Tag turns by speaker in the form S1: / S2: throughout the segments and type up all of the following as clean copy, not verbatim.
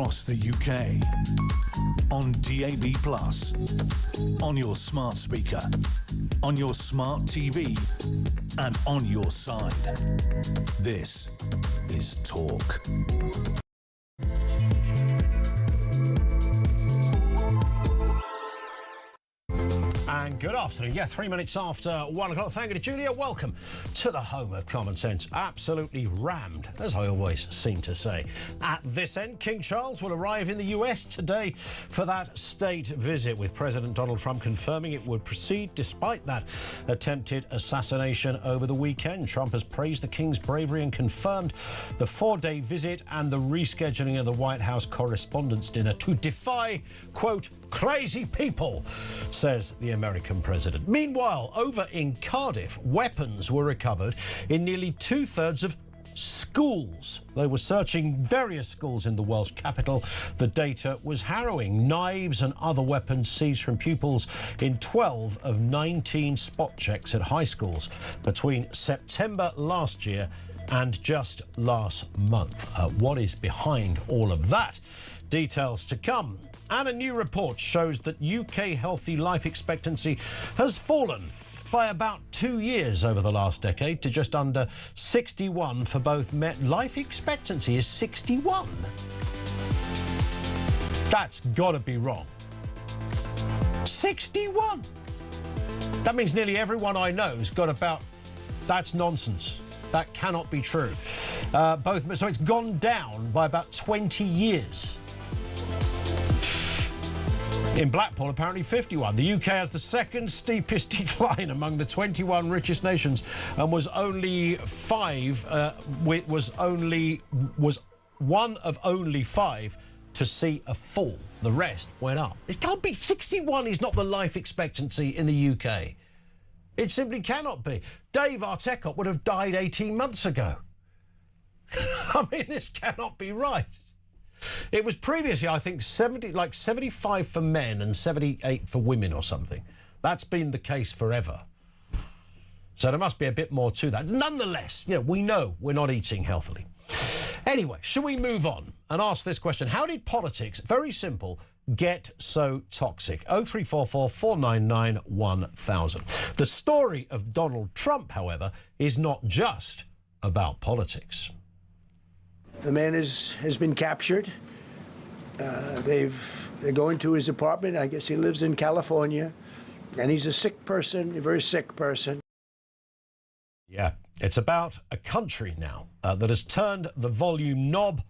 S1: across the UK, on DAB+, on your smart speaker, on your smart TV, and on your side. This is Talk.
S2: And good afternoon. 3 minutes after 1 o'clock. Thank you to Julia. Welcome to the home of common sense. Absolutely rammed, as I always seem to say. At this end, King Charles will arrive in the US today for that state visit, with President Donald Trump confirming it would proceed despite that attempted assassination over the weekend. Trump has praised the King's bravery and confirmed the 4-day visit and the rescheduling of the White House Correspondents' Dinner to defy, quote, crazy people, says the American president. Meanwhile, over in Cardiff, weapons were recovered in nearly two-thirds of schools. They were searching various schools in the Welsh capital. The data was harrowing. Knives and other weapons seized from pupils in 12 of 19 spot checks at high schools between September last year and just last month. What is behind all of that? Details to come. And a new report shows that UK healthy life expectancy has fallen by about 2 years over the last decade to just under 61 for both men. Life expectancy is 61. That's got to be wrong. 61. That means nearly everyone I know has got about... That's nonsense. That cannot be true. So it's gone down by about 20 years. In Blackpool, apparently 51. The UK has the second steepest decline among the 21 richest nations, and was one of only 5 to see a fall. The rest went up. It can't be. 61 is not the life expectancy in the UK. It simply cannot be. Dave Artekot would have died 18 months ago. I mean, this cannot be right. It was previously, I think, 75 for men and 78 for women or something. That's been the case forever. So there must be a bit more to that. Nonetheless, we know we're not eating healthily. Anyway, shall we move on and ask this question? How did politics, very simple, get so toxic? 0344 499 1000. The story of Donald Trump, however, is not just about politics.
S3: The man has been captured. They're going to his apartment. I guess he lives in California. And he's a sick person, a very sick person.
S2: Yeah, it's about a country now that has turned the volume knob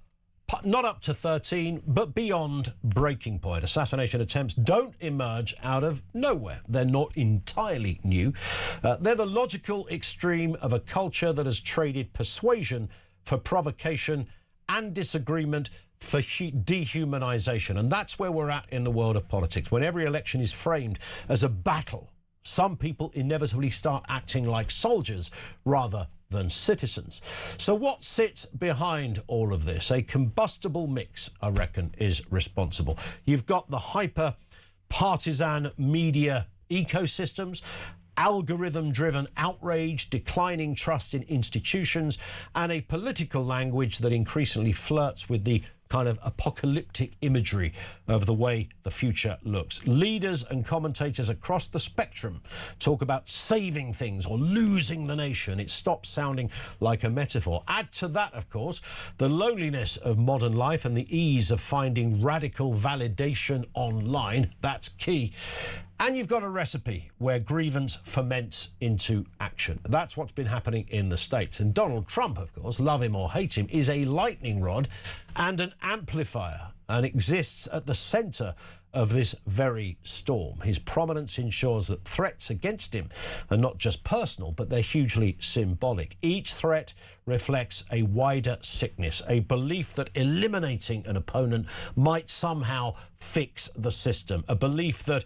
S2: not up to 13, but beyond breaking point. Assassination attempts don't emerge out of nowhere. They're not entirely new. They're the logical extreme of a culture that has traded persuasion for provocation and disagreement for dehumanization. And that's where we're at in the world of politics. When every election is framed as a battle, some people inevitably start acting like soldiers rather than citizens. So what sits behind all of this? A combustible mix, I reckon, is responsible. You've got the hyper-partisan media ecosystems, algorithm-driven outrage, declining trust in institutions, and a political language that increasingly flirts with the kind of apocalyptic imagery of the way the future looks. Leaders and commentators across the spectrum talk about saving things or losing the nation. It stops sounding like a metaphor. Add to that, of course, the loneliness of modern life and the ease of finding radical validation online. That's key. And you've got a recipe where grievance ferments into action. That's what's been happening in the States. And Donald Trump, of course, love him or hate him, is a lightning rod and an amplifier, and exists at the centre of this very storm. His prominence ensures that threats against him are not just personal, but they're hugely symbolic. Each threat reflects a wider sickness, a belief that eliminating an opponent might somehow fix the system, a belief that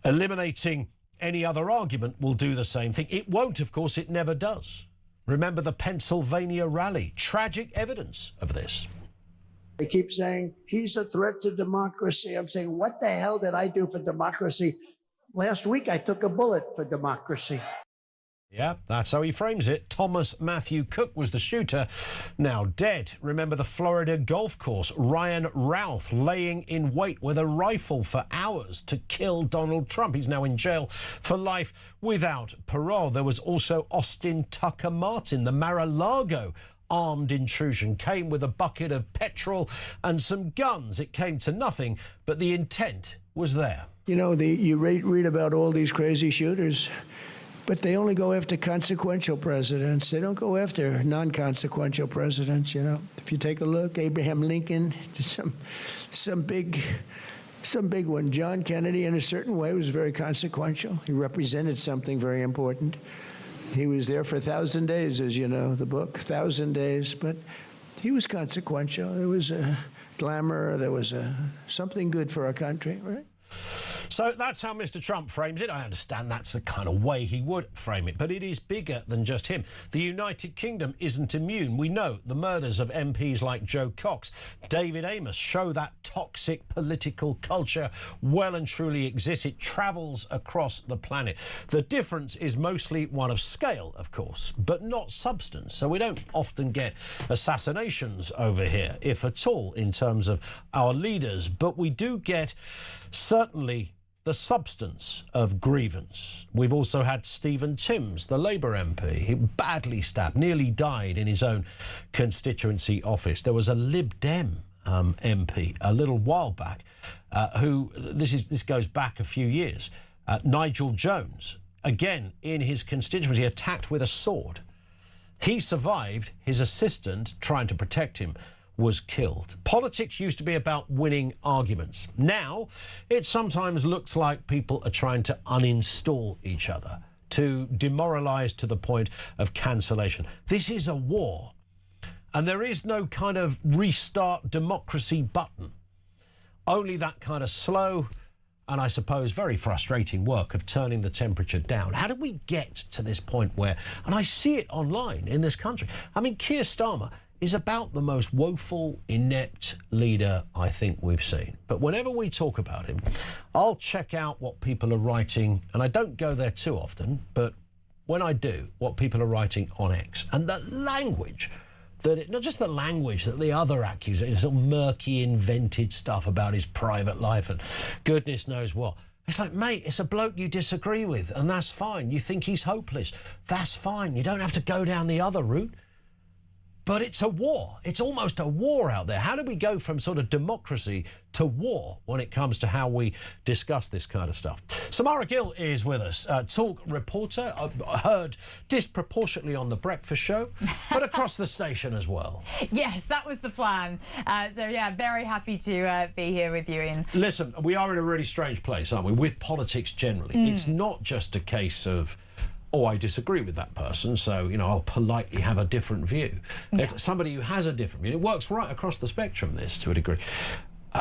S2: eliminating any other argument will do the same thing. It won't, of course, it never does. Remember the Pennsylvania rally, tragic evidence of this.
S3: They keep saying, he's a threat to democracy. I'm saying, what the hell did I do for democracy? Last week, I took a bullet for democracy.
S2: Yeah, that's how he frames it. Thomas Matthew Cook was the shooter, now dead. Remember the Florida golf course, Ryan Ralph laying in wait with a rifle for hours to kill Donald Trump. He's now in jail for life without parole. There was also Austin Tucker Martin, the Mar-a-Lago armed intrusion. Came with a bucket of petrol and some guns. It came to nothing, but the intent was there.
S3: You know, you read about all these crazy shooters, but they only go after consequential presidents. They don't go after non-consequential presidents, you know. If you take a look, Abraham Lincoln, some big one. John Kennedy, in a certain way, was very consequential. He represented something very important. He was there for 1,000 days, as you know, the book, 1,000 days, but he was consequential. There was a glamour, there was something good for our country, right?
S2: So that's how Mr. Trump frames it. I understand that's the kind of way he would frame it, but it is bigger than just him. The United Kingdom isn't immune. We know the murders of MPs like Joe Cox, David Amos show that toxic political culture well and truly exists. It travels across the planet. The difference is mostly one of scale, of course, but not substance. So we don't often get assassinations over here, if at all, in terms of our leaders, but we do get certainly the substance of grievance. We've also had Stephen Timms, the Labour MP, he badly stabbed, nearly died in his own constituency office. There was a Lib Dem MP a little while back who, this goes back a few years, Nigel Jones, again in his constituency, attacked with a sword. He survived. His assistant, trying to protect him, was killed. Politics used to be about winning arguments. Now, it sometimes looks like people are trying to uninstall each other, to demoralise to the point of cancellation. This is a war, and there is no kind of restart democracy button. Only that kind of slow and, I suppose, very frustrating work of turning the temperature down. How did we get to this point where, and I see it online in this country, I mean, Keir Starmer is about the most woeful, inept leader I think we've seen. But whenever we talk about him, I'll check out what people are writing, and I don't go there too often, but when I do, what people are writing on X. And the language, not just the language, that the other accusations, sort of murky, invented stuff about his private life and goodness knows what. It's like, mate, it's a bloke you disagree with, and that's fine. You think he's hopeless. That's fine. You don't have to go down the other route. But it's a war. It's almost a war out there. How do we go from sort of democracy to war when it comes to how we discuss this kind of stuff? Samara Gill is with us, talk reporter, heard disproportionately on The Breakfast Show, but across the station as well.
S4: Yes, that was the plan. So, yeah, very happy to be here with you, Ian.
S2: Listen, we are in a really strange place, aren't we, with politics generally. It's not just a case of, oh, I disagree with that person, so, you know, I'll politely have a different view. Yeah. Somebody who has a different view, it works right across the spectrum, this, to a degree.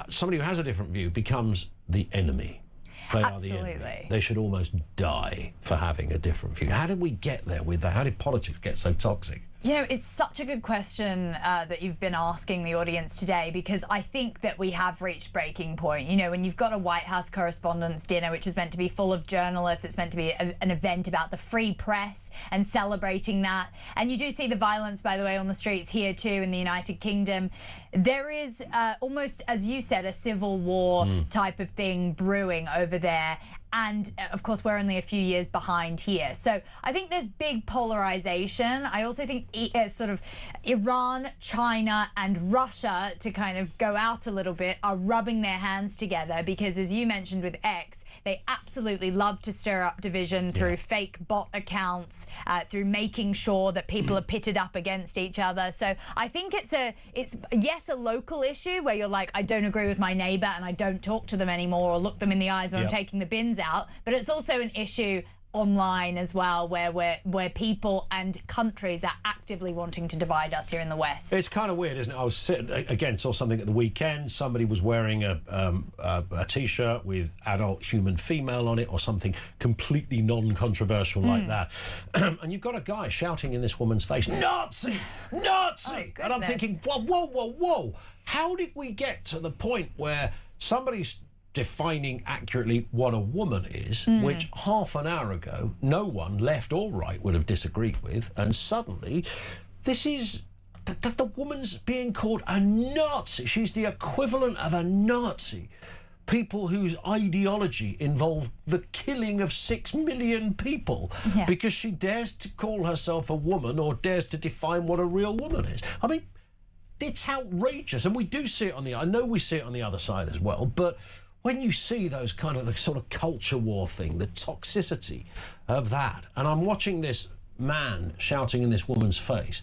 S2: Somebody who has a different view becomes the enemy. They
S4: Absolutely.
S2: are the enemy. They should almost die for having a different view. How did we get there with that? How did politics get so toxic?
S4: You know, it's such a good question that you've been asking the audience today, because I think that we have reached breaking point. You know, when you've got a White House Correspondents' Dinner, which is meant to be full of journalists, it's meant to be an event about the free press and celebrating that. And you do see the violence, by the way, on the streets here too in the United Kingdom. There is almost, as you said, a civil war type of thing brewing over there. And, of course, we're only a few years behind here. So I think there's big polarization. I also think sort of Iran, China and Russia, to kind of go out a little bit, are rubbing their hands together because, as you mentioned with X, they absolutely love to stir up division through fake bot accounts, through making sure that people are pitted up against each other. So I think it's yes, a local issue where you're like, I don't agree with my neighbour and I don't talk to them anymore or look them in the eyes when I'm taking the bins out, but it's also an issue online as well, where people and countries are actively wanting to divide us here in the West.
S2: It's kind of weird, isn't it? I was saw something at the weekend. Somebody was wearing a T-shirt with adult human female on it, or something completely non-controversial like that. And you've got a guy shouting in this woman's face, "Nazi! Nazi!"
S4: Oh,
S2: and I'm thinking, whoa, whoa, whoa, whoa. How did we get to the point where somebody's defining accurately what a woman is, which half an hour ago no one, left or right, would have disagreed with, and suddenly this is the woman's being called a Nazi. She's the equivalent of a Nazi. People whose ideology involved the killing of 6 million people because she dares to call herself a woman or dares to define what a real woman is. I mean, it's outrageous, and we do see it I know we see it on the other side as well, but when you see those kind of the sort of culture war thing, the toxicity of that, and I'm watching this man shouting in this woman's face,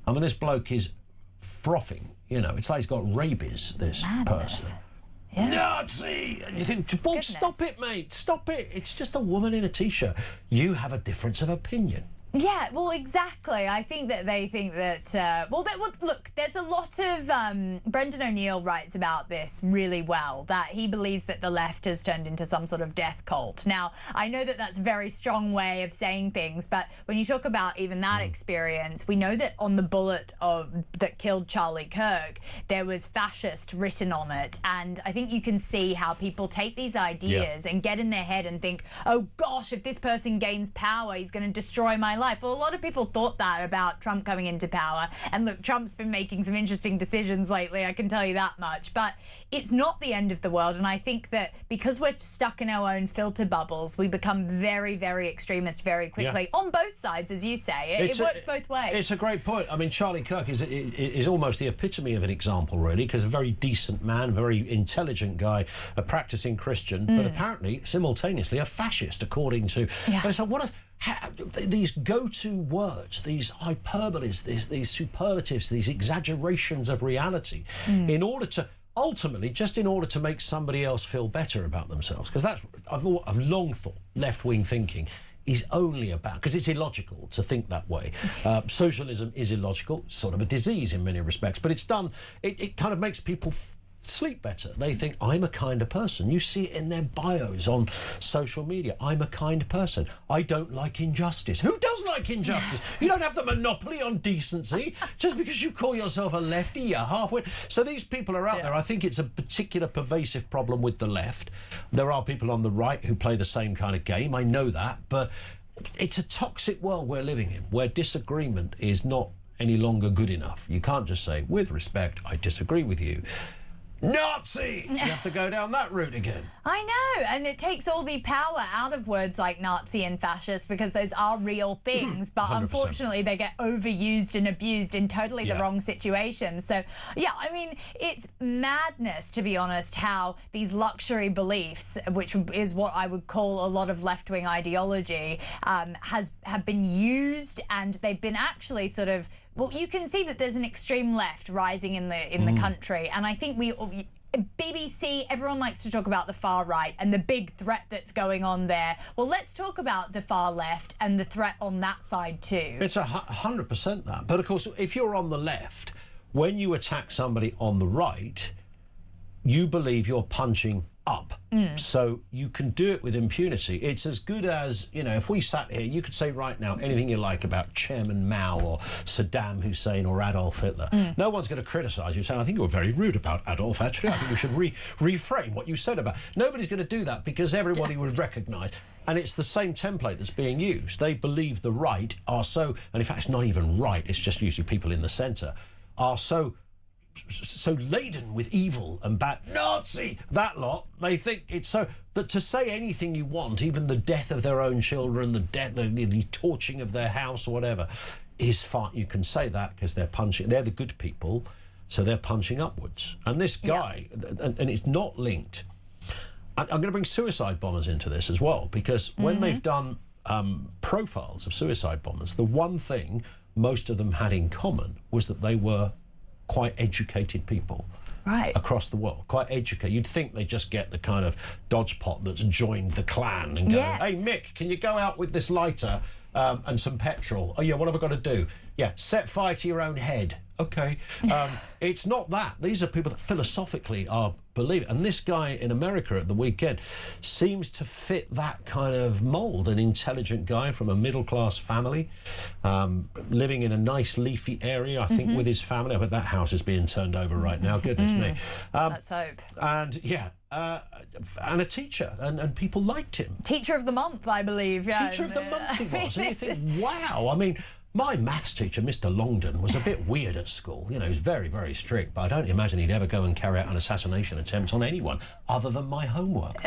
S2: I mean, this bloke is frothing, you know, it's like he's got rabies, this person. Yeah. Nazi! And you think, well, stop it, mate, stop it. It's just a woman in a T-shirt. You have a difference of opinion.
S4: Yeah, well, exactly. I think that they think that, look, there's a lot of, Brendan O'Neill writes about this really well, that he believes that the left has turned into some sort of death cult. Now, I know that that's a very strong way of saying things, but when you talk about even that experience, we know that on the bullet that killed Charlie Kirk, there was fascist written on it, and I think you can see how people take these ideas and get in their head and think, oh gosh, if this person gains power, he's going to destroy my life. Well, a lot of people thought that about Trump coming into power, and look, Trump's been making some interesting decisions lately, I can tell you that much, but it's not the end of the world. And I think that because we're stuck in our own filter bubbles, we become very, very extremist very quickly on both sides, as you say. It works both ways.
S2: It's a great point. I mean, Charlie Kirk is almost the epitome of an example, really, because a very decent man, very intelligent guy, a practicing Christian, but apparently simultaneously a fascist, according to... And so what these go-to words, these hyperboles, these superlatives, these exaggerations of reality, in order to ultimately, just in order to make somebody else feel better about themselves, because that's I've long thought left-wing thinking is only about, because it's illogical to think that way. Socialism is illogical, sort of a disease in many respects, but it's done. It kind of makes people sleep better. They think, I'm a kinder person. You see it in their bios on social media. I'm a kind person. I don't like injustice. Who does like injustice? You don't have the monopoly on decency. Just because you call yourself a lefty, you're halfway. So these people are out there. I think it's a particular pervasive problem with the left. There are people on the right who play the same kind of game. I know that. But it's a toxic world we're living in, where disagreement is not any longer good enough. You can't just say, with respect, I disagree with you. Nazi! You have to go down that route again.
S4: I know, and it takes all the power out of words like Nazi and fascist, because those are real things, but 100%. Unfortunately they get overused and abused in totally the wrong situations. So, yeah, I mean, it's madness, to be honest, how these luxury beliefs, which is what I would call a lot of left-wing ideology, have been used, and they've been actually sort of... Well, you can see that there's an extreme left rising in the country, and I think BBC, everyone likes to talk about the far right and the big threat that's going on there. Well, let's talk about the far left and the threat on that side too.
S2: It's 100% that. But of course, if you're on the left, when you attack somebody on the right, you believe you're punching up. So you can do it with impunity. It's as good as, you know, if we sat here, you could say right now anything you like about Chairman Mao or Saddam Hussein or Adolf Hitler. No one's going to criticise you saying, I think you were very rude about Adolf, actually. I think you should reframe what you said about... Nobody's going to do that, because everybody would recognise. And it's the same template that's being used. They believe the right are so... And in fact, it's not even right. It's just usually people in the centre are so laden with evil and bad. Nazi! That lot, they think it's so... That to say anything you want, even the death of their own children, the torching of their house or whatever, is fine. You can say that because they're punching... They're the good people, so they're punching upwards. And this guy... And it's not linked... I'm going to bring suicide bombers into this as well, because when they've done profiles of suicide bombers, the one thing most of them had in common was that they were quite educated people across the world, quite educated. You'd think they just get the kind of dodgepot that's joined the clan and go, hey, Mick, can you go out with this lighter and some petrol? Oh, yeah, what have I got to do? Yeah, set fire to your own head. Okay. It's not that. These are people that philosophically are believing. And this guy in America at the weekend seems to fit that kind of mould. An intelligent guy from a middle-class family, living in a nice leafy area, I think, with his family. I bet that house is being turned over right now. Goodness me.
S4: Let's hope.
S2: And, yeah, and a teacher, and people liked him.
S4: Teacher of the month, I believe. Yeah.
S2: Teacher of the month he was. And you think, wow. I mean, my maths teacher, Mr. Longdon, was a bit weird at school. You know, he was very, very strict, but I don't imagine he'd ever go and carry out an assassination attempt on anyone other than my homework,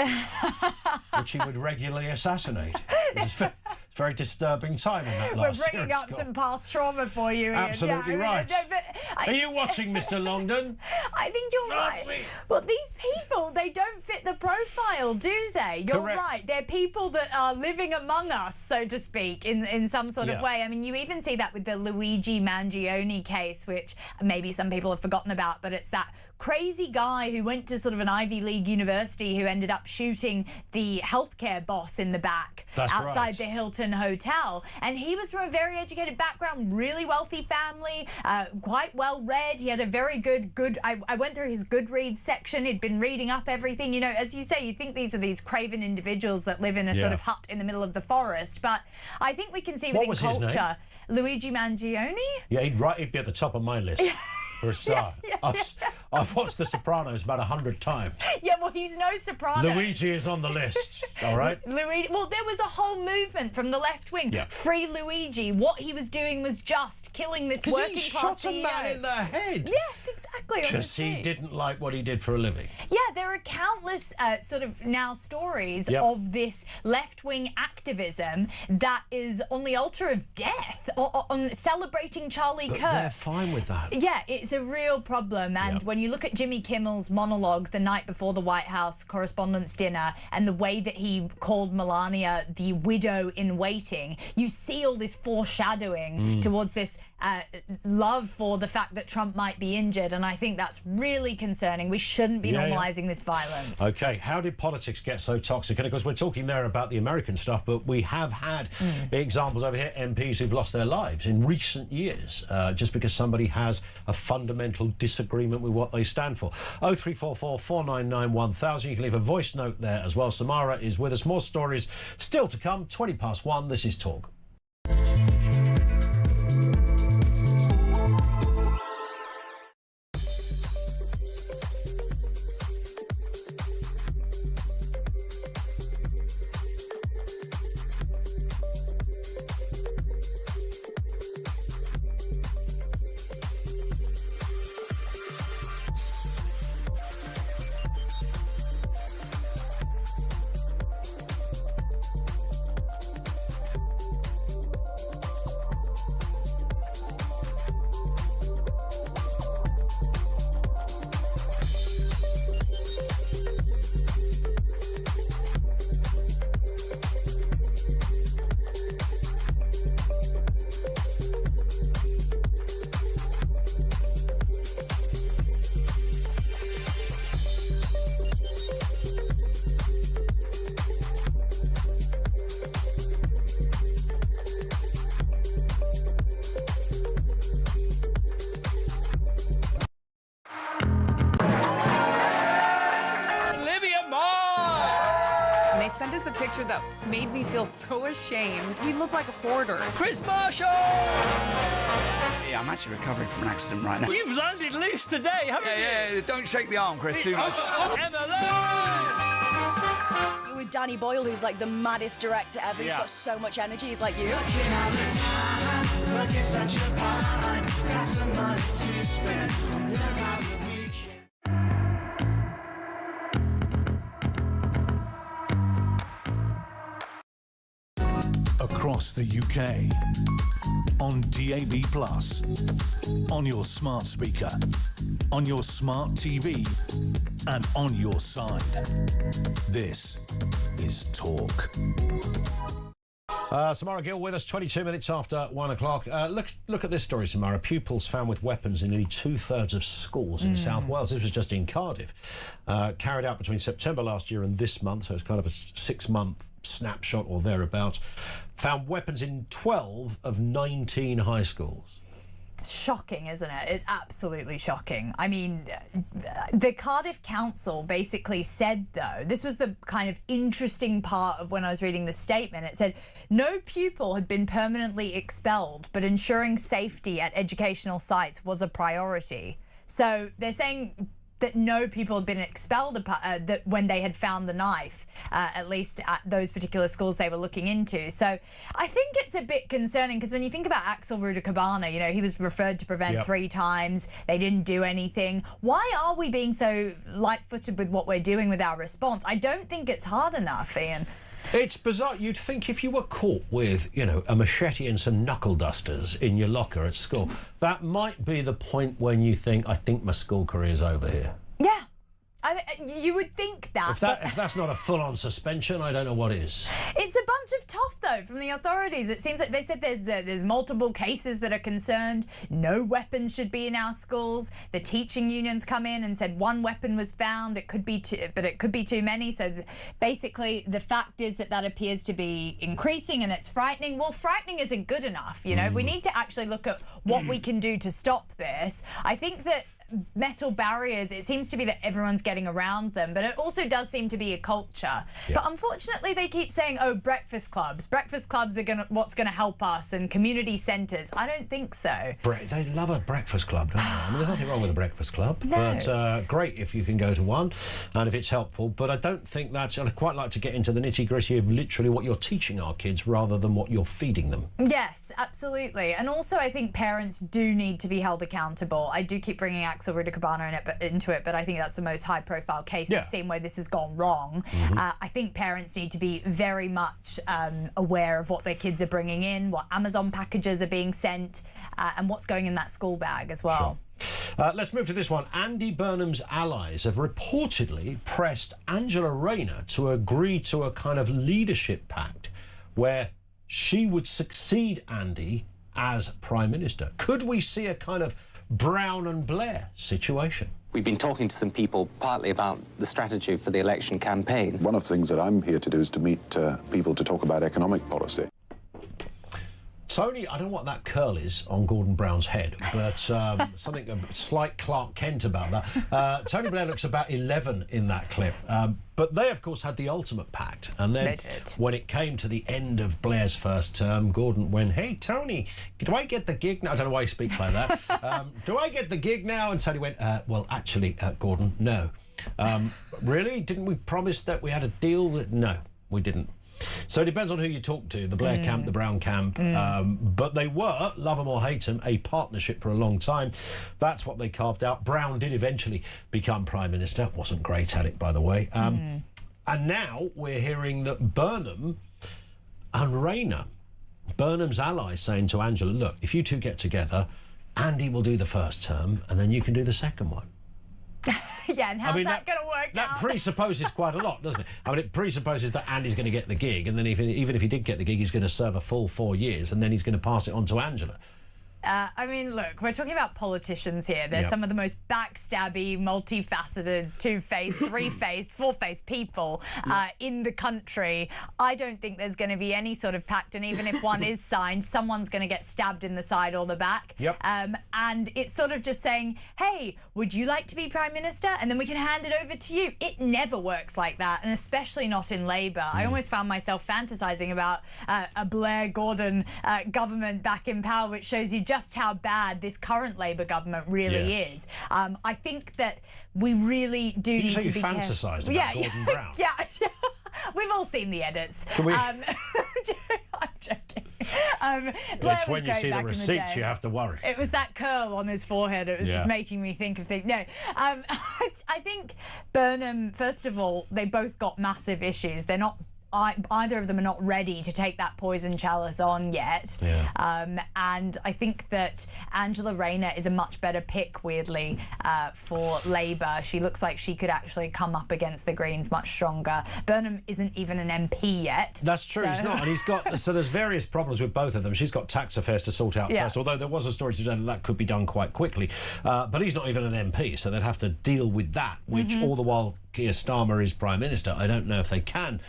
S2: which he would regularly assassinate. It was a very disturbing time in that last year.
S4: We're bringing up some past trauma for you, Ian.
S2: Absolutely right. Are you watching, Mr. Longdon?
S4: I think you're right. Well, these people, they don't fit the profile, do they? You're
S2: Correct.
S4: right. They're people that are living among us, so to speak, in some sort of way. I mean, you even see that with the Luigi Mangione case, which maybe some people have forgotten about, but it's that crazy guy who went to sort of an Ivy League university who ended up shooting the healthcare boss in the back outside the Hilton Hotel. And he was from a very educated background, really wealthy family, quite well read. He had a very good I went through his Goodreads section. He'd been reading up everything. You know, as you say, you think these are these craven individuals that live in a sort of hut in the middle of the forest. But I think we can see within culture, Luigi Mangione.
S2: Yeah, he'd be at the top of my list. For a star. I've watched The Sopranos about 100 times.
S4: Yeah, well, he's no soprano.
S2: Luigi is on the list, all right?
S4: Luigi. Well, there was a whole movement from the left wing.
S2: Yeah.
S4: Free Luigi. What he was doing was just killing this working
S2: he
S4: class
S2: shot a man in the head.
S4: Yes, exactly.
S2: Because he didn't like what he did for a living.
S4: Yeah, there are countless sort of now stories of this left-wing activism that is on the altar of death, or on celebrating Charlie Kirk.
S2: They're fine with that.
S4: Yeah, it's a real problem. And when you look at Jimmy Kimmel's monologue the night before the White House Correspondents' Dinner and the way that he called Melania the widow in waiting, you see all this foreshadowing towards this love for the fact that Trump might be injured, and I think that's really concerning. We shouldn't be normalising this violence.
S2: Okay, how did politics get so toxic? And of course, we're talking there about the American stuff, but we have had examples over here, MPs who've lost their lives in recent years just because somebody has a fundamental disagreement with what they stand for. 0344 499 1000. You can leave a voice note there as well. Samara is with us. More stories still to come. 1:20. This is Talk.
S5: Sent us a picture that made me feel so ashamed. We look like hoarders.
S6: Chris Marshall!
S7: Yeah, I'm actually recovering from an accident right now.
S6: You've landed loose today, haven't you?
S7: Yeah, don't shake the arm, Chris, too much.
S6: Emma
S8: with Danny Boyle, who's like the maddest director ever. He's got so much energy. He's like you.
S1: Across the UK, on DAB+, on your smart speaker, on your smart TV, and on your side. This is Talk.
S2: Samara Gill with us, 22 minutes after 1 o'clock. Look at this story, Samara. Pupils found with weapons in nearly 2/3 of schools in South Wales. This was just in Cardiff. Carried out between September last year and this month, so it's kind of a 6-month snapshot or thereabout. Found weapons in 12 of 19 high schools.
S4: Shocking, isn't it? It's absolutely shocking. I mean, the Cardiff Council basically said, though, this was the kind of interesting part of when I was reading the statement. It said, no pupil had been permanently expelled, but ensuring safety at educational sites was a priority. So they're saying that no people had been expelled that when they had found the knife, at least at those particular schools they were looking into. So I think it's a bit concerning, because when you think about Axel Ruda-Cabana, you know, he was referred to Prevent 3 times. They didn't do anything. Why are we being so light-footed with what we're doing with our response? I don't think it's hard enough, Ian.
S2: It's bizarre. You'd think if you were caught with, you know, a machete and some knuckle dusters in your locker at school, that might be the point when you think, I think my school career's over here.
S4: Yeah. I mean, you would think that.
S2: If that's not a full-on suspension, I don't know what is.
S4: It's a bunch of tough, though, from the authorities. It seems like they said there's multiple cases that are concerned. No weapons should be in our schools. The teaching unions come in and said 1 weapon was found. It could be but it could be too many. So basically, the fact is that appears to be increasing, and it's frightening. Well, frightening isn't good enough. You know, we need to actually look at what we can do to stop this. I think that metal barriers, it seems to be that everyone's getting around them, but it also does seem to be a culture. Yeah. But unfortunately, they keep saying, oh, breakfast clubs are what's gonna help us, and community centres. I don't think so.
S2: They love a breakfast club, don't they? I mean, there's nothing wrong with a breakfast club,
S4: no.
S2: But great if you can go to one and if it's helpful. But I don't think I'd quite like to get into the nitty-gritty of literally what you're teaching our kids rather than what you're feeding them.
S4: Yes, absolutely. And also, I think parents do need to be held accountable. I do keep bringing Axel Ruda-Cabana into it, but I think that's the most high-profile case we've seen where this has gone wrong. I think parents need to be very much aware of what their kids are bringing in, what Amazon packages are being sent, and what's going in that school bag as well.
S2: Sure. Let's move to this one. Andy Burnham's allies have reportedly pressed Angela Rayner to agree to a kind of leadership pact where she would succeed Andy as Prime Minister. Could we see a kind of Brown and Blair situation?
S9: We've been talking to some people partly about the strategy for the election campaign.
S10: One of the things that I'm here to do is to meet people to talk about economic policy.
S2: Tony, I don't know what that curl is on Gordon Brown's head, but something, a slight Clark Kent about that. Tony Blair looks about 11 in that clip. But they, of course, had the ultimate pact. And then when it came to the end of Blair's first term, Gordon went, hey, Tony, do I get the gig now? I don't know why he speaks like that. Do I get the gig now? And Tony went, well, actually, Gordon, no. Really? Didn't we promise that we had a deal? No, we didn't. So it depends on who you talk to, the Blair camp, the Brown camp. But they were, love them or hate them, a partnership for a long time. That's what they carved out. Brown did eventually become Prime Minister. Wasn't great at it, by the way. And now we're hearing that Burnham and Rayner, Burnham's allies, saying to Angela, look, if you two get together, Andy will do the first term and then you can do the second one.
S4: Yeah, and how's that going to work out?
S2: That presupposes quite a lot, doesn't it? I mean, it presupposes that Andy's going to get the gig, and then even if he did get the gig, he's going to serve a full 4 years, and then he's going to pass it on to Angela.
S4: I mean, look, we're talking about politicians here. They're some of the most backstabby, multifaceted, two-faced, three-faced, four-faced people in the country. I don't think there's going to be any sort of pact, and even if one is signed, someone's going to get stabbed in the side or the back. And it's sort of just saying, hey, would you like to be Prime Minister? And then we can hand it over to you. It never works like that, and especially not in Labour. I almost found myself fantasising about a Blair-Gordon government back in power, which shows you just how bad this current Labour government really is. I think that we really do need to be
S2: fantasised about Gordon Brown.
S4: We've all seen the edits. I'm joking.
S2: It's when you see the receipts you have to worry.
S4: It was that curl on his forehead. It was just making me think of things. No, I think Burnham, first of all, they both got massive issues. They're not either of them are not ready to take that poison chalice on yet. And I think that Angela Rayner is a much better pick, weirdly, for Labour. She looks like she could actually come up against the Greens much stronger. Burnham isn't even an MP yet.
S2: That's true, he's not. And he's got, so there's various problems with both of them. She's got tax affairs to sort out first, although there was a story today that could be done quite quickly. But he's not even an MP, so they'd have to deal with that, which all the while Keir Starmer is Prime Minister. I don't know if they can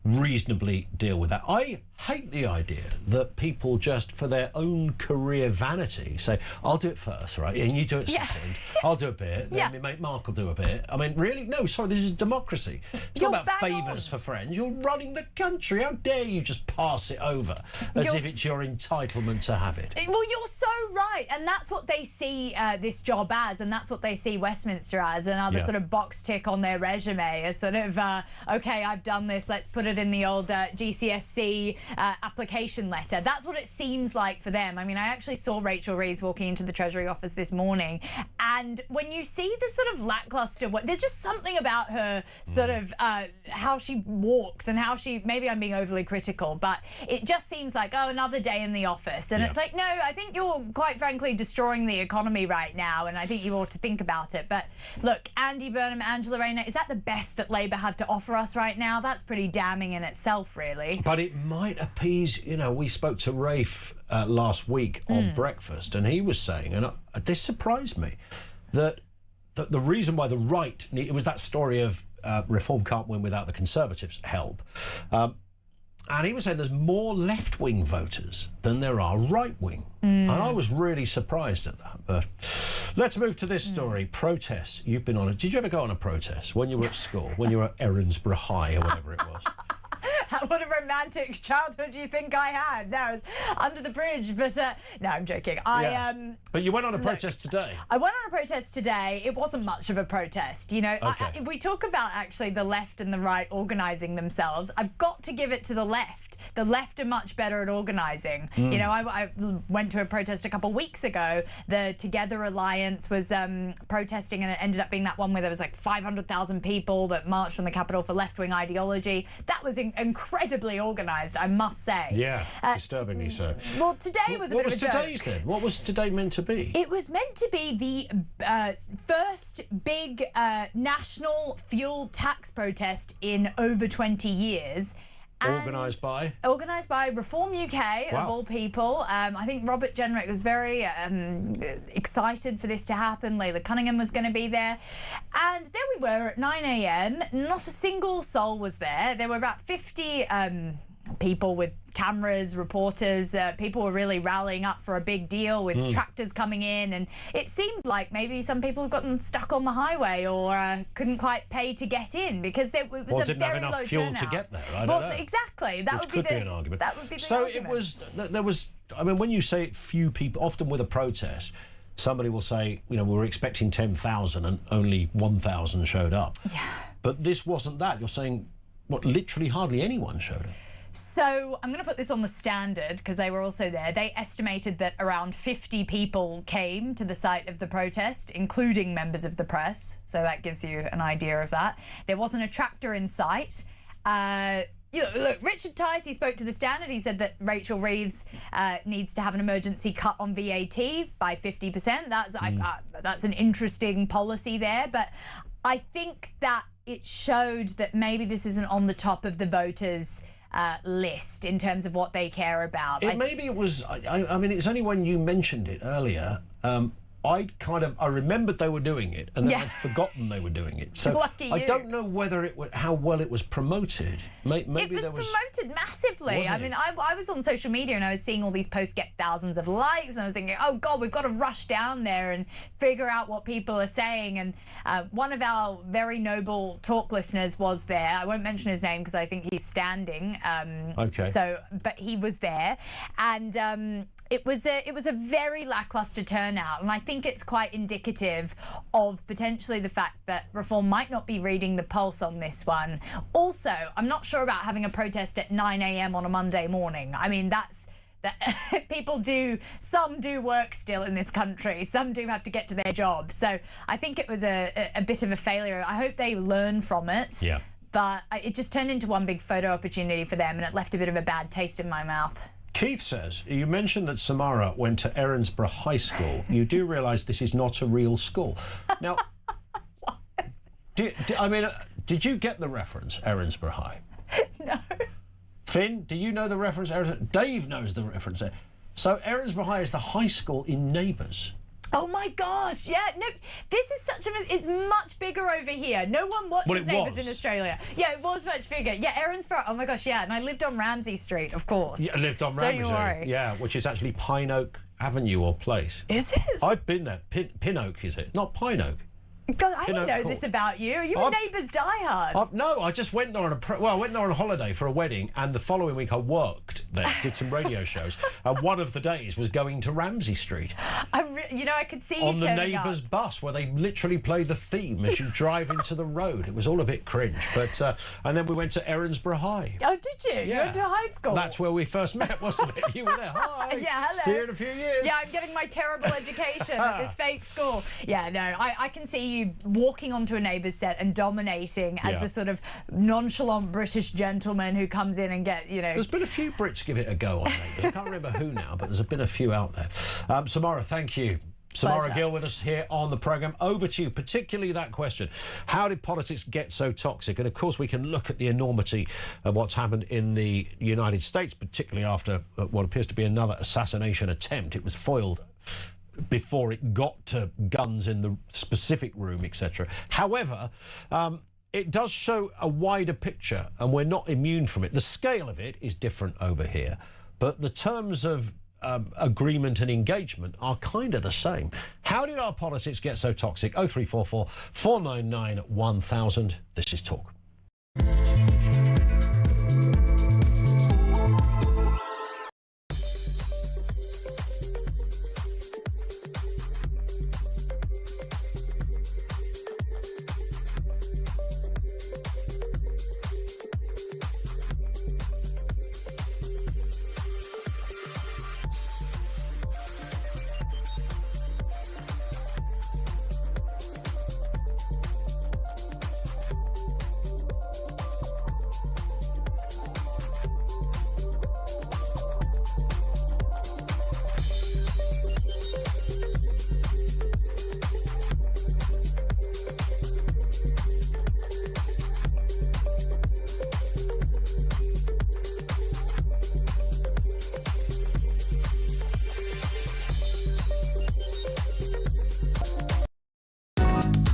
S2: reasonably deal with that. I hate the idea that people just for their own career vanity say, I'll do it first, right? And you do it second. I'll do a bit, then my mate Mark will do a bit. I mean, really? No, sorry, this is democracy. It's not about favours for friends. You're running the country. How dare you just pass it over as if it's your entitlement to have it?
S4: Well, you're so right. And that's what they see this job as, and that's what they see Westminster as, another sort of box tick on their resume, as sort of, OK, I've done this, let's put it in the old GCSE application letter. That's what it seems like for them. I mean, I actually saw Rachel Reeves walking into the Treasury office this morning, and when you see the sort of lackluster, there's just something about her sort of how she walks and how she, maybe I'm being overly critical, but it just seems like, oh, another day in the office. And it's like, no, I think you're quite frankly destroying the economy right now, and I think you ought to think about it. But look, Andy Burnham, Angela Rayner, is that the best that Labour have to offer us right now? That's pretty damning in itself, really.
S2: But it might appease, you know, we spoke to Rafe last week on Breakfast, and he was saying, and this surprised me, that the reason why the right, it was that story of reform can't win without the Conservatives' help. And he was saying there's more left-wing voters than there are right-wing. And I was really surprised at that. But let's move to this story. Protests. You've been on it. Did you ever go on a protest when you were at school, when you were at Erinsborough High or whatever it was?
S4: What a romantic childhood do you think I had? No, I was under the bridge, but no, I'm joking.
S2: But you went on a protest today.
S4: I went on a protest today. It wasn't much of a protest, you know.
S2: Okay.
S4: We talk about actually the left and the right organising themselves. I've got to give it to the left. The left are much better at organising. You know, I went to a protest a couple of weeks ago. The Together Alliance was protesting, and it ended up being that one where there was like 500,000 people that marched on the Capitol for left-wing ideology. That was incredibly organised, I must say.
S2: Yeah, disturbingly so.
S4: Well, today was a bit of a joke.
S2: What was today's then? What was today meant to be?
S4: It was meant to be the first big national fuel tax protest in over 20 years.
S2: Organised by?
S4: Organised by Reform UK, of all people. I think Robert Jenrick was very excited for this to happen. Layla Cunningham was going to be there. And there we were at 9 a.m. Not a single soul was there. There were about 50 people with cameras, reporters. People were really rallying up for a big deal with tractors coming in, and it seemed like maybe some people had gotten stuck on the highway or couldn't quite pay to get in because it was a
S2: didn't
S4: very
S2: have enough
S4: low
S2: fuel
S4: turnout.
S2: to get there. I don't know.
S4: Exactly. That
S2: Which
S4: would
S2: could be an argument.
S4: That would be the
S2: so
S4: argument.
S2: There was. I mean, when you say few people, often with a protest, somebody will say, you know, we were expecting 10,000 and only 1,000 showed up.
S4: Yeah.
S2: But this wasn't that. You're saying, what? Literally, hardly anyone showed up.
S4: So I'm going to put this on the Standard because they were also there. They estimated that around 50 people came to the site of the protest, including members of the press. So that gives you an idea of that. There wasn't a tractor in sight. You know, look, Richard Tice, he spoke to the Standard. He said that Rachel Reeves needs to have an emergency cut on VAT by 50%. That's an interesting policy there. But I think that it showed that maybe this isn't on the top of the voters' list in terms of what they care about.
S2: Maybe it was. I mean, it's only when you mentioned it earlier. I remembered they were doing it, and then I'd forgotten they were doing it. So I don't know whether how well it was promoted. Maybe
S4: it was promoted massively. I mean, I was on social media and I was seeing all these posts get thousands of likes, and I was thinking, oh God, we've got to rush down there and figure out what people are saying. And one of our very noble talk listeners was there. I won't mention his name because I think he's standing.
S2: Okay.
S4: So, but he was there, and it was a very lacklustre turnout, and I think it's quite indicative of potentially the fact that Reform might not be reading the pulse on this one. Also, I'm not sure about having a protest at 9 a.m. on a Monday morning. I mean, some do work still in this country. Some do have to get to their jobs. So I think it was a bit of a failure. I hope they learn from it.
S2: Yeah.
S4: But it just turned into one big photo opportunity for them, and it left a bit of a bad taste in my mouth.
S2: Keith says, you mentioned that Samara went to Erinsborough High School. You do realise this is not a real school. Now, did you get the reference, Erinsborough High?
S4: No.
S2: Finn, do you know the reference? Dave knows the reference. So Erinsborough High is the high school in Neighbours.
S4: Oh my gosh, yeah, no, this is such a... It's much bigger over here. No one watches Neighbours in Australia. Yeah, it was much bigger. Yeah, Erinsborough, oh my gosh, yeah, and I lived on Ramsay Street, of course.
S2: Yeah, I lived on Ramsay.
S4: Don't you worry.
S2: Yeah, which is actually Pine Oak Avenue or place.
S4: Is it?
S2: I've been there. Pin Oak, is it? Not Pine Oak.
S4: God, I didn't know this about you. Are you a Neighbours diehard?
S2: No, I just went there on I went there on a holiday for a wedding, and the following week I worked there, did some radio shows, and one of the days was going to Ramsay Street.
S4: You know, I could see you
S2: on the Neighbours bus, where they literally play the theme as you drive into the road. It was all a bit cringe, but and then we went to Erinsborough High.
S4: Oh, did you?
S2: Yeah.
S4: You went to high school?
S2: That's where we first met, wasn't it? You were there. Hi.
S4: Yeah, hello.
S2: See you in a few years.
S4: Yeah, I'm getting my terrible education at this fake school. Yeah, no, I can see you walking onto a Neighbours set and dominating as the sort of nonchalant British gentleman who comes in and There's
S2: been a few Brits give it a go on Neighbours. I can't remember who now, but there's been a few out there. Samara, thank you. Samara Gill with us here on the programme. Over to you, particularly that question. How did politics get so toxic? And, of course, we can look at the enormity of what's happened in the United States, particularly after what appears to be another assassination attempt. It was foiled before it got to guns in the specific room, etc. However, it does show a wider picture, and we're not immune from it. The scale of it is different over here, but the terms of agreement and engagement are kind of the same. How did our politics get so toxic? 0344 499 1000. This is Talk.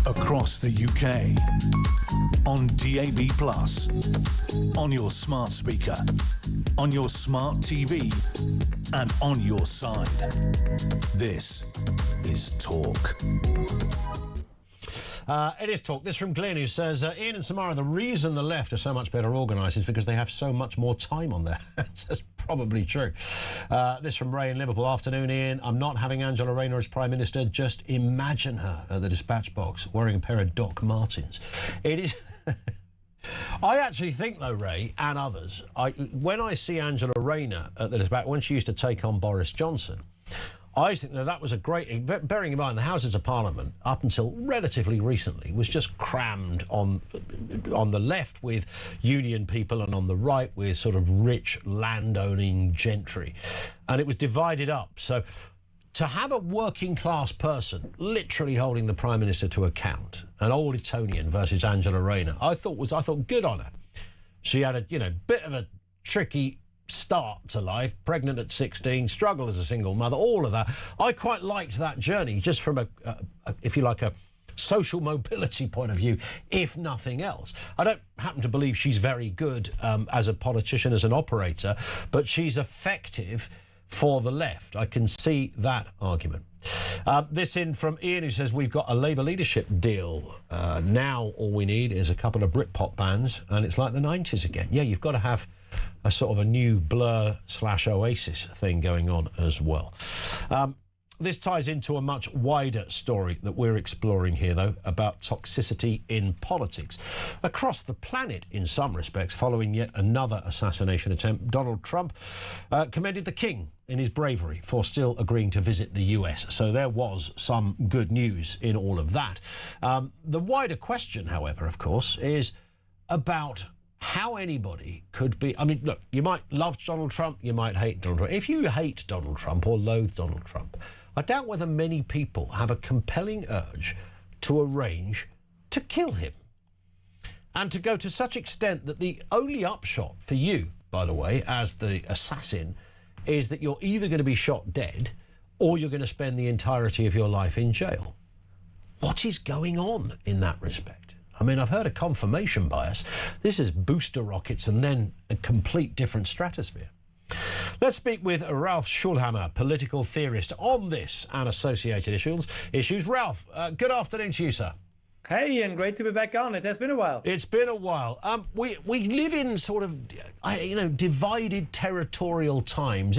S1: Across the UK, on DAB+, on your smart speaker, on your smart TV, and on your side. This is Talk.
S2: It is Talk. This from Glenn, who says, Ian and Samara, the reason the left are so much better organised is because they have so much more time on their hands. That's probably true. This from Ray in Liverpool. Afternoon, Ian. I'm not having Angela Rayner as Prime Minister. Just imagine her at the dispatch box wearing a pair of Doc Martens. It is... I actually think, though, Ray, and others, when I see Angela Rayner at the dispatch, when she used to take on Boris Johnson, I think that was a great... Bearing in mind, the Houses of Parliament, up until relatively recently, was just crammed on the left with union people and on the right with sort of rich landowning gentry. And it was divided up. So to have a working-class person literally holding the Prime Minister to account, an old Etonian versus Angela Rayner, I thought good on her. She had a, bit of a tricky start to life, pregnant at 16, struggle as a single mother, all of that. I quite liked that journey, just from if you like, a social mobility point of view, if nothing else. I don't happen to believe she's very good as a politician, as an operator, but she's effective for the left. I can see that argument. This in from Ian, who says, we've got a Labour leadership deal. Now all we need is a couple of Britpop bands, and it's like the 90s again. Yeah, you've got to have a sort of a new Blur/Oasis thing going on as well. This ties into a much wider story that we're exploring here, though, about toxicity in politics. Across the planet, in some respects, following yet another assassination attempt, Donald Trump commended the King in his bravery for still agreeing to visit the US. So there was some good news in all of that. The wider question, however, of course, is about how anybody could be... I mean, look, you might love Donald Trump, you might hate Donald Trump. If you hate Donald Trump or loathe Donald Trump, I doubt whether many people have a compelling urge to arrange to kill him. And to go to such extent that the only upshot for you, by the way, as the assassin, is that you're either going to be shot dead or you're going to spend the entirety of your life in jail. What is going on in that respect? I mean, I've heard of confirmation bias. This is booster rockets and then a complete different stratosphere. Let's speak with Ralph Schulhammer, political theorist, on this and associated issues. Ralph, good afternoon to you, sir.
S11: Hey, Ian, great to be back on. It has been a while.
S2: It's been a while. We live in sort of, divided territorial times.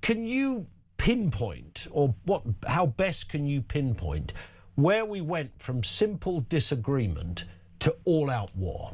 S2: Can you pinpoint, or how best can you pinpoint where we went from simple disagreement to all-out war?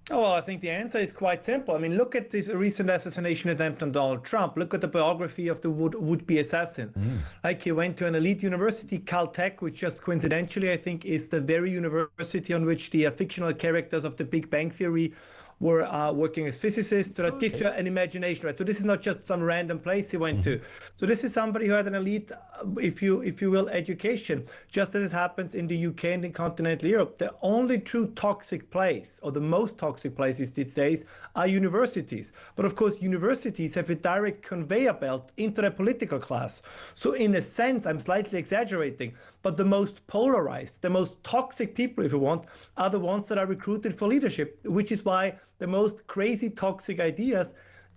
S11: Oh, well, I think the answer is quite simple. I mean, look at this recent assassination attempt on Donald Trump. Look at the biography of the would-be assassin. Like, he went to an elite university, Caltech, which just coincidentally, I think, is the very university on which the fictional characters of the Big Bang Theory were working as physicists. So that gives you an imagination, right? So this is not just some random place he went to. So this is somebody who had an elite, if you will, education, just as it happens in the UK and in continental Europe. The only true toxic place, or the most toxic places these days, are universities. But of course, universities have a direct conveyor belt into the political class. So in a sense, I'm slightly exaggerating, but the most polarized, the most toxic people, if you want, are the ones that are recruited for leadership, which is why the most crazy toxic ideas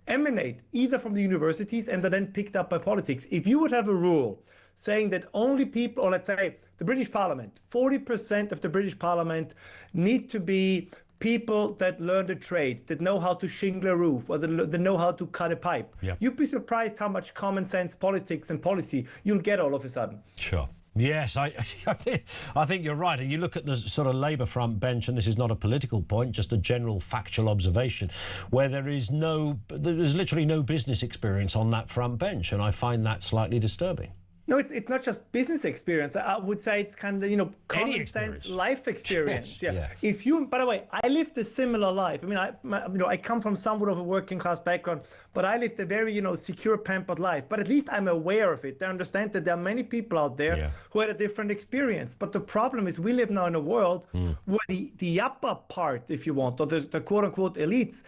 S11: emanate either from the universities and are then picked up by politics. If you would have a rule saying that only people, or let's say the British Parliament, 40% of the British Parliament need to be people that learn the trades, that know how to shingle a roof, or that know how to cut a pipe.
S2: Yep.
S11: You'd be surprised how much common sense politics and policy you'll get all of a sudden.
S2: Sure. Yes, I think you're right. And you look at the sort of Labour front bench, and this is not a political point, just a general factual observation, where there's literally no business experience on that front bench, and I find that slightly disturbing.
S11: No, it's not just business experience. I would say it's kind of, common sense life experience.
S2: Yes,
S11: yeah. If you, by the way, I lived a similar life. I mean, I come from somewhat of a working class background, but I lived a very, secure, pampered life. But at least I'm aware of it. I understand that there are many people out there who had a different experience. But the problem is we live now in a world where the upper part, if you want, or the quote unquote elites,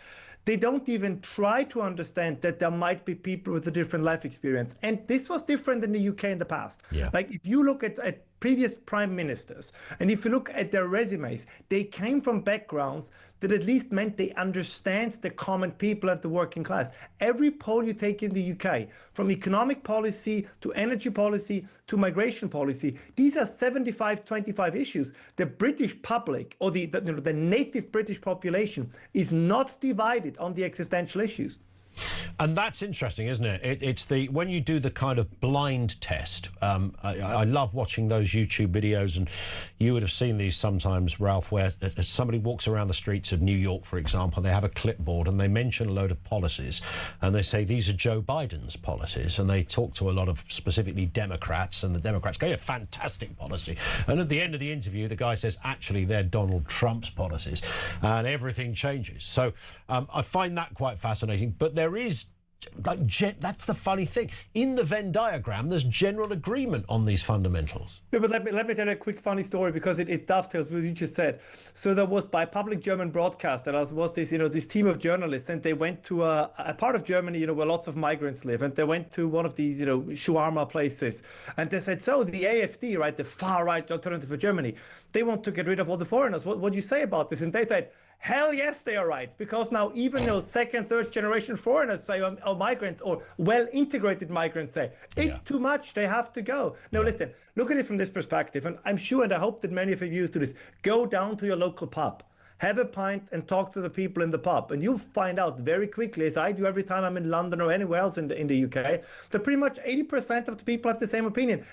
S11: they don't even try to understand that there might be people with a different life experience. And this was different in the UK in the past. Yeah. Like, if you look at previous prime ministers, and if you look at their resumes, they came from backgrounds that at least meant they understand the common people and the working class. Every poll you take in the UK, from economic policy to energy policy to migration policy, these are 75-25 issues. The British public, or the native British population, is not divided on the existential issues.
S2: And that's interesting, isn't it? It's when you do the kind of blind test. I love watching those YouTube videos, and you would have seen these sometimes, Ralph, where somebody walks around the streets of New York, for example. They have a clipboard and they mention a load of policies, and they say these are Joe Biden's policies, and they talk to a lot of specifically Democrats, and the Democrats go, yeah, fantastic policy. And at the end of the interview, the guy says, actually, they're Donald Trump's policies, and everything changes. So I find that quite fascinating. But there is, that's the funny thing. In the Venn diagram, there's general agreement on these fundamentals.
S11: Yeah, but let me tell you a quick funny story, because it dovetails with what you just said. So there was, by public German broadcast, there was this, this team of journalists, and they went to a part of Germany, where lots of migrants live, and they went to one of these, shawarma places, and they said, so the AfD, right, the far-right alternative for Germany, they want to get rid of all the foreigners. What do you say about this? And they said, hell yes, they are right, because now even second, third generation foreigners say, or migrants, or well-integrated migrants say, it's too much, they have to go. Now listen, look at it from this perspective, and I'm sure, and I hope that many of you used to this, go down to your local pub, have a pint and talk to the people in the pub, and you'll find out very quickly, as I do every time I'm in London or anywhere else in the UK, that pretty much 80% of the people have the same opinion.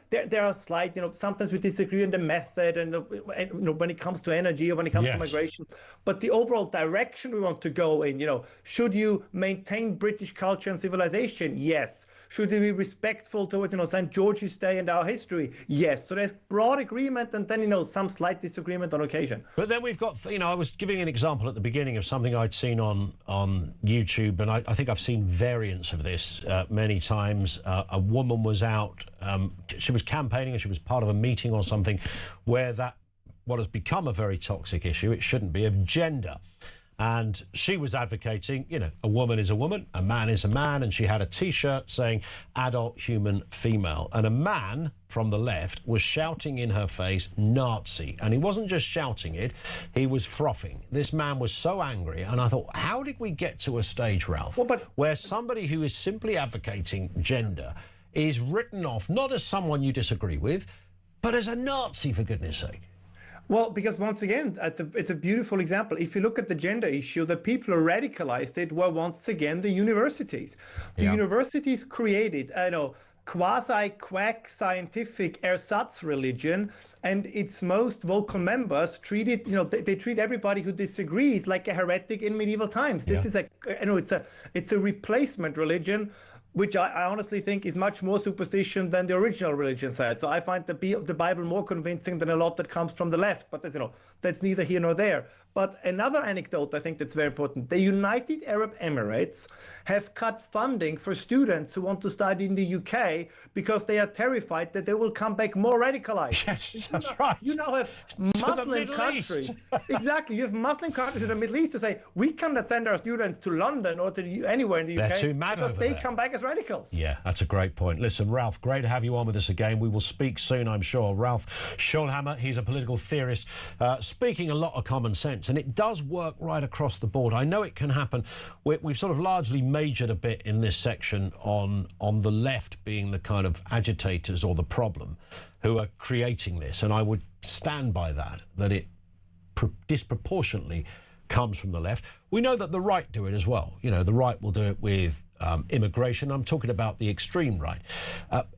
S11: There are slight, sometimes we disagree on the method, and when it comes to energy or when it comes to migration, but the overall direction we want to go in, should you maintain British culture and civilization? Yes. Should we be respectful towards, St. George's Day and our history? Yes. So there's broad agreement, and then, some slight disagreement on occasion.
S2: But then we've got, I was giving an example at the beginning of something I'd seen on YouTube, and I think I've seen variants of this many times. A woman was out, she was campaigning, and she was part of a meeting or something where what has become a very toxic issue, it shouldn't be, of gender. And she was advocating, you know, a woman is a woman, a man is a man, and she had a T-shirt saying adult human female. And a man from the left was shouting in her face, Nazi. And he wasn't just shouting it, he was frothing. This man was so angry. And I thought, how did we get to a stage, Ralph, where somebody who is simply advocating gender is written off, not as someone you disagree with, but as a Nazi, for goodness sake?
S11: Well, because once again, it's a beautiful example. If you look at the gender issue, the people who radicalized it were once again the universities. The universities created, quasi-quack scientific ersatz religion, and its most vocal members treat it, they treat everybody who disagrees like a heretic in medieval times. This is it's a replacement religion, which I honestly think is much more superstition than the original religion said. So I find the Bible more convincing than a lot that comes from the left. But that's neither here nor there. But another anecdote I think that's very important. The United Arab Emirates have cut funding for students who want to study in the UK because they are terrified that they will come back more radicalized.
S2: Yes, that's right.
S11: You now have Muslim countries. Exactly. You have Muslim countries in the Middle East who say, we cannot send our students to London or to anywhere in the UK.
S2: They're too mad
S11: because
S2: over
S11: they
S2: there.
S11: come back as radicals.
S2: Yeah, that's a great point. Listen, Ralph, great to have you on with us again. We will speak soon, I'm sure. Ralph Schulhammer, he's a political theorist, speaking a lot of common sense, and it does work right across the board. I know it can happen. We've sort of largely majored a bit in this section on the left being the kind of agitators or the problem who are creating this, and I would stand by that it disproportionately comes from the left. We know that the right do it as well. You know, the right will do it with immigration. I'm talking about the extreme right.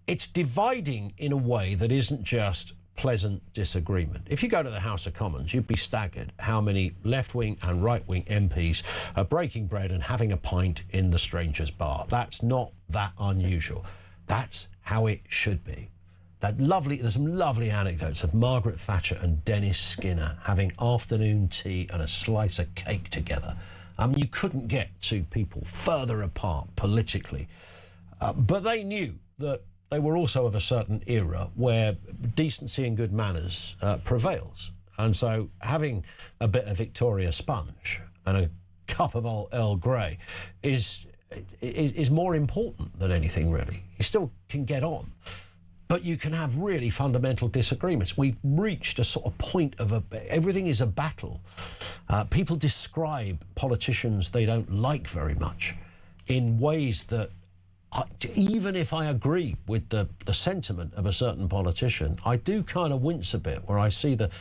S2: It's dividing in a way that isn't just pleasant disagreement. If you go to the House of Commons, you'd be staggered how many left-wing and right-wing MPs are breaking bread and having a pint in the Strangers' Bar. That's not that unusual. That's how it should be. There's some lovely anecdotes of Margaret Thatcher and Dennis Skinner having afternoon tea and a slice of cake together. You couldn't get two people further apart politically. But they knew that they were also of a certain era where decency and good manners prevails. And so having a bit of Victoria Sponge and a cup of old Earl Grey is more important than anything, really. You still can get on, but you can have really fundamental disagreements. We've reached a sort of point of everything is a battle. People describe politicians they don't like very much in ways that, even if I agree with the sentiment of a certain politician, I do kind of wince a bit where I see the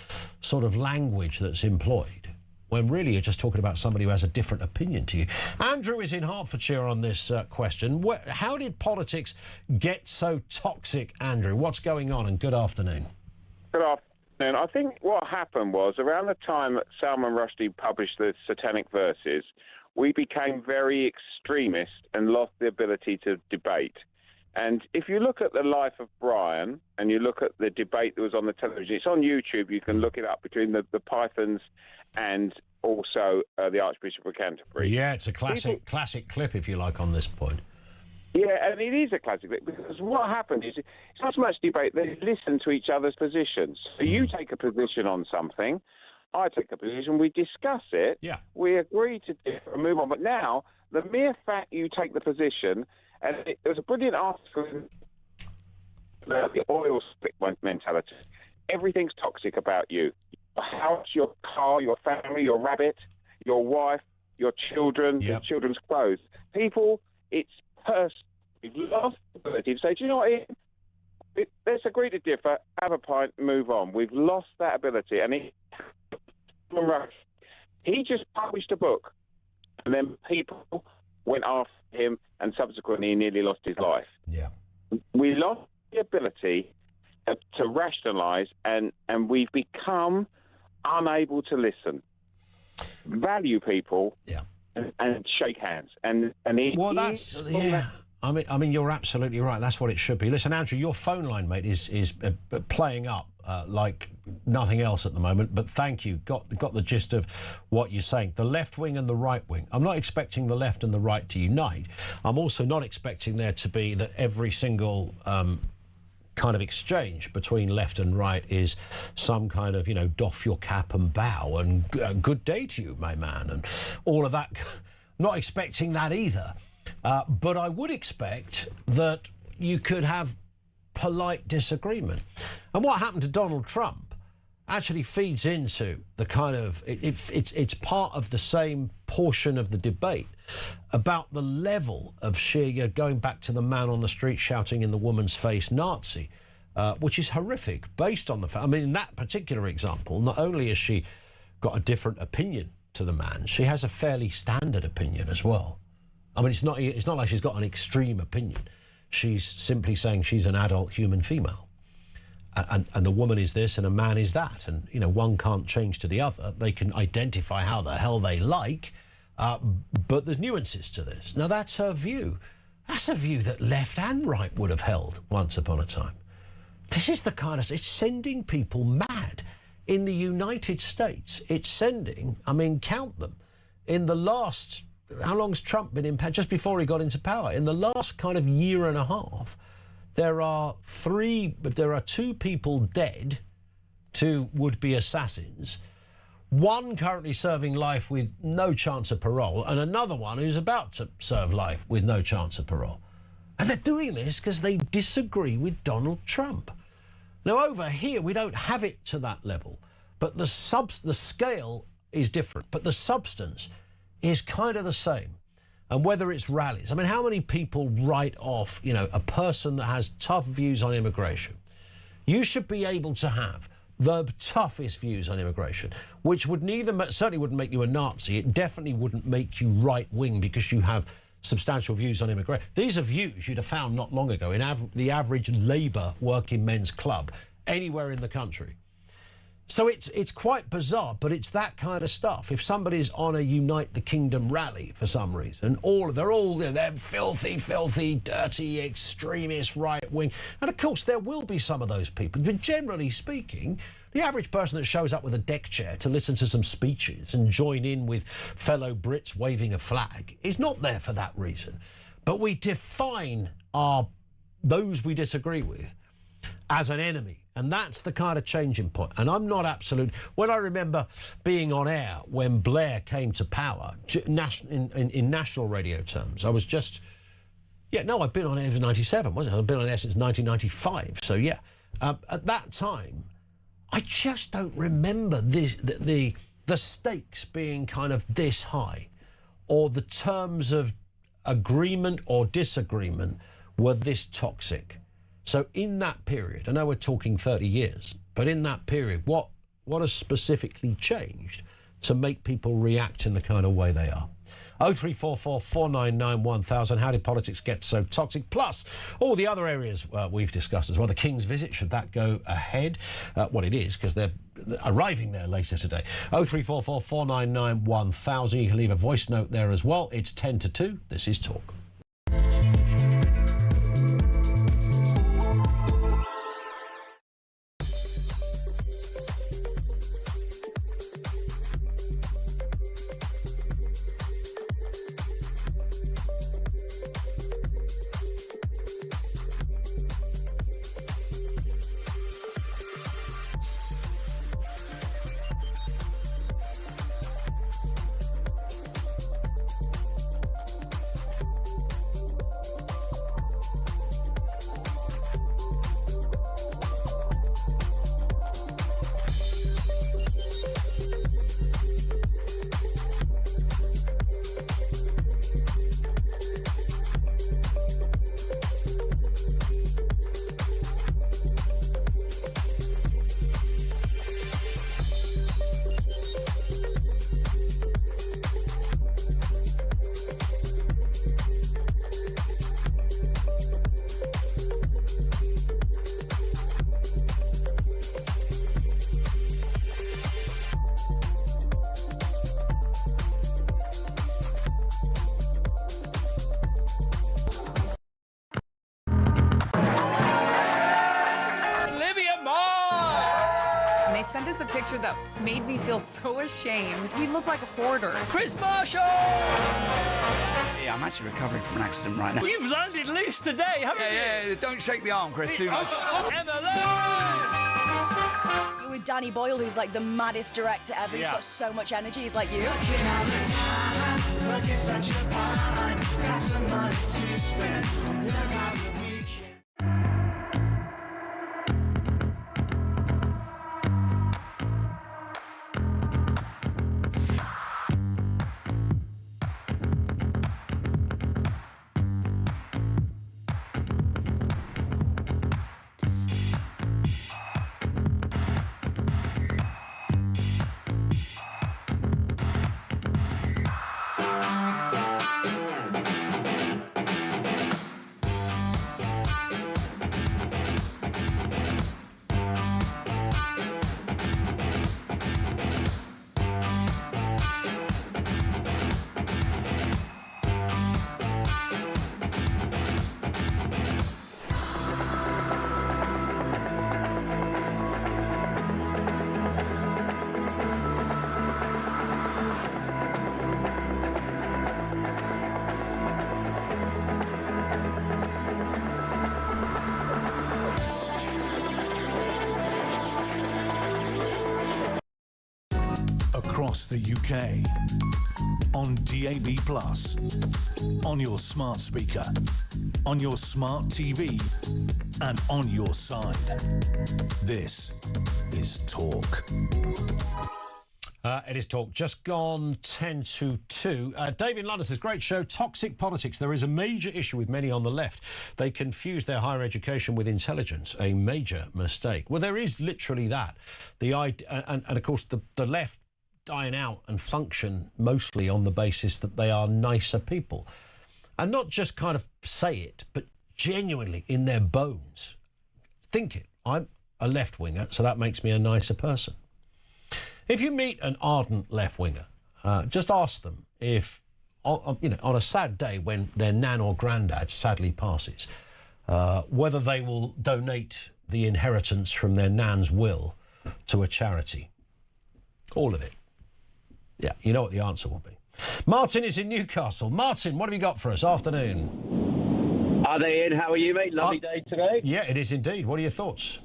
S2: sort of language that's employed, when really you're just talking about somebody who has a different opinion to you. Andrew is in Hertfordshire on this question. How did politics get so toxic, Andrew? What's going on? And good afternoon.
S12: Good afternoon. I think what happened was around the time that Salman Rushdie published the Satanic Verses, we became very extremist and lost the ability to debate. And if you look at the life of Brian and you look at the debate that was on the television, it's on YouTube, you can look it up, between the Pythons and also the Archbishop of Canterbury.
S2: Yeah, it's a classic clip, if you like, on this point.
S12: Yeah, and it is a classic clip, because what happened is it's not so much debate, they listen to each other's positions. So you take a position on something, I take a position, we discuss it, we agree to differ and move on. But now, the mere fact you take the position, and there was a brilliant article, the oil slick mentality. Everything's toxic about you. Your house, your car, your family, your rabbit, your wife, your children, your children's clothes. People, it's personal. We've lost the ability to say, do you know what, let's agree to differ, have a pint, move on. We've lost that ability. And he just published a book, and then people went after him, and subsequently he nearly lost his life.
S2: Yeah,
S12: we lost the ability to rationalise, and we've become unable to listen, value people, and shake hands.
S2: I mean, you're absolutely right. That's what it should be. Listen, Andrew, your phone line, mate, is playing up like nothing else at the moment. But thank you. Got the gist of what you're saying. The left wing and the right wing. I'm not expecting the left and the right to unite. I'm also not expecting there to be that every single kind of exchange between left and right is some kind of, you know, doff your cap and bow and good day to you, my man, and all of that. Not expecting that either. But I would expect that you could have polite disagreement. And what happened to Donald Trump actually feeds into the kind of, it's part of the same portion of the debate about the level of sheer, you know, going back to the man on the street shouting in the woman's face Nazi, which is horrific based on the fact, I mean, in that particular example, not only has she got a different opinion to the man, she has a fairly standard opinion as well. I mean, it's not like she's got an extreme opinion. She's simply saying she's an adult human female. And the woman is this and a man is that. And, you know, one can't change to the other. They can identify how the hell they like, but there's nuances to this. Now, that's her view. That's a view that left and right would have held once upon a time. This is the kind of... It's sending people mad. In the United States, it's sending... I mean, count them. In the last... How long's Trump been in power? Just before he got into power. In the last kind of year and a half, there are two people dead, two would-be assassins, one currently serving life with no chance of parole, and another one who's about to serve life with no chance of parole. And they're doing this because they disagree with Donald Trump. Now, over here, we don't have it to that level, but the scale is different, but the substance is kind of the same. And whether it's rallies, I mean, how many people write off, you know, a person that has tough views on immigration? You should be able to have the toughest views on immigration, which would certainly wouldn't make you a Nazi. It definitely wouldn't make you right-wing because you have substantial views on immigration. These are views you'd have found not long ago in the average Labour working men's club anywhere in the country. So it's quite bizarre, but it's that kind of stuff. If somebody's on a Unite the Kingdom rally for some reason, they're filthy, dirty, extremist, right-wing. And of course, there will be some of those people. But generally speaking, the average person that shows up with a deck chair to listen to some speeches and join in with fellow Brits waving a flag is not there for that reason. But we define those we disagree with as an enemy. And that's the kind of changing point. And I'm not absolute. When I remember being on air when Blair came to power, in national radio terms, I was just... Yeah, no, I've been on air since 97, wasn't it? I've been on air since 1995. So, yeah. At that time, I just don't remember the stakes being kind of this high, or the terms of agreement or disagreement were this toxic. So in that period, I know we're talking 30 years, but in that period, what has specifically changed to make people react in the kind of way they are? 0344 499 1000. How did politics get so toxic? Plus, all the other areas we've discussed as well. The King's visit, should that go ahead? Well, it is, because they're arriving there later today. 0344 499 1000. You can leave a voice note there as well. It's 10 to 2. This is Talk.
S5: Sent us a picture that made me feel so ashamed. We look like hoarders.
S6: Chris Marshall!
S7: Yeah, Yeah, I'm actually recovering from an accident right now.
S6: You've landed loose today, haven't you?
S7: Yeah, don't shake the arm, Chris, too much.
S8: You're with Danny Boyle, who's like the maddest director ever. He's got so much energy. He's like you.
S1: Across the UK, on DAB+, on your smart speaker, on your smart TV, and on your side. This is Talk.
S2: It is Talk. Just gone 10 to 2. Dave in London says, great show. Toxic politics. There is a major issue with many on the left. They confuse their higher education with intelligence. A major mistake. Well, there is literally that. And of course, the left dine out and function mostly on the basis that they are nicer people. And not just kind of say it, but genuinely in their bones think it. I'm a left-winger, so that makes me a nicer person. If you meet an ardent left-winger, just ask them if, on a sad day when their nan or granddad sadly passes, whether they will donate the inheritance from their nan's will to a charity. All of it. Yeah, you know what the answer will be. Martin is in Newcastle. Martin, what have you got for us? Afternoon.
S13: Are they in? How are you, mate? Lovely day today.
S2: Yeah, it is indeed. What are your thoughts?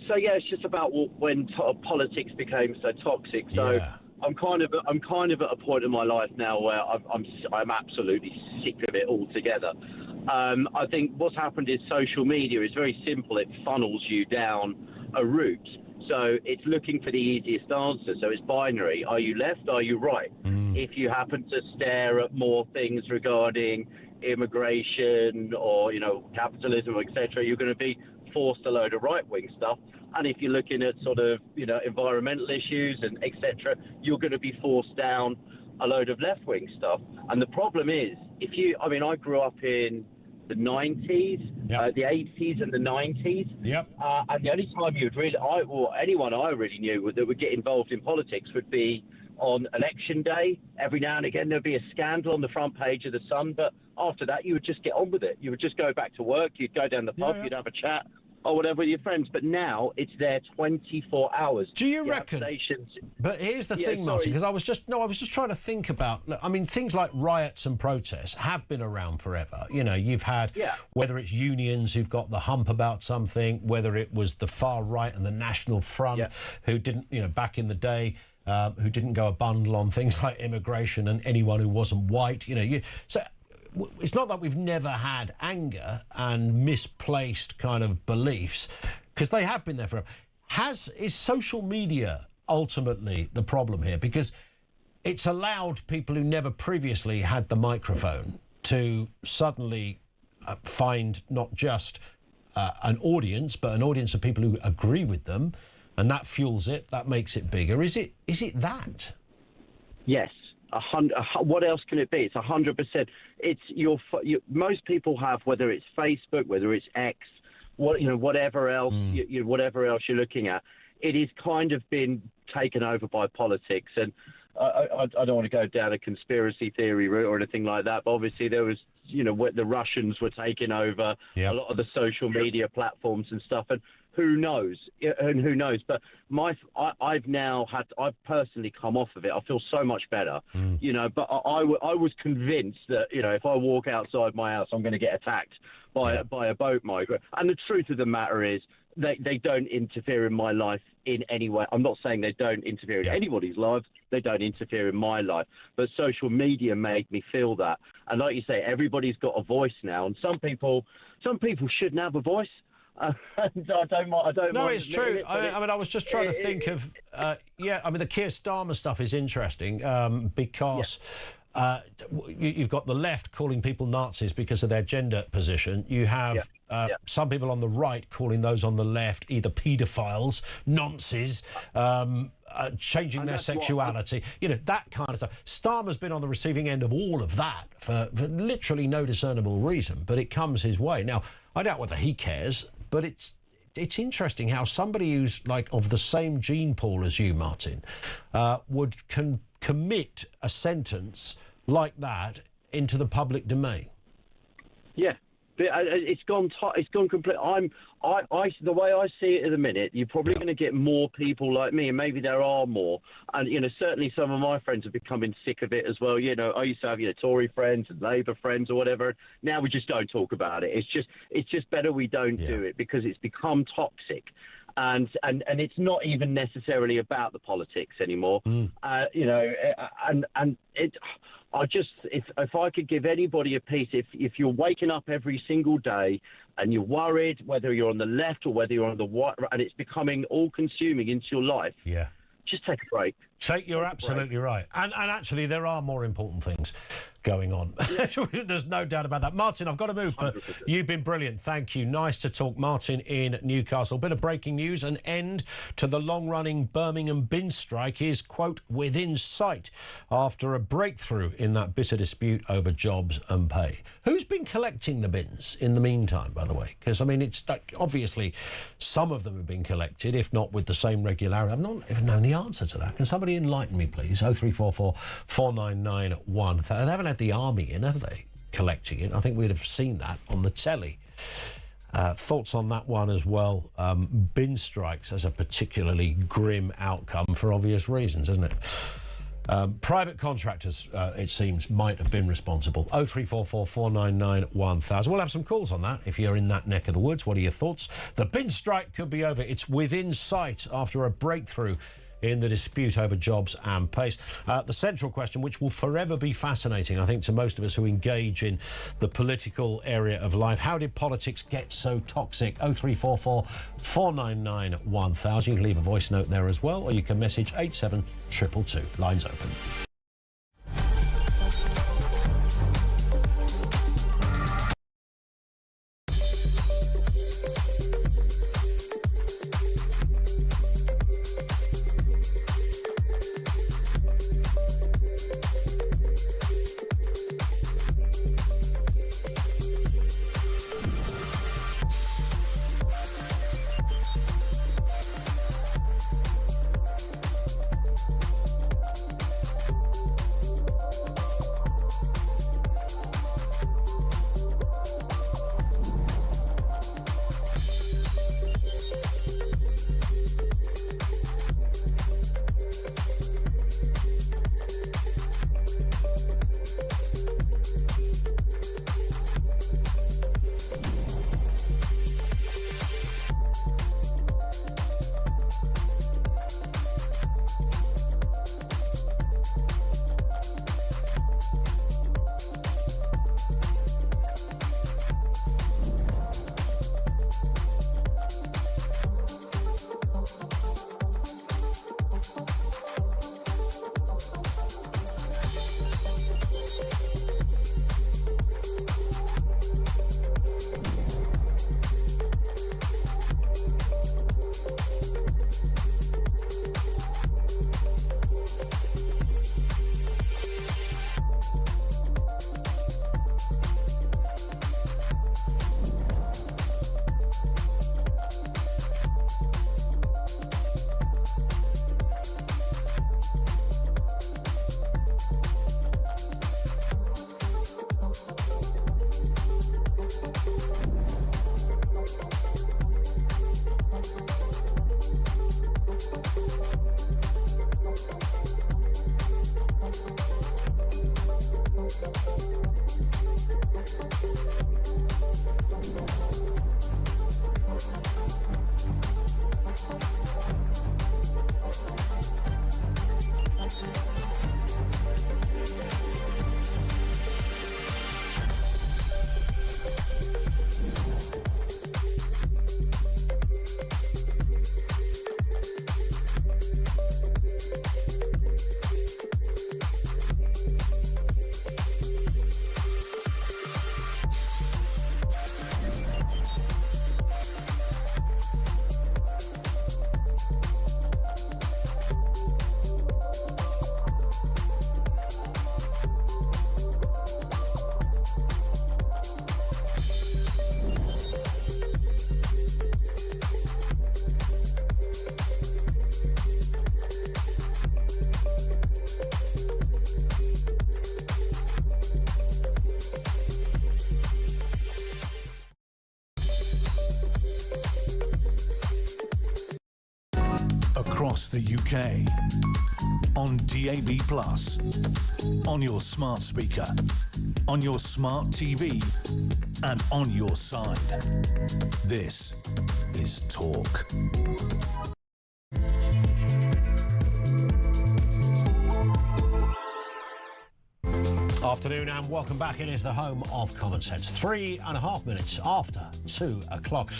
S13: So yeah, it's just about when politics became so toxic. So yeah. I'm kind of at a point in my life now where I'm absolutely sick of it altogether. I think what's happened is social media is very simple. It funnels you down a route. So it's looking for the easiest answer. So it's binary. Are you left? Are you right? If you happen to stare at more things regarding immigration or, capitalism, etc., you're going to be forced a load of right-wing stuff. And if you're looking at sort of, environmental issues and etc., you're going to be forced down a load of left-wing stuff. And the problem is, I grew up in the 90s, the 80s and the 90s. Yep. And the only time anyone I really knew that would get involved in politics would be on election day. Every now and again there'd be a scandal on the front page of the Sun, but after that you would just get on with it. You would just go back to work, you'd go down the pub, you'd have a chat or whatever with your friends. But now it's there 24 hours.
S2: Do you reckon? But here's the thing, Martin, because I was just trying to think about, things like riots and protests have been around forever. You've had, whether it's unions who've got the hump about something, whether it was the far right and the National Front who didn't, back in the day, who didn't go a bundle on things like immigration and anyone who wasn't white. So it's not that we've never had anger and misplaced kind of beliefs, because they have been there forever. Is social media ultimately the problem here? Because it's allowed people who never previously had the microphone to suddenly find not just an audience, but an audience of people who agree with them, and that fuels it, that makes it bigger. Is it that?
S13: Yes. What else can it be? It's 100%. It's most people have, whether it's Facebook, whether it's X, whatever else, whatever else you're looking at. It is kind of been taken over by politics, and I don't want to go down a conspiracy theory route or anything like that, but obviously there was, the Russians were taking over a lot of the social media platforms and stuff, and who knows? But I've personally come off of it. I feel so much better, but I was convinced that, if I walk outside my house, I'm going to get attacked by a boat migrant. And the truth of the matter is, they don't interfere in my life in any way. I'm not saying they don't interfere in anybody's life. They don't interfere in my life. But social media made me feel that. And like you say, everybody's got a voice now. And some people shouldn't have a voice. I don't mind.
S2: No, it's true. I was just trying to think of, the Keir Starmer stuff is interesting because you've got the left calling people Nazis because of their gender position. You have some people on the right calling those on the left either paedophiles, nonces, changing their sexuality, that kind of stuff. Starmer's been on the receiving end of all of that for literally no discernible reason, but it comes his way. Now, I doubt whether he cares, but it's interesting how somebody who's like of the same gene pool as you, Martin, would commit a sentence like that into the public domain.
S13: Yeah, it's gone complete. The way I see it at the minute, you're probably going to get more people like me, and maybe there are more. And certainly some of my friends are becoming sick of it as well. I used to have Tory friends and Labour friends or whatever. Now we just don't talk about it. It's just better we don't do it, because it's become toxic. And it's not even necessarily about the politics anymore. If I could give anybody a piece, if you're waking up every single day and you're worried whether you're on the left or whether you're on the right, and it's becoming all-consuming into your life, just take a break.
S2: You're absolutely right. And actually, there are more important things going on. There's no doubt about that. Martin, I've got to move, but 100%. You've been brilliant. Thank you. Nice to talk. Martin in Newcastle. Bit of breaking news. An end to the long-running Birmingham bin strike is, quote, within sight after a breakthrough in that bitter dispute over jobs and pay. Who's been collecting the bins in the meantime, by the way? Because, it's like, obviously some of them have been collected, if not with the same regularity. I've not even known the answer to that. Can somebody enlighten me, please? 0344 499 1000. They haven't had the army in, have they, collecting it? I think we'd have seen that on the telly. Thoughts on that one as well? Bin strikes as a particularly grim outcome for obvious reasons, isn't it? Private contractors, it seems, might have been responsible. 0344 499 1000. We'll have some calls on that if you're in that neck of the woods. What are your thoughts? The bin strike could be over. It's within sight after a breakthrough in the dispute over jobs and pace. The central question, which will forever be fascinating, I think, to most of us who engage in the political area of life: how did politics get so toxic? 0344 499 1000. You can leave a voice note there as well, or you can message 87222. Lines open.
S1: across the UK. On DAB+, on your smart speaker, on your smart TV, and on your side. This is Talk.
S2: Afternoon and welcome back. It is the home of common sense. 3.5 minutes after 2 o'clock.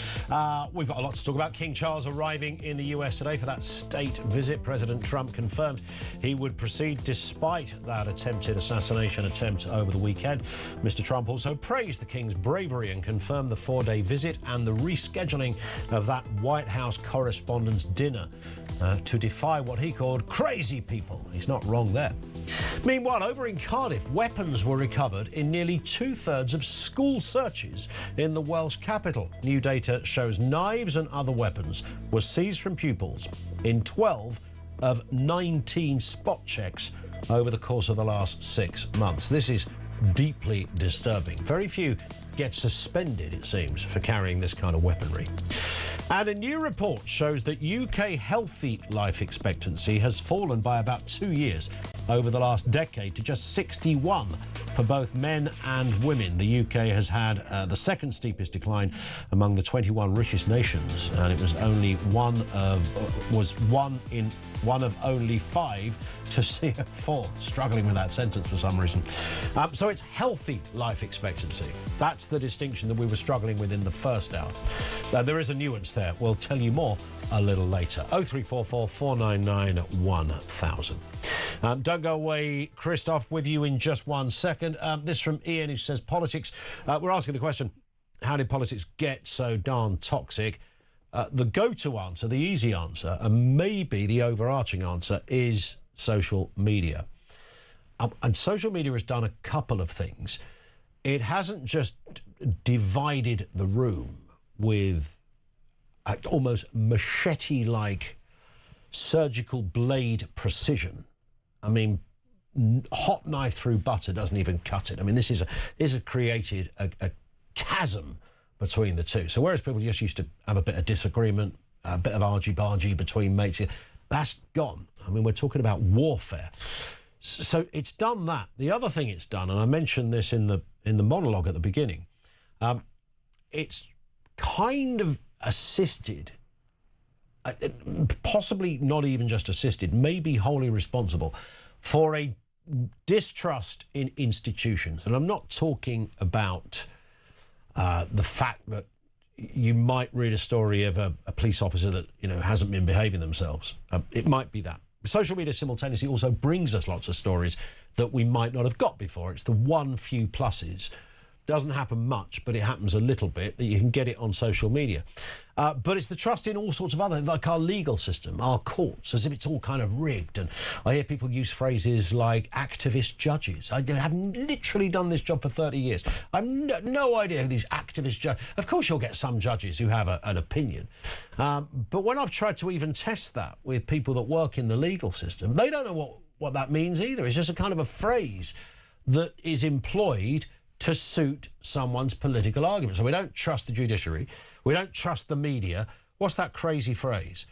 S2: We've got a lot to talk about. King Charles arriving in the US today for that state visit. President Trump confirmed he would proceed despite that attempted assassination attempt over the weekend. Mr. Trump also praised the King's bravery and confirmed the 4-day visit and the rescheduling of that White House Correspondents' Dinner to defy what he called crazy people. He's not wrong there. Meanwhile, over in Cardiff, weapons were recovered in nearly 2/3 of school searches in the Welsh capital. New data shows knives and other weapons were seized from pupils in 12 of 19 spot checks over the course of the last 6 months. This is deeply disturbing. Very few get suspended, it seems, for carrying this kind of weaponry. And a new report shows that UK healthy life expectancy has fallen by about 2 years over the last decade to just 61 for both men and women. The UK has had the second steepest decline among the 21 richest nations, and it was only one of only 5 to see a fall. Struggling with that sentence for some reason. So it's healthy life expectancy. That's the distinction that we were struggling with in the first hour. There is a nuance there. We'll tell you more a little later. 0344 499 1000. Don't go away, Christoph, with you in just 1 second. This from Ian, who says politics. We're asking the question, how did politics get so darn toxic? The go-to answer, the easy answer, and maybe the overarching answer, is social media. And social media has done a couple of things. It hasn't just divided the room with almost machete-like surgical blade precision. I mean, hot knife through butter doesn't even cut it. I mean, this has created a chasm between the two. So whereas people just used to have a bit of disagreement, a bit of argy-bargy between mates, that's gone. I mean, we're talking about warfare. So it's done that. The other thing it's done, and I mentioned this in the monologue at the beginning, it's kind of assisted, possibly not even just assisted, maybe wholly responsible for a distrust in institutions. And I'm not talking about the fact that you might read a story of a police officer that, hasn't been behaving themselves. It might be that. Social media simultaneously also brings us lots of stories that we might not have got before. It's the one few pluses. Doesn't happen much, but it happens a little bit, that you can get it on social media. But it's the trust in all sorts of other, like our legal system, our courts, as if it's all kind of rigged. And I hear people use phrases like activist judges. I have literally done this job for 30 years. I've no idea who these activist judges... Of course you'll get some judges who have an opinion. But when I've tried to even test that with people that work in the legal system, they don't know what that means either. It's just a kind of a phrase that is employed to suit someone's political argument. So we don't trust the judiciary. We don't trust the media. What's that crazy phrase?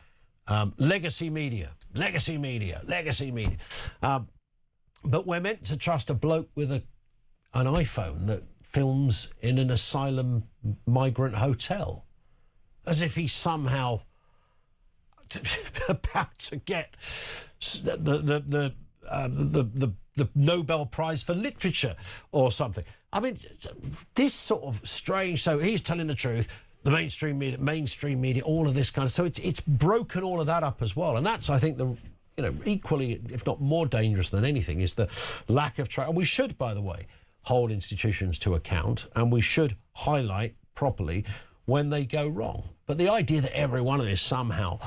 S2: Legacy media, legacy media, legacy media. But we're meant to trust a bloke with an iPhone that films in an asylum migrant hotel, as if he's somehow about to get the Nobel Prize for Literature or something. I mean, this sort of strange... So he's telling the truth, the mainstream media, all of this kind of... So it's broken all of that up as well. And that's, I think, equally, if not more dangerous than anything, is the lack of trust. And we should, by the way, hold institutions to account, and we should highlight properly when they go wrong. But the idea that every one of this somehow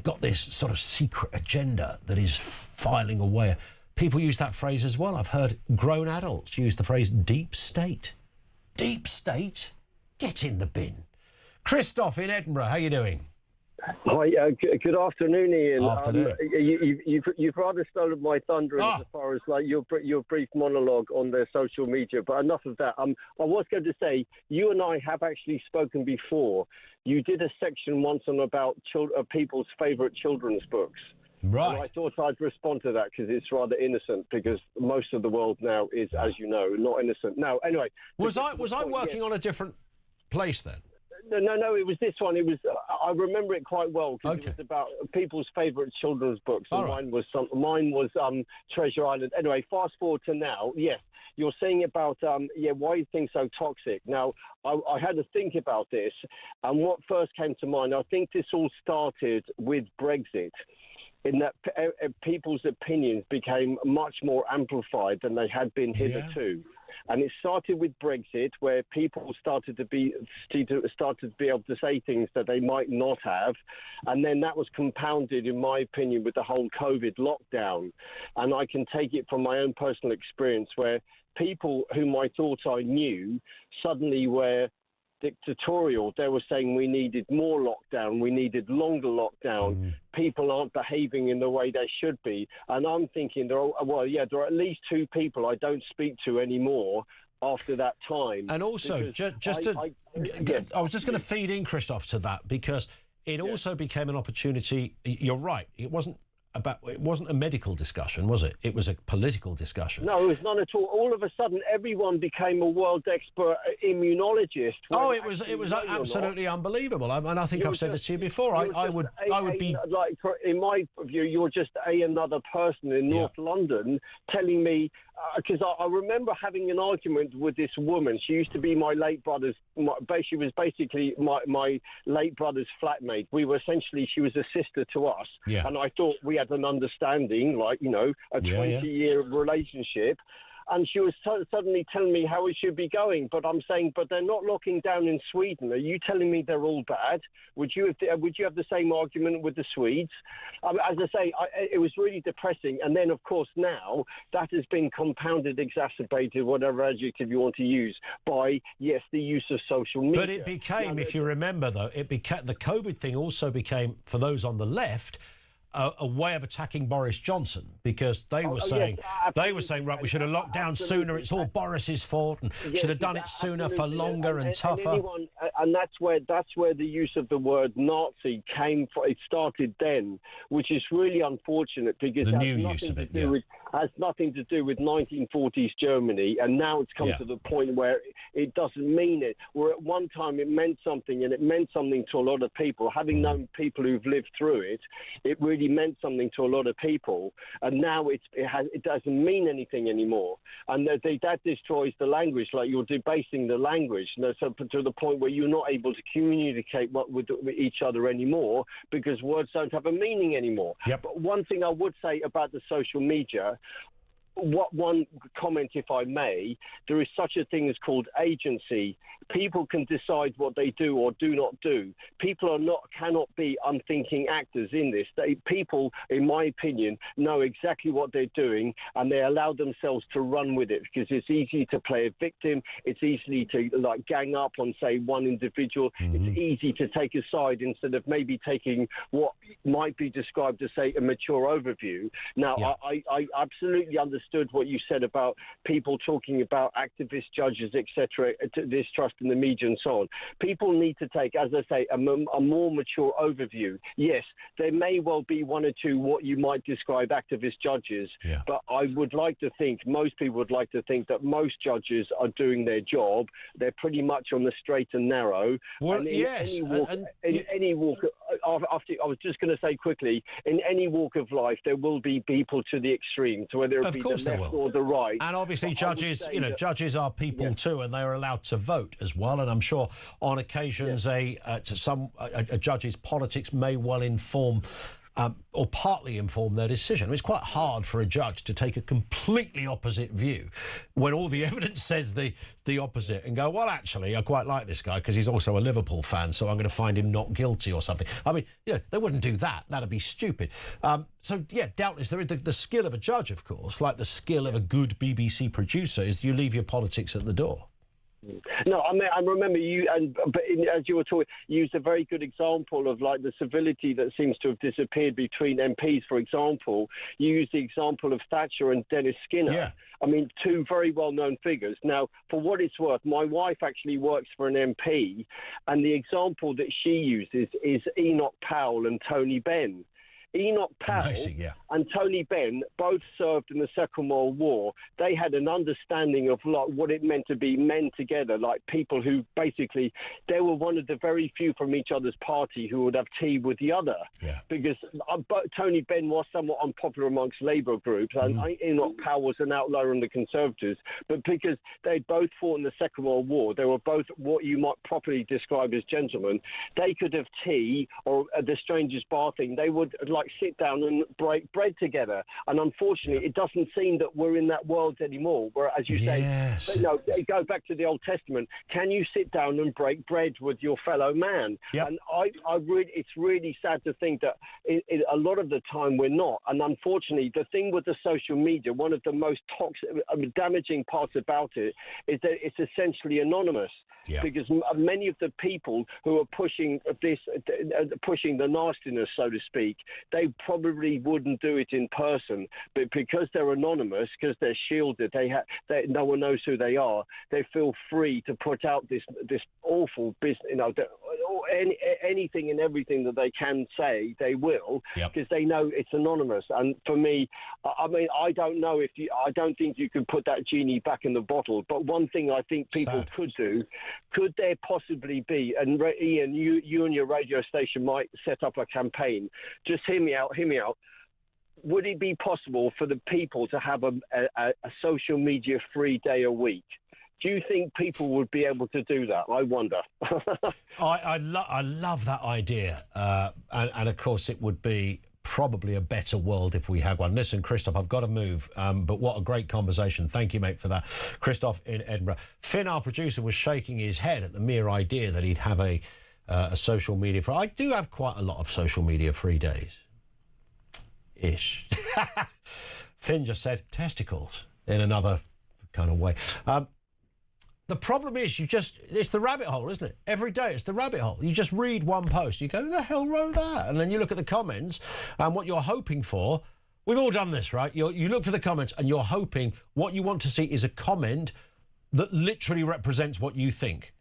S2: got this sort of secret agenda that is filing away... People use that phrase as well. I've heard grown adults use the phrase deep state. Deep state? Get in the bin. Christoph in Edinburgh, how you doing?
S14: Hi, good afternoon, Ian.
S2: Afternoon.
S14: You've rather stolen my thunder as far as like your brief monologue on the social media, but enough of that. I was going to say, you and I have actually spoken before. You did a section once on about people's favourite children's books.
S2: Right.
S14: And I thought I'd respond to that because it's rather innocent, because most of the world now is, as you know, not innocent. Now, anyway.
S2: Was I working on a different place then?
S14: No, it was this one. It was. I remember it quite well because it was about people's favourite children's books, and mine was Treasure Island. Anyway, fast forward to now. Yes, you're saying about why are things so toxic? Now, I had to think about this, and what first came to mind, I think this all started with Brexit, in that people's opinions became much more amplified than they had been hitherto. And it started with Brexit, where people started to be able to say things that they might not have. And then that was compounded, in my opinion, with the whole COVID lockdown. And I can take it from my own personal experience, where people whom I thought I knew suddenly were dictatorial. They were saying we needed more lockdown, we needed longer lockdown. People aren't behaving in the way they should be. And I'm thinking, there are at least two people I don't speak to anymore after that time.
S2: And also, I was just going to feed in, Christoph, to that, because it also became an opportunity. You're right. It wasn't a medical discussion, was it? It was a political discussion.
S14: No, it was none at all. All of a sudden, everyone became a world expert immunologist.
S2: Oh, it was absolutely unbelievable. And I think I've said this to you before. I would be
S14: like, in my view, you're just another person in North London telling me, because I remember having an argument with this woman. She used to be my late brother's. She was basically my late brother's flatmate. She was a sister to us, and I thought we had an understanding, like, you know, a 20-year relationship. And she was suddenly telling me how it should be going. But I'm saying, but they're not locking down in Sweden. Are you telling me they're all bad? Would you have the same argument with the Swedes? As I say, it was really depressing. And then, of course, now that has been compounded, exacerbated, whatever adjective you want to use, by, yes, the use of social media.
S2: But it became, if you remember, though, the COVID thing also became, for those on the left, a way of attacking Boris Johnson, because they were saying, right, we should have locked down sooner. It's all Boris's fault, and should have done it sooner for longer and tougher.
S14: And that's where the use of the word Nazi came from. It started then, which is really unfortunate, because
S2: the new use of it
S14: has nothing to do with 1940s Germany, and now it's come to the point where it doesn't mean it. Where at one time it meant something, and it meant something to a lot of people. Having known people who've lived through it, it really meant something to a lot of people, and now it doesn't mean anything anymore. And that destroys the language. Like, you're debasing the language, so to the point where you're not able to communicate with each other anymore, because words don't have a meaning anymore. But one thing I would say about the social media, one comment, if I may, there is such a thing as called agency. People can decide what they do or do not do. People cannot be unthinking actors in this. People, in my opinion, know exactly what they're doing, and they allow themselves to run with it, because it's easy to play a victim. It's easy to gang up on, say, one individual. It's easy to take a side instead of maybe taking what might be described as, say, a mature overview. Now, I absolutely understand what you said about people talking about activists, judges, etc., distrust in the media and so on. People need to take, as I say, a more mature overview. Yes, there may well be one or two what you might describe activist judges, but I would like to think, most people would like to think, that most judges are doing their job. They're pretty much on the straight and narrow.
S2: Well,
S14: any walk, I was just going to say quickly, in any walk of life, there will be people to the extreme, to whether it be the left or the right.
S2: And obviously, judges are people too, and they are allowed to vote as well. And I'm sure on occasions a judge's politics may well inform or partly inform their decision. I mean, it's quite hard for a judge to take a completely opposite view when all the evidence says the opposite, and go, well, actually, I quite like this guy because he's also a Liverpool fan, so I'm going to find him not guilty or something. I mean, they wouldn't do that. That'd be stupid. So, doubtless, there is the skill of a judge, of course, like the skill of a good BBC producer, is you leave your politics at the door.
S14: No, I mean, I remember you, as you were talking, you used a very good example of like the civility that seems to have disappeared between MPs. For example, you used the example of Thatcher and Dennis Skinner.
S2: Yeah.
S14: I mean, two very well-known figures. Now, for what it's worth, my wife actually works for an MP, and the example that she uses is Enoch Powell and Tony Benn. Enoch Powell and Tony Benn both served in the Second World War. They had an understanding of like what it meant to be men together, like people who basically, they were one of the very few from each other's party who would have tea with the other. Yeah. Because Tony Benn was somewhat unpopular amongst Labour groups, and Enoch Powell was an outlier on the Conservatives. But because they both fought in the Second World War, they were both what you might properly describe as gentlemen. They could have tea or the strangers' bar thing. They would like sit down and break bread together, and unfortunately it doesn't seem that we're in that world anymore, where, as you say, you know, go back to the Old Testament, can you sit down and break bread with your fellow man? And I really, it's really sad to think that a lot of the time we're not, and unfortunately the thing with the social media, one of the most toxic, damaging parts about it is that it's essentially anonymous. Because many of the people who are pushing this, pushing the nastiness, so to speak, they probably wouldn't do it in person. But because they're anonymous, because they're shielded, no one knows who they are. They feel free to put out this awful business. You know, anything and everything that they can say, they will, because they know it's anonymous. And for me, I mean, I don't know if you. I don't think you can put that genie back in the bottle. But one thing I think people could do. Could there possibly be, and Ian, you and your radio station might set up a campaign, just hear me out, would it be possible for the people to have a social media free day a week? Do you think people would be able to do that? I wonder.
S2: I love that idea. And of course, it would be probably a better world if we had one. Listen, Christoph, I've got to move, but what a great conversation. Thank you, mate, for that. Christoph in Edinburgh. Finn, our producer, was shaking his head at the mere idea that he'd have a social media free. I do have quite a lot of social media free days. Ish. Finn just said testicles in another kind of way. The problem is it's the rabbit hole, isn't it? Every day it's the rabbit hole. You just read one post, you go, who the hell wrote that? And then you look at the comments, and what you're hoping for, we've all done this, right? You look for the comments and you're hoping what you want to see is a comment that literally represents what you think.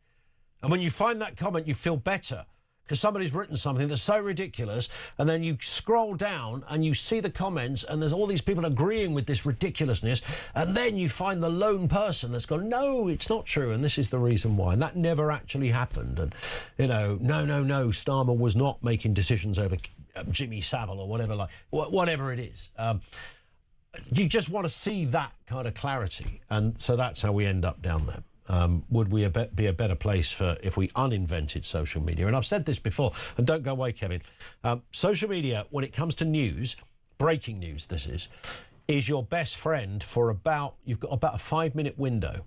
S2: And when you find that comment, you feel better because somebody's written something that's so ridiculous, and then you scroll down and you see the comments and there's all these people agreeing with this ridiculousness, and then you find the lone person that's gone, no, it's not true, and this is the reason why, and that never actually happened. And, you know, no, Starmer was not making decisions over Jimmy Savile or whatever it is. You just want to see that kind of clarity, and so that's how we end up down there. Would we be a better place if we uninvented social media? And I've said this before, and don't go away, Kevin. Social media, when it comes to news, breaking news this is your best friend for you've got about a 5-minute window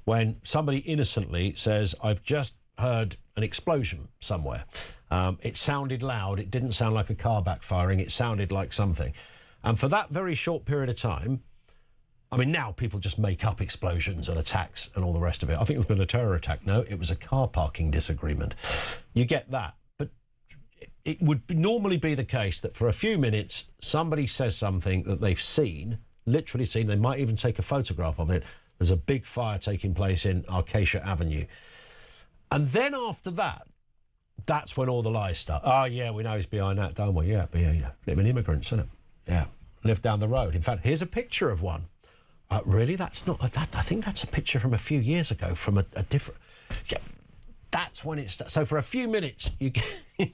S2: when somebody innocently says, I've just heard an explosion somewhere. It sounded loud. It didn't sound like a car backfiring. It sounded like something. And for that very short period of time, I mean, now people just make up explosions and attacks and all the rest of it. I think there's been a terror attack. No, it was a car parking disagreement. You get that. But it would normally be the case that for a few minutes, somebody says something that they've seen, literally seen. They might even take a photograph of it. There's a big fire taking place in Acacia Avenue. And then after that, that's when all the lies start. Oh, yeah, we know he's behind that, don't we? Yeah. Flipping immigrants, isn't it? Yeah. Live down the road. In fact, here's a picture of one. Really? That's not that. I think that's a picture from a few years ago from a different. Yeah, that's when it's. So for a few minutes, you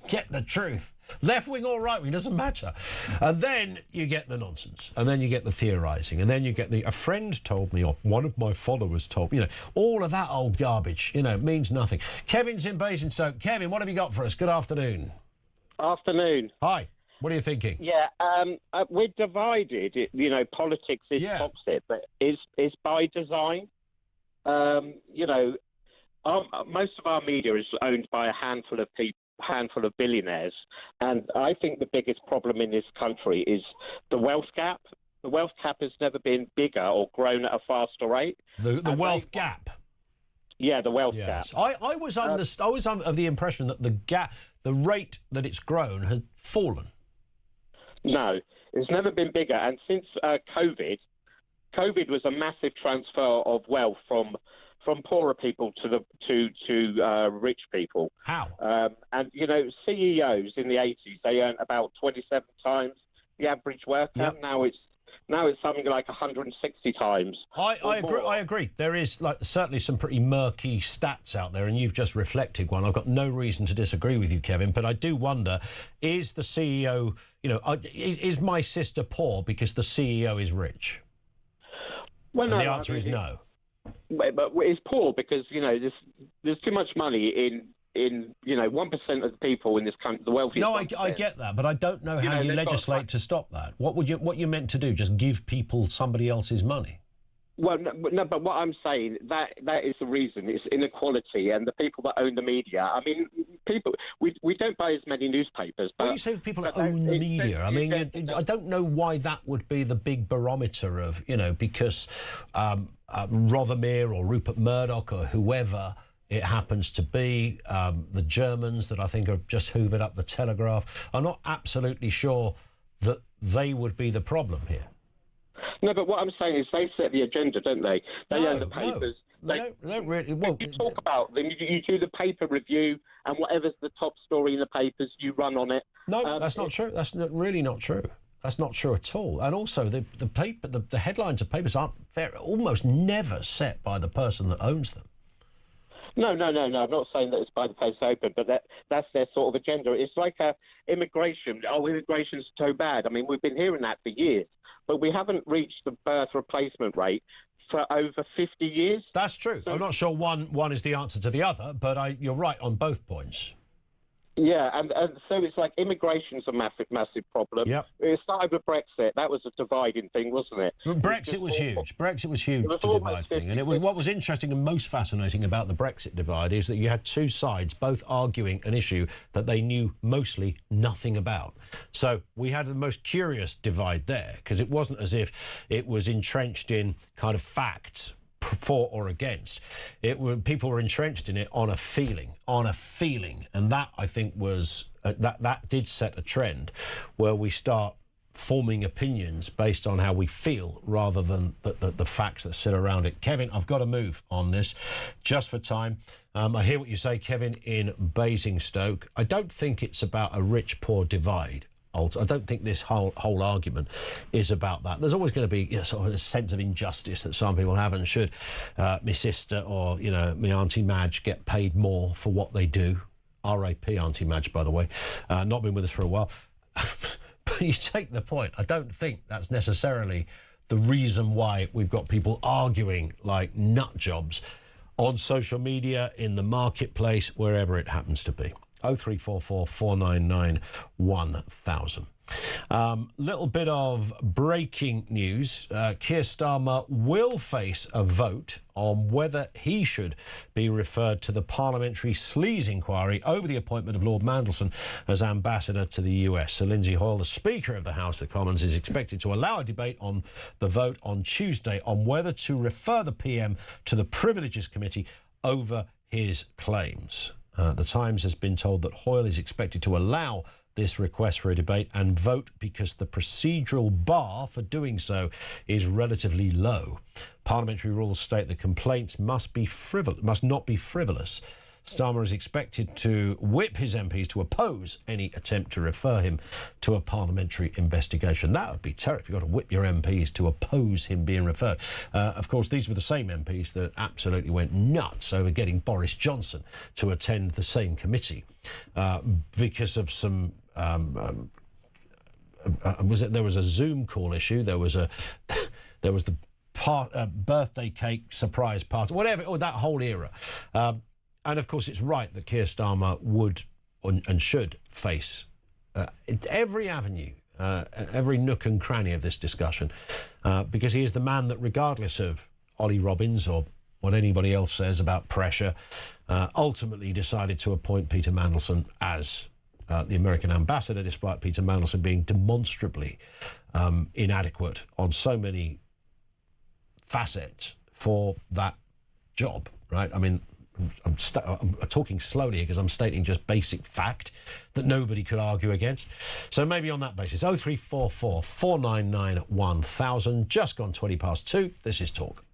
S2: get the truth. Left wing or right wing, doesn't matter. And then you get the nonsense. And then you get the theorising. And then you get a friend told me, or one of my followers told me, all of that old garbage, means nothing. Kevin's in Basingstoke. Kevin, what have you got for us? Good afternoon.
S15: Afternoon.
S2: Hi. What are you thinking?
S15: Yeah, we're divided. Politics is toxic, but is by design. Most of our media is owned by a handful of people, handful of billionaires, and I think the biggest problem in this country is the wealth gap. The wealth gap has never been bigger or grown at a faster rate.
S2: The wealth gap.
S15: Yeah, the wealth
S2: Yes.
S15: gap.
S2: I was of the impression that the rate that it's grown had fallen.
S15: No, it's never been bigger. And since COVID was a massive transfer of wealth from poorer people to rich people.
S2: How?
S15: And you know, CEOs in the 80s, they earned about 27 times the average worker.
S2: Yep.
S15: Now it's something like 160 times.
S2: I agree. There is certainly some pretty murky stats out there, and you've just reflected one. I've got no reason to disagree with you, Kevin, but I do wonder: is the CEO, is my sister poor because the CEO is rich?
S15: Well,
S2: and
S15: no,
S2: the answer is no.
S15: But it's poor because there's too much money in 1% of the people in this country, the wealthiest.
S2: No, I get that, but I don't know how you legislate to stop that. What you meant to do? Just give people somebody else's money?
S15: Well, no, but what I'm saying, that is the reason. It's inequality, and the people that own the media. I mean, we don't buy as many newspapers. But
S2: when you say people that own the media, I mean, I don't know why that would be the big barometer of, because Rothermere or Rupert Murdoch or whoever it happens to be, the Germans that I think have just hoovered up the Telegraph. I'm not absolutely sure that they would be the problem here.
S15: No, but what I'm saying is they set the agenda, don't they? They own the papers.
S2: They don't really. Well,
S15: you talk about them. You do the paper review, and whatever's the top story in the papers, you run on it.
S2: No, that's not true. That's really not true. That's not true at all. And also, the headlines of papers they're almost never set by the person that owns them.
S15: No. I'm not saying that it's by the post open, but that's their sort of agenda. It's like immigration. Oh, immigration's so bad. I mean, we've been hearing that for years, but we haven't reached the birth replacement rate for over 50 years.
S2: That's true. So, I'm not sure one is the answer to the other, but you're right on both points.
S15: Yeah, and so it's like immigration's a massive problem.
S2: Yep.
S15: It started with Brexit. That was a dividing thing, wasn't it?
S2: Brexit was huge. Brexit was huge to divide thing. And what was interesting and most fascinating about the Brexit divide is that you had two sides both arguing an issue that they knew mostly nothing about. So we had the most curious divide there, because it wasn't as if it was entrenched in kind of facts for or against. People were entrenched in it on a feeling, and that I think was that did set a trend where we start forming opinions based on how we feel rather than the facts that sit around it. Kevin, I've got to move on this just for time. I hear what you say, Kevin, in Basingstoke. I don't think it's about a rich-poor divide. I don't think this whole argument is about that. There's always going to be sort of a sense of injustice that some people have, and should my sister or my Auntie Madge get paid more for what they do. R.A.P. Auntie Madge, by the way, not been with us for a while. But you take the point. I don't think that's necessarily the reason why we've got people arguing like nut jobs on social media, in the marketplace, wherever it happens to be. 0344 499 1000. Little bit of breaking news. Keir Starmer will face a vote on whether he should be referred to the parliamentary sleaze inquiry over the appointment of Lord Mandelson as ambassador to the US. Sir Lindsay Hoyle, the Speaker of the House of Commons, is expected to allow a debate on the vote on Tuesday on whether to refer the PM to the Privileges Committee over his claims. The Times has been told that Hoyle is expected to allow this request for a debate and vote because the procedural bar for doing so is relatively low. Parliamentary rules state that complaints must not be frivolous. Starmer is expected to whip his MPs to oppose any attempt to refer him to a parliamentary investigation. That would be terrible if you've got to whip your MPs to oppose him being referred. Of course, these were the same MPs that absolutely went nuts over getting Boris Johnson to attend the same committee because of some... there was a Zoom call issue. There was the birthday cake surprise party, whatever, or that whole era. And of course, it's right that Keir Starmer would and should face every avenue, every nook and cranny of this discussion, because he is the man that, regardless of Ollie Robbins or what anybody else says about pressure, ultimately decided to appoint Peter Mandelson as the American ambassador, despite Peter Mandelson being demonstrably inadequate on so many facets for that job, right? I mean, I'm talking slowly because I'm stating just basic fact that nobody could argue against. So maybe on that basis, 0344 499 1000, just gone 20 past 2. This is Talk.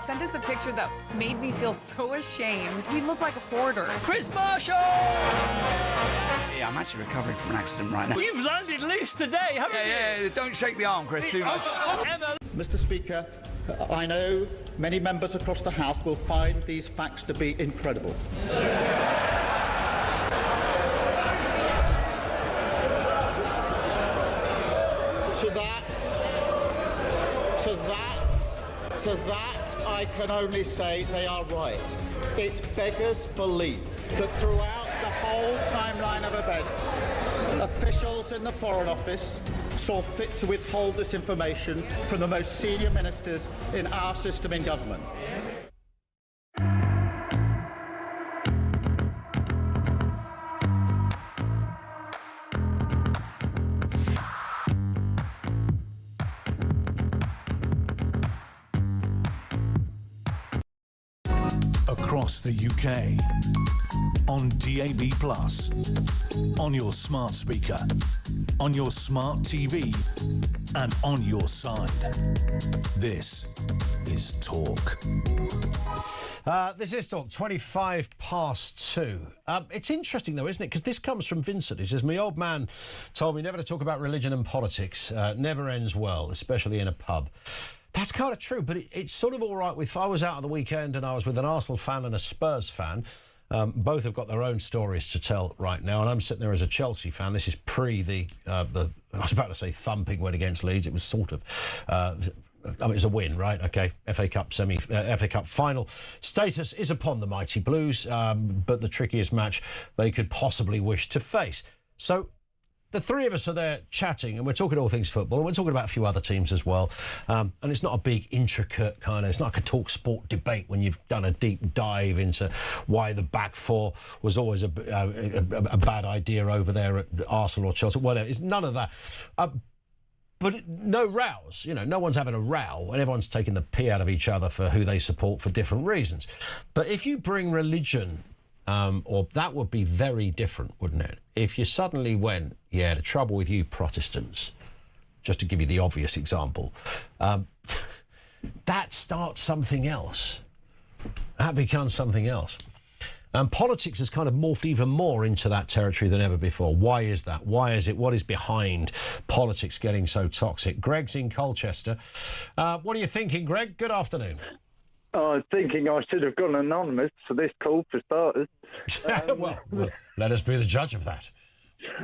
S5: Sent us a picture that made me feel so ashamed. We look like hoarders.
S6: Chris Marshall!
S7: Yeah, I'm actually recovering from an accident right now.
S6: You've landed loose today, haven't you?
S7: Yeah, don't shake the arm, Chris, too much.
S16: Mr. Speaker, I know many members across the House will find these facts to be incredible. To that, I can only say they are right. It beggars belief that throughout the whole timeline of events, officials in the Foreign Office saw fit to withhold this information from the most senior ministers in our system in government.
S1: Across the UK, on DAB+, on your smart speaker, on your smart TV, and on your side. This is Talk.
S2: This is Talk, 25 past 2. It's interesting, though, isn't it? Because this comes from Vincent. He says, my old man told me never to talk about religion and politics. Never ends well, especially in a pub. That's kind of true, but it's sort of all right if I was out on the weekend and I was with an Arsenal fan and a Spurs fan. Both have got their own stories to tell right now, and I'm sitting there as a Chelsea fan. This is pre I was about to say thumping win against Leeds. It was sort of... I mean, it was a win, right? OK, FA Cup final status is upon the mighty Blues, but the trickiest match they could possibly wish to face. So the three of us are there chatting, and we're talking all things football, and we're talking about a few other teams as well. And it's not a big, intricate kind of... It's not like a talk sport debate when you've done a deep dive into why the back four was always a bad idea over there at Arsenal or Chelsea, whatever. It's none of that. But no rows, you know, no one's having a row and everyone's taking the pee out of each other for who they support for different reasons. But if you bring religion, or that would be very different, wouldn't it? If you suddenly went, yeah, the trouble with you Protestants, just to give you the obvious example, that starts something else. That becomes something else. And politics has kind of morphed even more into that territory than ever before. Why is that? Why is it? What is behind politics getting so toxic? Greg's in Colchester. What are you thinking, Greg? Good afternoon.
S17: I was thinking I should have gone anonymous for this call, for starters.
S2: Well, let us be the judge of that.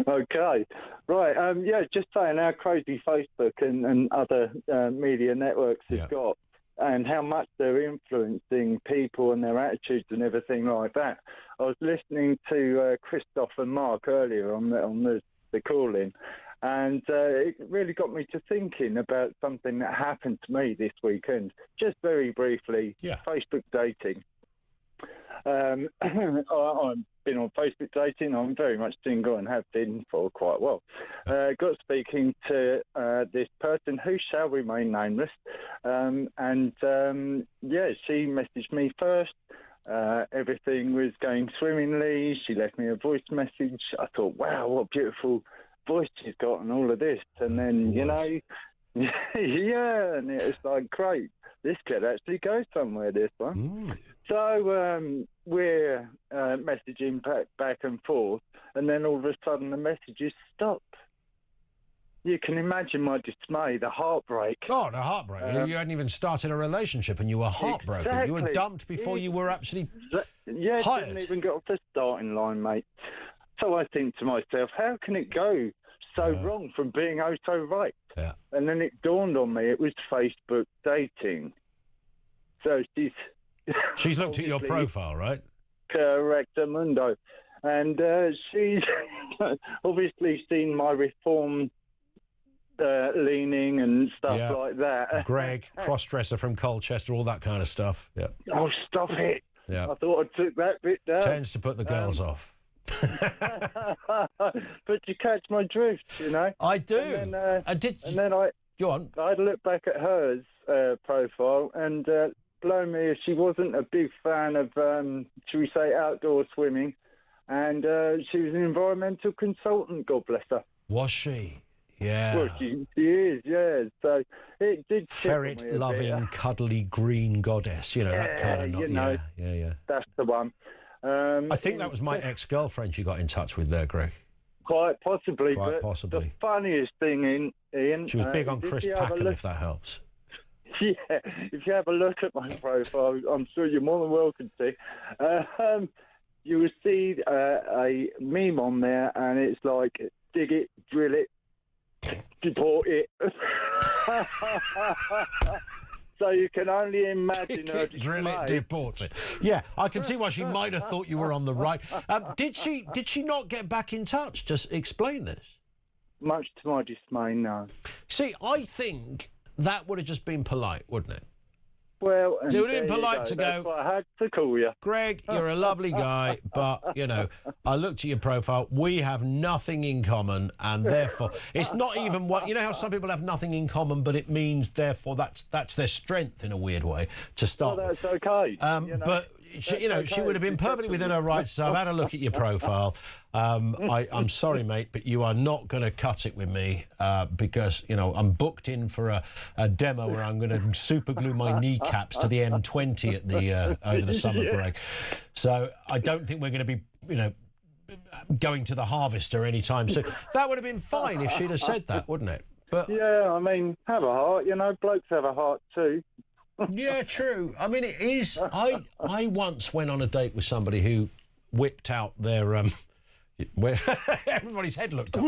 S17: Okay. Right. Yeah, just saying how crazy Facebook and other media networks have got, and how much they're influencing people and their attitudes and everything like that. I was listening to Christoph and Mark earlier on the call-in, and it really got me to thinking about something that happened to me this weekend. Just very briefly, Facebook dating. I've been on Facebook dating. I'm very much single and have been for quite a while. Got speaking to this person who shall remain nameless. Yeah, she messaged me first. Everything was going swimmingly. She left me a voice message. I thought, wow, what a beautiful voice she's got and all of this. And then, you know, yeah, and it's like, great. This could actually go somewhere, this one. So we're messaging back and forth, and then all of a sudden the messages stop. You can imagine my dismay, the heartbreak.
S2: Oh, the heartbreak. You hadn't even started a relationship and you were heartbroken.
S17: Exactly.
S2: You were dumped before you were actually
S17: Yeah,
S2: hired.
S17: didn't even get off the starting line, mate. So I think to myself, how can it go so wrong from being oh so right?
S2: Yeah.
S17: And then it dawned on me, it was Facebook dating. So
S2: she's looked at your profile, right?
S17: Correct, Mundo. And she's obviously seen my reform leaning and stuff like that.
S2: Greg, cross-dresser from Colchester, all that kind of stuff. Yeah.
S17: Oh, stop it.
S2: Yeah.
S17: I thought I took that bit down.
S2: Tends to put the girls off.
S17: But you catch my drift, you know.
S2: I do.
S17: And then,
S2: and then
S17: I
S2: go on.
S17: I had a look back at hers profile, and blow me if she wasn't a big fan of, should we say, outdoor swimming, and she was an environmental consultant. God bless her.
S2: Was she? Yeah.
S17: Well, she is, yeah. So it did.
S2: Ferret-loving, cuddly green goddess. You know, that kind of.
S17: You know,
S2: yeah.
S17: That's the one.
S2: I think that was my ex-girlfriend you got in touch with there, Greg.
S17: Quite possibly.
S2: Quite possibly.
S17: The funniest thing, Ian...
S2: She was big on Chris Packham, if that helps.
S17: Yeah, if you have a look at my profile, I'm sure you're more than welcome to. You will see a meme on there, and it's like, dig it, drill it, deport it. So you can only imagine her dismay.
S2: Drill it, deport it. Yeah, I can see why she might have thought you were on the right. Did she not get back in touch to explain this?
S17: Much to my dismay, no.
S2: See, I think that would have just been polite, wouldn't it?
S17: Well,
S2: it would have been polite to go,
S17: that's why I had to call you.
S2: Greg, you're a lovely guy, but, you know, I looked at your profile. We have nothing in common, and therefore, it's not even what, you know how some people have nothing in common, but it means, therefore, that's their strength in a weird way to start
S17: with. That's okay.
S2: But, she would have been perfectly within her rights. So I've had a look at your profile. I'm sorry, mate, but you are not going to cut it with me because, you know, I'm booked in for a demo where I'm going to super glue my kneecaps to the M20 at the over the summer break. So I don't think we're going to be, you know, going to the Harvester anytime soon. That would have been fine if she'd have said that, wouldn't it? But
S17: yeah, I mean, have a heart. You know, blokes have a heart too.
S2: Yeah, true. I mean, it is. I once went on a date with somebody who whipped out their where everybody's head looked up.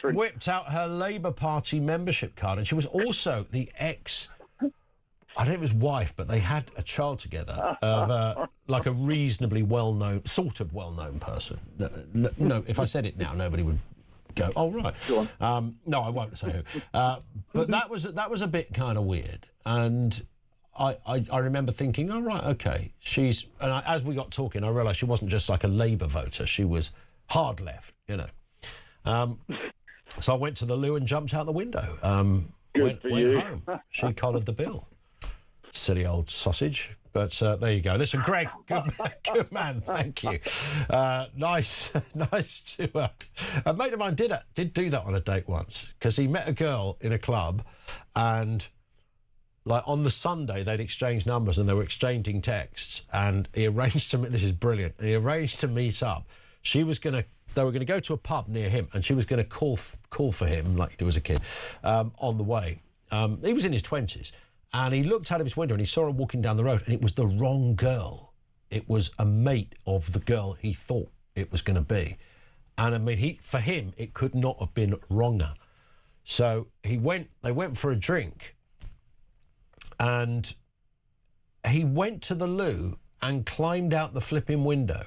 S2: Whipped out her Labour Party membership card, and she was also the ex. I don't know if it was wife, but they had a child together of like a reasonably well-known, sort of well-known person. No, if I said it now, nobody would go, oh, right.
S17: Go on.
S2: No, I won't say who. But that was a bit kind of weird. And I remember thinking, oh, right, OK. As we got talking, I realised she wasn't just like a Labour voter. She was hard left, you know. So I went to the loo and jumped out the window. Went home. She collared the bill. Silly old sausage. But there you go. Listen, Greg, good man, thank you. Nice to... a mate of mine did do that on a date once, because he met a girl in a club, and like on the Sunday they'd exchanged numbers and they were exchanging texts, and he arranged to... This is brilliant. He arranged to meet up. They were going to go to a pub near him, and she was going to call for him, like you do as a kid, on the way. He was in his 20s. And he looked out of his window and he saw her walking down the road, and it was the wrong girl. It was a mate of the girl he thought it was going to be. And I mean, for him, it could not have been wronger. So they went for a drink, and he went to the loo and climbed out the flipping window.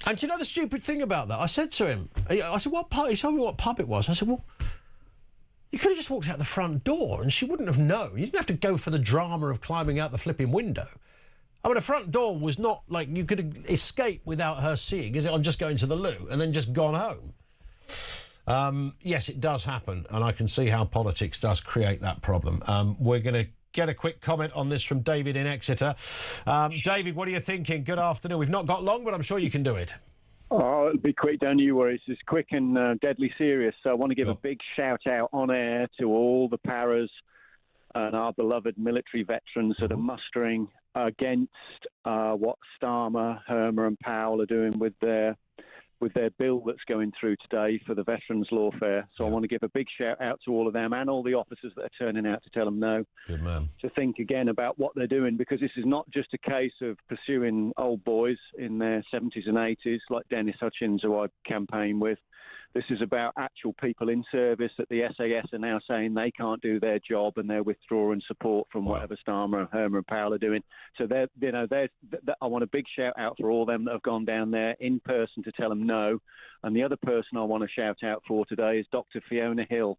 S2: And do you know the stupid thing about that? I said to him, I said, what pub? He told me what pub it was. I said, well, You could have just walked out the front door and she wouldn't have known. You didn't have to go for the drama of climbing out the flipping window. I mean, the front door was not like you could escape without her seeing. Is it, I'm just going to the loo and then just gone home? Yes, it does happen, and I can see how politics does create that problem. We're going to get a quick comment on this from David in Exeter. David, what are you thinking? Good afternoon. We've not got long, but I'm sure you can do it.
S18: Oh, it'll be quick, don't you worry. It's quick and deadly serious. So I want to give a big shout out on air to all the paras and our beloved military veterans that are mustering against what Starmer, Hermer and Powell are doing with their bill that's going through today for the veterans lawfare. So I want to give a big shout out to all of them and all the officers that are turning out to tell them no.
S2: Good man.
S18: To think again about what they're doing, because this is not just a case of pursuing old boys in their 70s and 80s like Dennis Hutchins, who I campaign with. This is about actual people in service that the SAS are now saying they can't do their job and they're withdrawing support from whatever Starmer, Hermer and Powell are doing. So I want a big shout out for all them that have gone down there in person to tell them no. And the other person I want to shout out for today is Dr. Fiona Hill,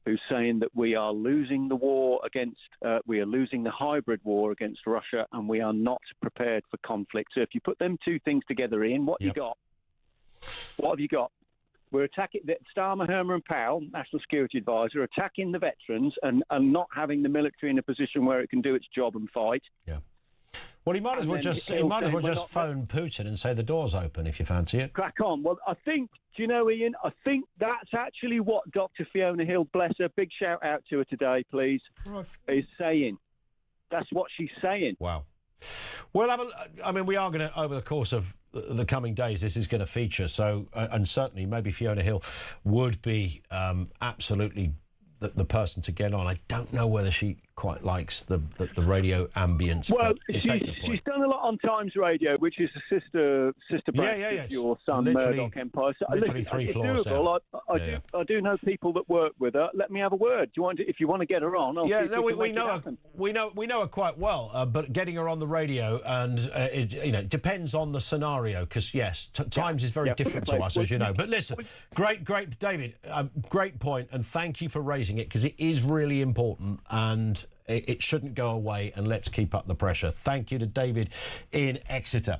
S18: who's saying that we are losing the war against, we are losing the hybrid war against Russia, and we are not prepared for conflict. So if you put them two things together, Ian, what you got? What have you got? We're attacking Starmer, Hermer and Powell, National Security Advisor, attacking the veterans and not having the military in a position where it can do its job and fight.
S2: Yeah. Well, he might as well just phone Putin and say the door's open if you fancy it.
S18: Crack on. Well, I think, do you know, Ian, I think that's actually what Dr. Fiona Hill, bless her, big shout out to her today, please, is saying. That's what she's saying.
S2: Wow. Well, I mean, we are going to, over the course of the coming days, this is going to feature. So, and certainly maybe Fiona Hill would be absolutely the person to get on. I don't know whether she quite likes the radio ambience.
S18: Well, she's done a lot on Times Radio, which is a sister branch of your son Murdoch Empire. So,
S2: literally three floors down.
S18: I do know people that work with her. Let me have a word. Do you want to, if you want to get her on?
S2: We know her quite well. But getting her on the radio and it depends on the scenario. Because yes, Times is very different to us, as you know. But listen, great, David, great point, and thank you for raising it because it is really important and it shouldn't go away, and let's keep up the pressure. Thank you to David in Exeter.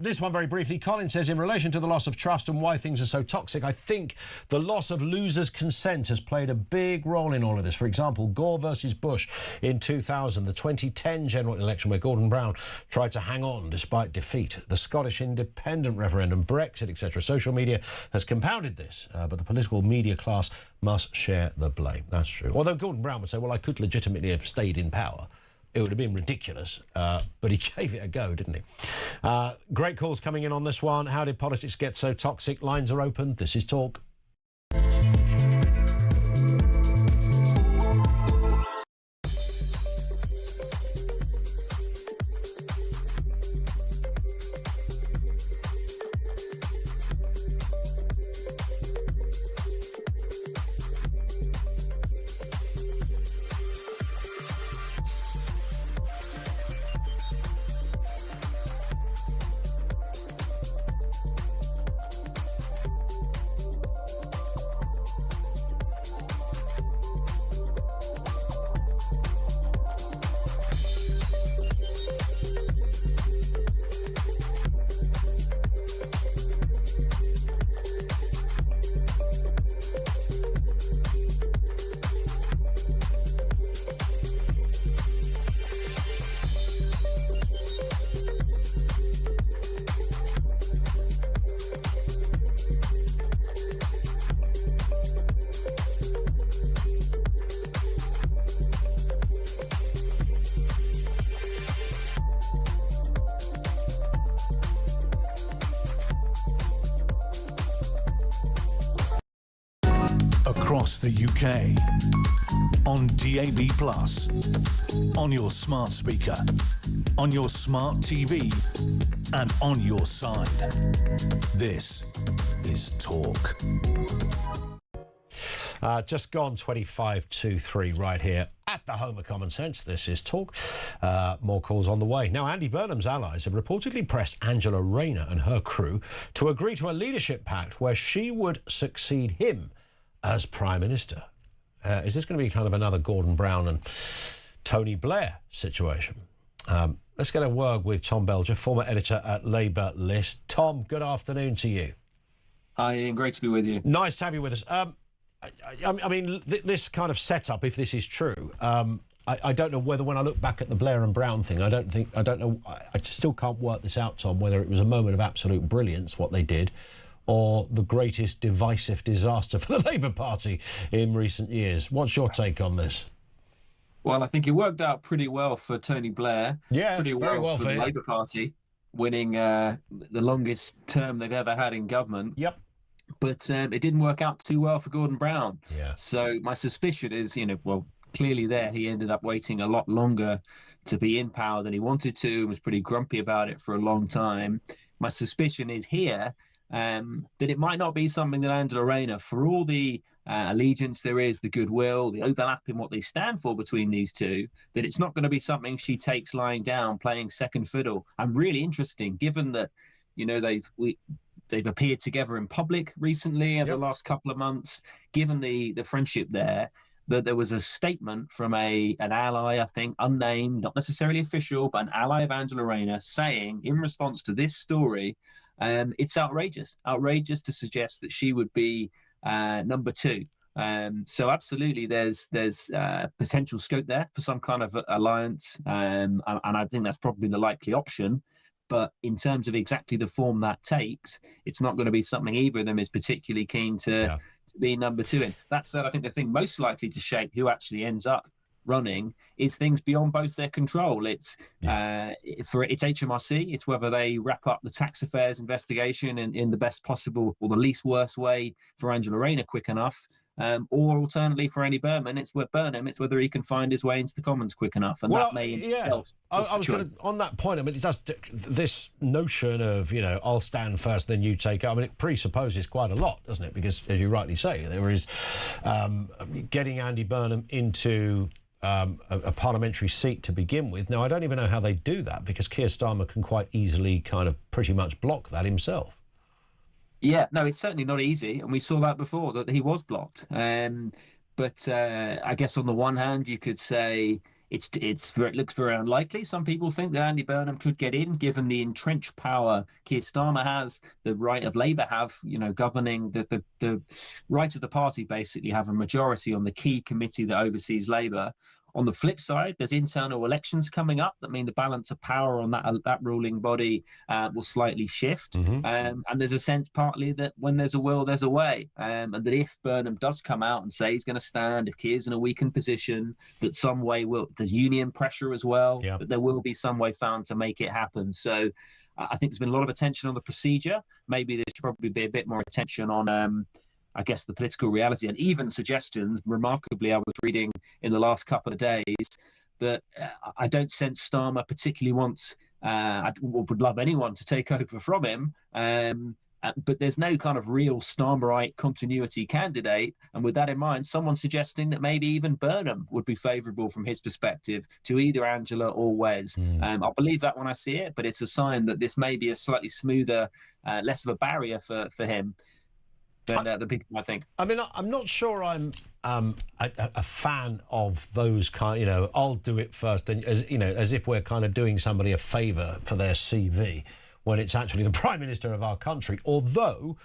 S2: This one very briefly. Colin says, in relation to the loss of trust and why things are so toxic, I think the loss of losers' consent has played a big role in all of this. For example, Gore versus Bush in 2000, the 2010 general election where Gordon Brown tried to hang on despite defeat, the Scottish independent referendum, Brexit, etc. Social media has compounded this, but the political media class must share the blame. That's true. Although Gordon Brown would say, well, I could legitimately have stayed in power. It would have been ridiculous, but he gave it a go, didn't he? Great calls coming in on this one. How did politics get so toxic? Lines are open. This is Talk.
S1: Across the UK, on DAB+, on your smart speaker, on your smart TV, and on your side. This is Talk.
S2: Just gone 25 to 3 right here at the home of common sense. This is Talk. More calls on the way. Now, Andy Burnham's allies have reportedly pressed Angela Rayner and her crew to agree to a leadership pact where she would succeed him as Prime Minister. is this going to be kind of another Gordon Brown and Tony Blair situation? Let's get a word with Tom Belger, former editor at Labour List. Tom, good afternoon to you.
S19: Hi, Ian. Great to be with you.
S2: Nice to have you with us. I mean, this kind of setup, if this is true, I don't know whether, when I look back at the Blair and Brown thing, I still can't work this out, Tom, whether it was a moment of absolute brilliance, what they did, or the greatest divisive disaster for the Labour Party in recent years. What's your take on this?
S19: Well, I think it worked out pretty well for Tony Blair.
S2: Yeah,
S19: pretty
S2: very well
S19: for the Labour Party, winning the longest term they've ever had in government.
S2: Yep.
S19: But it didn't work out too well for Gordon Brown.
S2: Yeah.
S19: So my suspicion is, clearly there he ended up waiting a lot longer to be in power than he wanted to, and was pretty grumpy about it for a long time. My suspicion is here that it might not be something that Angela Rayner, for all the allegiance there is, the goodwill, the overlap in what they stand for between these two, that it's not going to be something she takes lying down, playing second fiddle. And really interesting, given that, they've appeared together in public recently over the last couple of months, given the friendship there, that there was a statement from an ally, I think, unnamed, not necessarily official, but an ally of Angela Rayner, saying in response to this story, it's outrageous to suggest that she would be number two. So absolutely, there's potential scope there for some kind of alliance, and I think that's probably the likely option. But in terms of exactly the form that takes, it's not going to be something either of them is particularly keen to be number two in. That said, I think the thing most likely to shape who actually ends up running is things beyond both their control. It's HMRC. It's whether they wrap up the tax affairs investigation in the best possible or the least worst way for Angela Rayner quick enough. Or alternately for Andy Burnham, it's whether he can find his way into the Commons quick enough, and that may itself.
S2: I was going to, on that point. I mean, it does this notion of I'll stand first, then you take it. I mean, it presupposes quite a lot, doesn't it? Because, as you rightly say, there is getting Andy Burnham into a parliamentary seat to begin with. Now, I don't even know how they do that, because Keir Starmer can quite easily kind of pretty much block that himself.
S19: Yeah, no, it's certainly not easy, and we saw that before, that he was blocked. But I guess on the one hand, you could say it looks very unlikely. Some people think that Andy Burnham could get in, given the entrenched power Keir Starmer has, the right of Labour have, governing the right of the party, basically have a majority on the key committee that oversees Labour. On the flip side, there's internal elections coming up that mean the balance of power on that ruling body will slightly shift. And there's a sense partly that when there's a will, there's a way. And that if Burnham does come out and say he's going to stand, if Keir's in a weakened position, that some way there's union pressure as well, that there will be some way found to make it happen. So I think there's been a lot of attention on the procedure. Maybe there should probably be a bit more attention on I guess the political reality, and even suggestions. Remarkably, I was reading in the last couple of days that I don't sense Starmer particularly wants, would love anyone to take over from him. But there's no kind of real Starmerite continuity candidate. And with that in mind, someone suggesting that maybe even Burnham would be favourable from his perspective to either Angela or Wes. I'll believe that when I see it, but it's a sign that this may be a slightly smoother, less of a barrier for him than people might think.
S2: I mean, I'm not sure I'm a fan of those kind. I'll do it first, and as if we're kind of doing somebody a favour for their CV, when it's actually the Prime Minister of our country. Although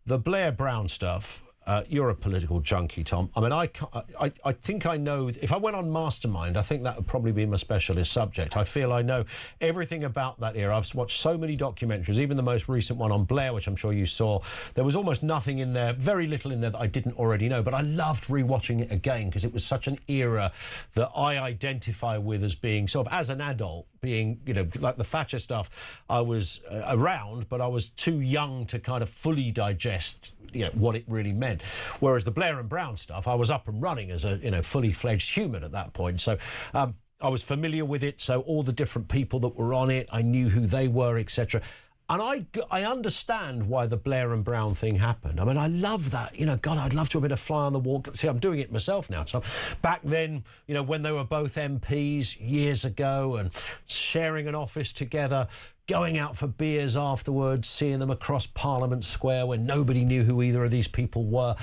S2: the Blair Brown stuff, you're a political junkie, Tom. I mean, I think I know. If I went on Mastermind, I think that would probably be my specialist subject. I feel I know everything about that era. I've watched so many documentaries, even the most recent one on Blair, which I'm sure you saw. There was almost nothing in there, very little in there that I didn't already know. But I loved rewatching it again, because it was such an era that I identify with as being sort of, as an adult, being, like the Thatcher stuff, I was around, but I was too young to kind of fully digest, what it really meant. Whereas the Blair and Brown stuff, I was up and running as a, fully fledged human at that point. So I was familiar with it. So all the different people that were on it, I knew who they were, etc. And I understand why the Blair and Brown thing happened. I mean, I love that. God, I'd love to have been a fly on the wall. See, I'm doing it myself now. So back then, when they were both MPs years ago and sharing an office together, going out for beers afterwards, seeing them across Parliament Square when nobody knew who either of these people were.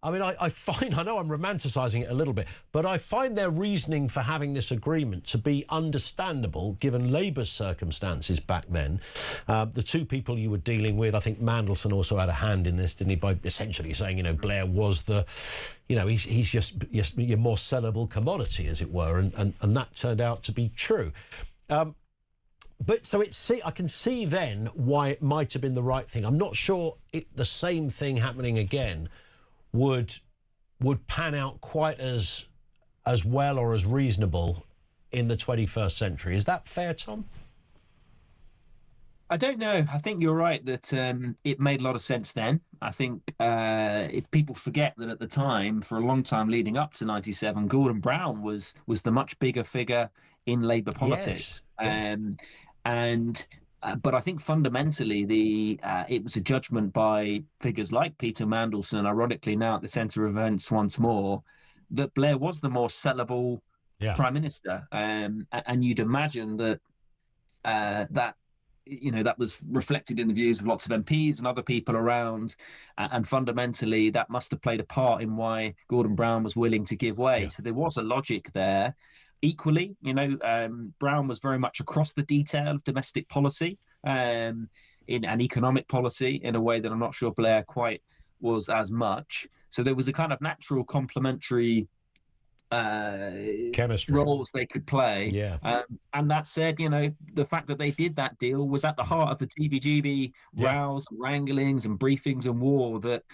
S2: I mean, I know I'm romanticising it a little bit, but I find their reasoning for having this agreement to be understandable, given Labour's circumstances back then. The two people you were dealing with, I think Mandelson also had a hand in this, didn't he, by essentially saying, you know, Blair was the, you know, he's just your more sellable commodity, as it were, and that turned out to be true. But so I can see then why it might have been the right thing. I'm not sure the same thing happening again would pan out quite as well or as reasonable in the 21st century. Is that fair, Tom?
S19: I don't know. I think you're right that it made a lot of sense then. I think if people forget that at the time, for a long time leading up to 97, Gordon Brown was the much bigger figure in Labour politics. Yes. But I think fundamentally it was a judgment by figures like Peter Mandelson, ironically now at the centre of events once more, that Blair was the more sellable Prime Minister. And you'd imagine that that was reflected in the views of lots of MPs and other people around. And fundamentally, that must have played a part in why Gordon Brown was willing to give way. Yeah. So there was a logic there. Equally, Brown was very much across the detail of domestic policy in an economic policy in a way that I'm not sure Blair quite was as much. So there was a kind of natural complementary
S2: chemistry
S19: roles they could play.
S2: Yeah.
S19: And that said, the fact that they did that deal was at the heart of the TBGB rows, and wranglings and briefings and war that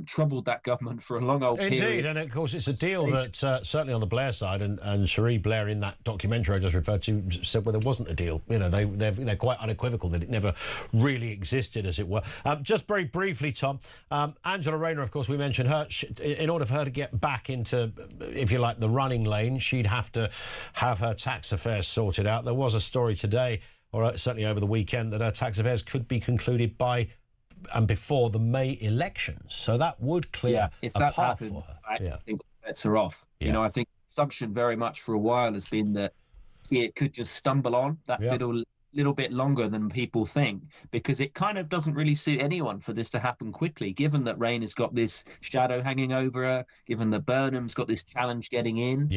S19: troubled that government for a long old period.
S2: Indeed, and of course it's a deal that certainly on the Blair side, and Cherie Blair in that documentary I just referred to said, well, there wasn't a deal. They're quite unequivocal that it never really existed, as it were. Just very briefly, Tom, Angela Rayner, of course, we mentioned her. In order for her to get back into, if you like, the running lane, she'd have to have her tax affairs sorted out. There was a story today, or certainly over the weekend, that her tax affairs could be concluded by and before the May elections. So that would clear
S19: if
S2: a
S19: that
S2: path
S19: happened,
S2: for her.
S19: I think bets are off.
S2: Yeah.
S19: I think the assumption very much for a while has been that it could just stumble on that little bit longer than people think, because it kind of doesn't really suit anyone for this to happen quickly, given that Rayner's got this shadow hanging over her, given that Burnham's got this challenge getting in,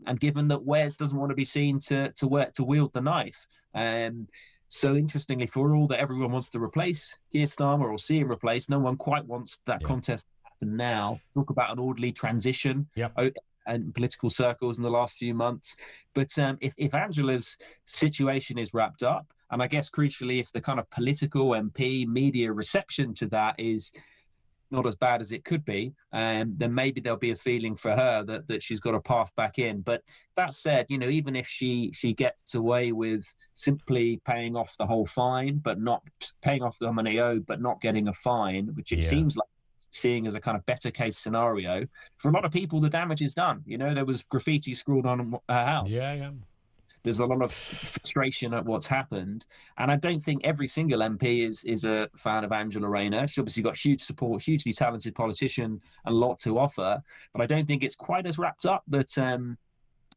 S19: and given that Wes doesn't want to be seen to wield the knife. So interestingly, for all that everyone wants to replace Keir Starmer or see him replaced, no one quite wants that contest to happen now. Talk about an orderly transition. And political circles in the last few months. But if Angela's situation is wrapped up, and I guess crucially, if the kind of political MP media reception to that is not as bad as it could be, then maybe there'll be a feeling for her that she's got a path back in. But that said, even if she gets away with simply paying off the whole fine, but not paying off the money owed, but not getting a fine, which it seems like seeing as a kind of better case scenario, for a lot of people the damage is done. There was graffiti scrawled on her house. There's a lot of frustration at what's happened, and I don't think every single MP is a fan of Angela Rayner. She's obviously got huge support, hugely talented politician, and a lot to offer, but I don't think it's quite as wrapped up that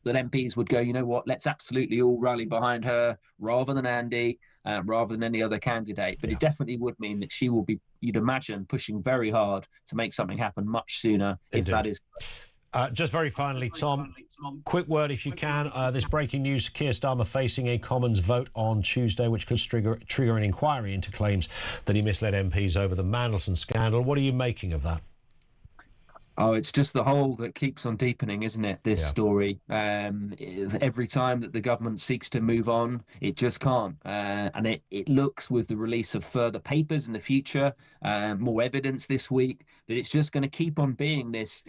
S19: that MPs would go, you know what, let's absolutely all rally behind her rather than Andy, rather than any other candidate. But it definitely would mean that she will be, you'd imagine, pushing very hard to make something happen much sooner. Indeed. If that is.
S2: Just very finally, Tom, quick word if you can. This breaking news: Keir Starmer facing a Commons vote on Tuesday, which could trigger an inquiry into claims that he misled MPs over the Mandelson scandal. What are you making of that?
S19: Oh, it's just the hole that keeps on deepening, isn't it, this story? Every time that the government seeks to move on, it just can't. And it looks, with the release of further papers in the future, more evidence this week, that it's just going to keep on being this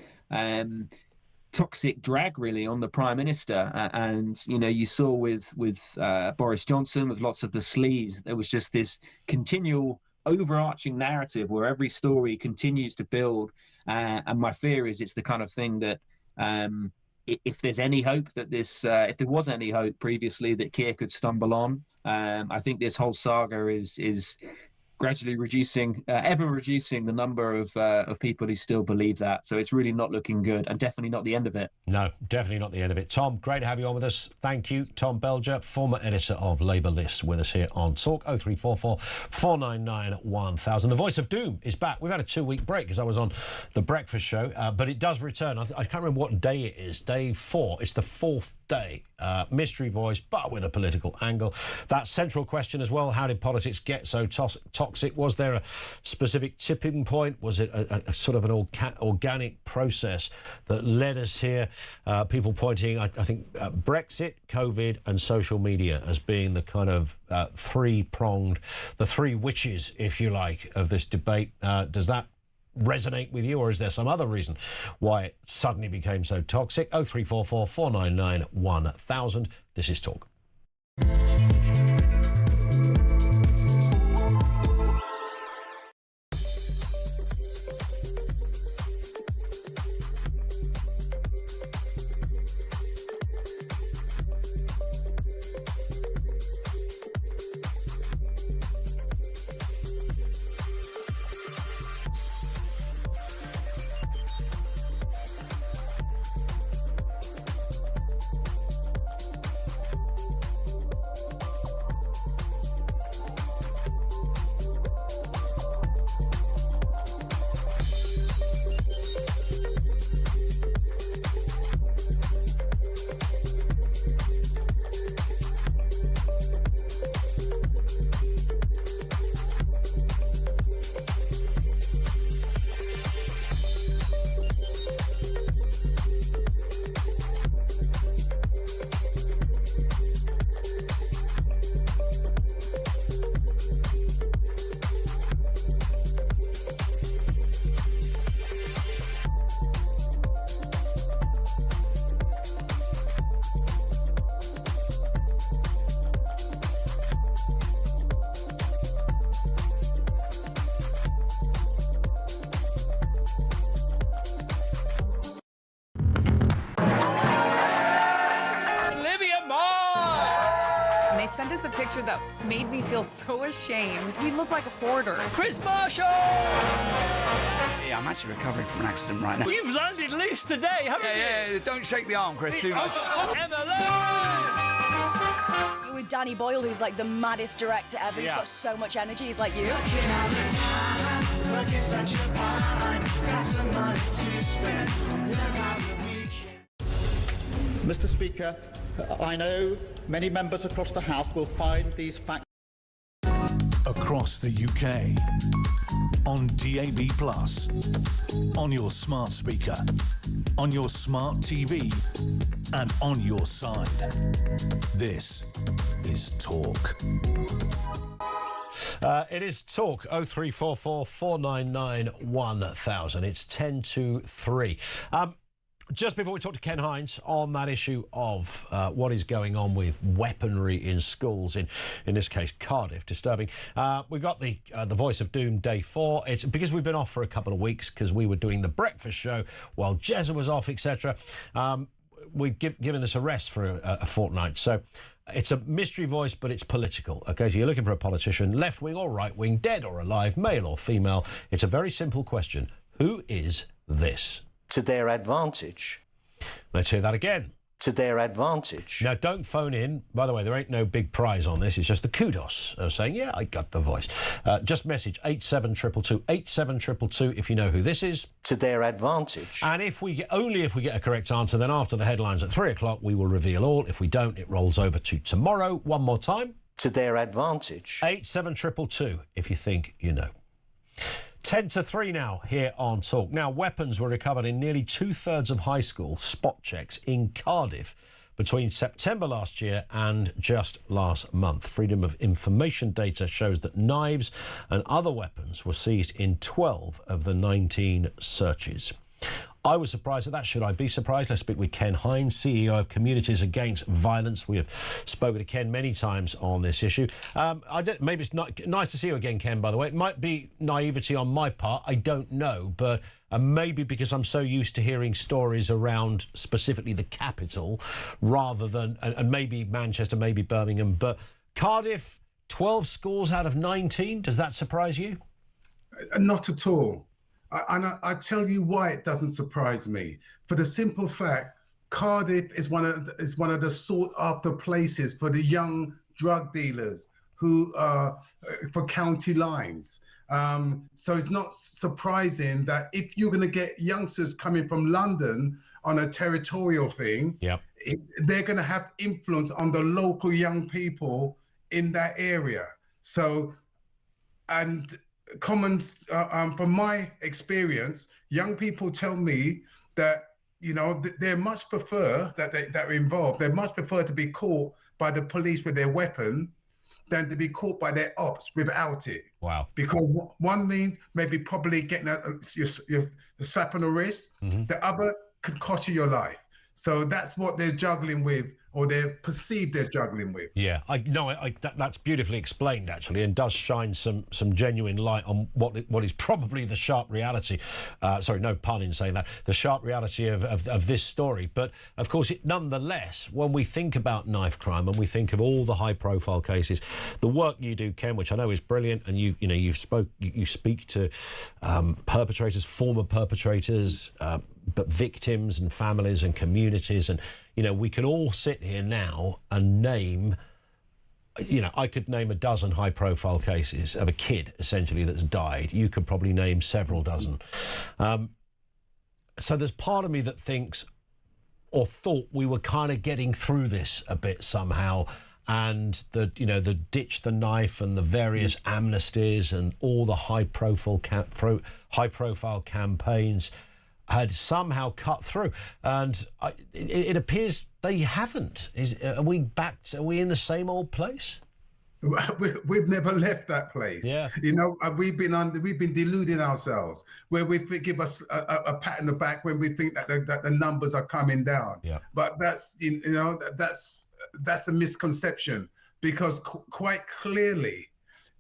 S19: toxic drag, really, on the Prime Minister. And, you saw with Boris Johnson, with lots of the sleaze, there was just this continual overarching narrative where every story continues to build. And my fear is it's the kind of thing that if there's any hope that this, if there was any hope previously that Keir could stumble on, I think this whole saga is gradually reducing, ever reducing the number of people who still believe that. So it's really not looking good, and definitely not the end of it.
S2: No, definitely not the end of it. Tom, great to have you on with us. Thank you. Tom Belger, former editor of Labour List, with us here on Talk. 0344 499 1000. The Voice of Doom is back. We've had a 2-week break because I was on The Breakfast Show, but it does return. I can't remember what day it is. Day 4. It's the 4th day. Mystery voice, but with a political angle. That central question as well, how did politics get so toxic? Was there a specific tipping point? Was it a sort of an organic process that led us here? People pointing, I think, Brexit, COVID and social media as being the kind of three-pronged, the three witches, if you like, of this debate. Does that resonate with you, or is there some other reason why it suddenly became so toxic? 0344 499 1000. This is Talk.
S5: Sent us a picture that made me feel so ashamed. We look like hoarders.
S6: Chris Marshall!
S7: Yeah, I'm actually recovering from an accident right now.
S6: You've landed loose today, haven't you?
S7: Yeah, don't shake the arm, Chris, too much.
S8: You're with Danny Boyle, who's like the maddest director ever. He's got so much energy. He's like you.
S16: Mr. Speaker, I know many members across the House will find these facts
S1: across the UK, on DAB+, on your smart speaker, on your smart TV, and on your side. This is Talk.
S2: It is Talk. 0344 499 1000. It's 10 to 3. Just before we talk to Ken Hines on that issue of what is going on with weaponry in schools, in this case Cardiff, disturbing. We've got the Voice of Doom Day 4. It's because we've been off for a couple of weeks because we were doing the breakfast show while Jezza was off, etc. We've given this a rest for a fortnight. So it's a mystery voice, but it's political. OK, so you're looking for a politician, left wing or right wing, dead or alive, male or female. It's a very simple question. Who is this?
S20: To their advantage.
S2: Let's hear that again.
S20: To their advantage.
S2: Now, don't phone in. By the way, there ain't no big prize on this. It's just the kudos of saying, yeah, I got the voice. Just message 87222, 87222 if you know who this is.
S20: To their advantage.
S2: And only if we get a correct answer, then after the headlines at 3 o'clock, we will reveal all. If we don't, it rolls over to tomorrow. One more time.
S20: To their advantage.
S2: 87222 if you think you know. 10 to 3 now here on Talk. Now, weapons were recovered in nearly 2/3 of high school spot checks in Cardiff between September last year and just last month. Freedom of Information data shows that knives and other weapons were seized in 12 of the 19 searches. I was surprised at that. Should I be surprised? Let's speak with Ken Hines, CEO of Communities Against Violence. We have spoken to Ken many times on this issue. Maybe it's not nice to see you again, Ken, by the way. It might be naivety on my part. I don't know. But maybe because I'm so used to hearing stories around specifically the capital rather than, and maybe Manchester, maybe Birmingham. But Cardiff, 12 scores out of 19. Does that surprise you?
S21: Not at all. I tell you why it doesn't surprise me. For the simple fact, Cardiff is one of the sought after places for the young drug dealers who for county lines. So it's not surprising that if you're going to get youngsters coming from London on a territorial thing, they're going to have influence on the local young people in that area. So, and from my experience, young people tell me that, you know, they much prefer that are involved. They much prefer to be caught by the police with their weapon than to be caught by their ops without it.
S2: Wow.
S21: Because one means maybe probably getting a slap on the wrist. The other could cost you your life. So that's what they're juggling with, or they're perceived they're juggling with.
S2: Yeah, that's beautifully explained, actually, and does shine some genuine light on what is probably the sharp reality. Sorry, no pun in saying that. The sharp reality of this story. But of course, nonetheless, when we think about knife crime and we think of all the high-profile cases, the work you do, Ken, which I know is brilliant, and you speak to perpetrators, former perpetrators, but victims and families and communities, and we can all sit here now and name, I could name a dozen high-profile cases of a kid essentially that's died. You could probably name several dozen. So there's part of me that thinks, or thought, we were kind of getting through this a bit somehow, and the ditch the knife and the various amnesties and all the high-profile campaigns had somehow cut through, and it appears they haven't. Are we back? Are we in the same old place?
S21: We've never left that place.
S2: Yeah.
S21: We've been deluding ourselves, where we give us a pat in the back when we think that the numbers are coming down.
S2: Yeah.
S21: But that's a misconception, because quite clearly,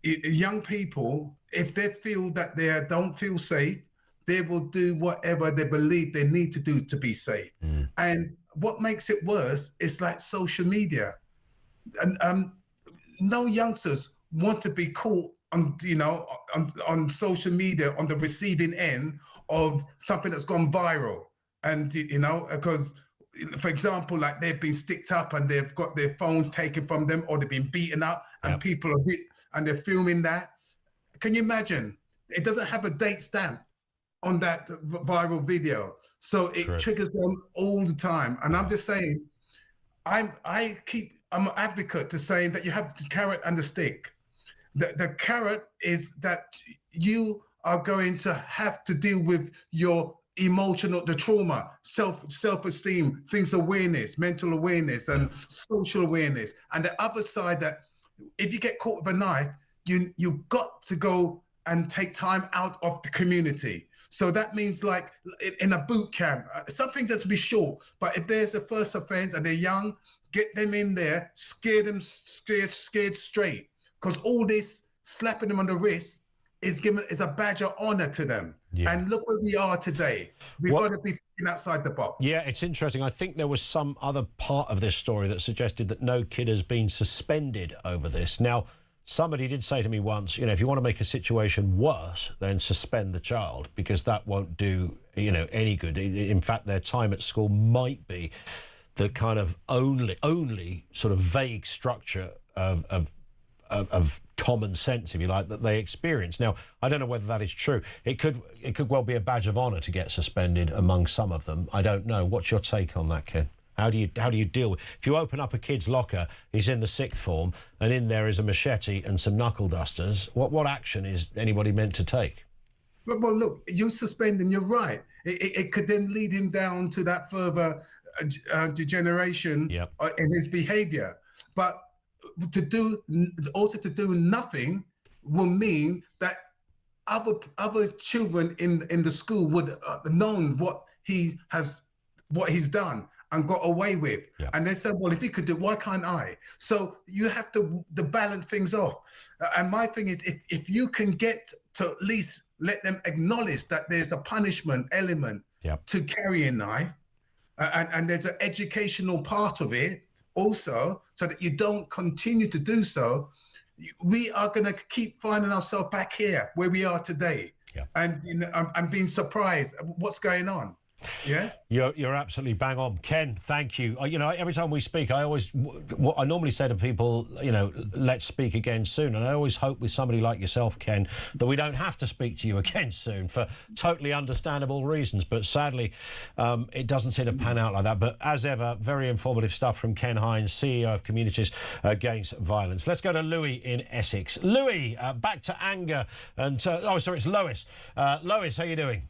S21: young people, if they feel that they don't feel safe, they will do whatever they believe they need to do to be safe. And what makes it worse is like social media. And no youngsters want to be caught on social media on the receiving end of something that's gone viral. And, because, for example, like they've been sticked up and they've got their phones taken from them, or they've been beaten up and people are hit and they're filming that. Can you imagine? It doesn't have a date stamp on that viral video, so it triggers them all the time. And I'm just saying, I'm an advocate to saying that you have the carrot and the stick. The carrot is that you are going to have to deal with your the trauma, self-esteem, things awareness, mental awareness, and social awareness. And the other side, that if you get caught with a knife, you've got to go and take time out of the community. So that means, like in a boot camp, something that's be short, but if there's a first offense and they're young, get them in there, scared straight. Because all this slapping them on the wrist is a badge of honor to them. Yeah. And look where we are today. We've got to be thinking outside the box.
S2: Yeah, it's interesting. I think there was some other part of this story that suggested that no kid has been suspended over this. Now, somebody did say to me once, if you want to make a situation worse, then suspend the child, because that won't do, any good. In fact, their time at school might be the kind of only sort of vague structure of common sense, if you like, that they experience. Now, I don't know whether that is true. It could well be a badge of honour to get suspended among some of them. I don't know. What's your take on that, Ken? How do you deal with, if you open up a kid's locker, he's in the sixth form, and in there is a machete and some knuckle dusters? What action is anybody meant to take?
S21: Well, look, you suspend him, you're right. It could then lead him down to that further degeneration in his behaviour. But to do nothing will mean that other children in the school would have known what he's done and got away with. Yeah. And they said, well, if he could do it, why can't I? So you have to balance things off. And my thing is, if you can get to at least let them acknowledge that there's a punishment element to carrying a knife, and there's an educational part of it also, so that you don't continue to do so, we are going to keep finding ourselves back here where we are today.
S2: Yeah.
S21: And I'm being surprised. What's going on? Yeah,
S2: you're absolutely bang on, Ken. Thank you. Every time we speak, I normally say to people, let's speak again soon. And I always hope with somebody like yourself, Ken, that we don't have to speak to you again soon for totally understandable reasons. But sadly, it doesn't seem to pan out like that. But as ever, very informative stuff from Ken Hines, CEO of Communities Against Violence. Let's go to Louis in Essex. Louis, back to anger and it's Lois. Lois, how you doing?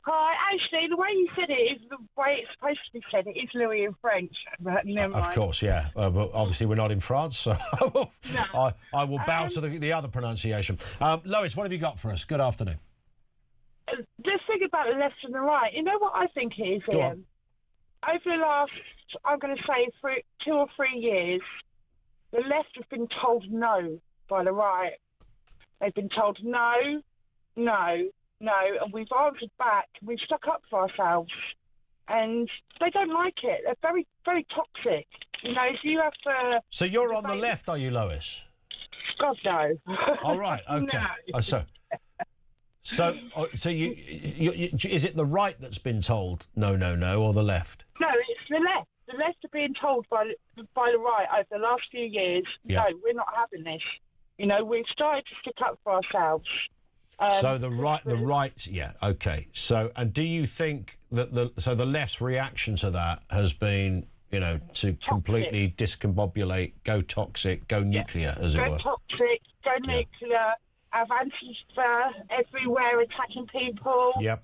S3: Hi, actually, the way you said it is the way it's supposed to be said. It is Louis in French, but never mind.
S2: Of course, yeah. But obviously, we're not in France, so I will bow to the other pronunciation. Lois, what have you got for us? Good afternoon.
S3: This thing about the left and the right, you know what I think it is, Ian? Over the last, I'm going to say, 2 or 3 years, the left have been told no by the right. They've been told no, and we've answered back. We've stuck up for ourselves, and they don't like it. They're very, very toxic. If you have
S2: So you're on the left, are you, Lois?
S3: God, no.
S2: All right, okay.
S3: No.
S2: So you is it the right that's been told no, or the left?
S3: No, it's the left. The left are being told by the right over the last few years, no, we're not having this. We've started to stick up for ourselves.
S2: So the right, yeah, okay. So, and do you think that the left's reaction to that has been, to toxic. Completely discombobulate, go toxic, go nuclear, as it were?
S3: Go toxic, go nuclear, have Antifa everywhere attacking people.
S2: Yep.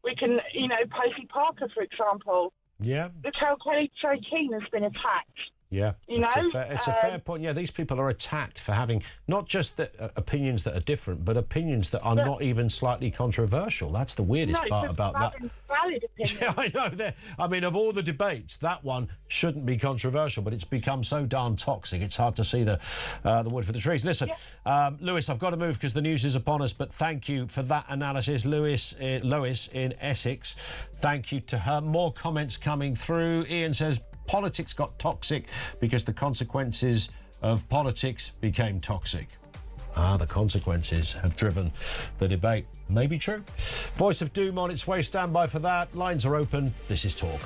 S3: We can, Posey Parker, for example.
S2: Yeah.
S3: Look how Kelly Jo Keane has been attacked.
S2: Yeah, it's a fair point. Yeah, these people are attacked for having not just opinions that are different, but opinions that are not even slightly controversial. That's the weirdest part about that.
S3: Valid opinions.
S2: Yeah, I know. I mean, of all the debates, that one shouldn't be controversial, but it's become so darn toxic. It's hard to see the wood for the trees. Listen, Lewis, I've got to move because the news is upon us. But thank you for that analysis, Lois in Essex. Thank you to her. More comments coming through. Ian says, politics got toxic because the consequences of politics became toxic. The consequences have driven the debate. Maybe true. Voice of Doom on its way. Stand by for that. Lines are open. This is Talk.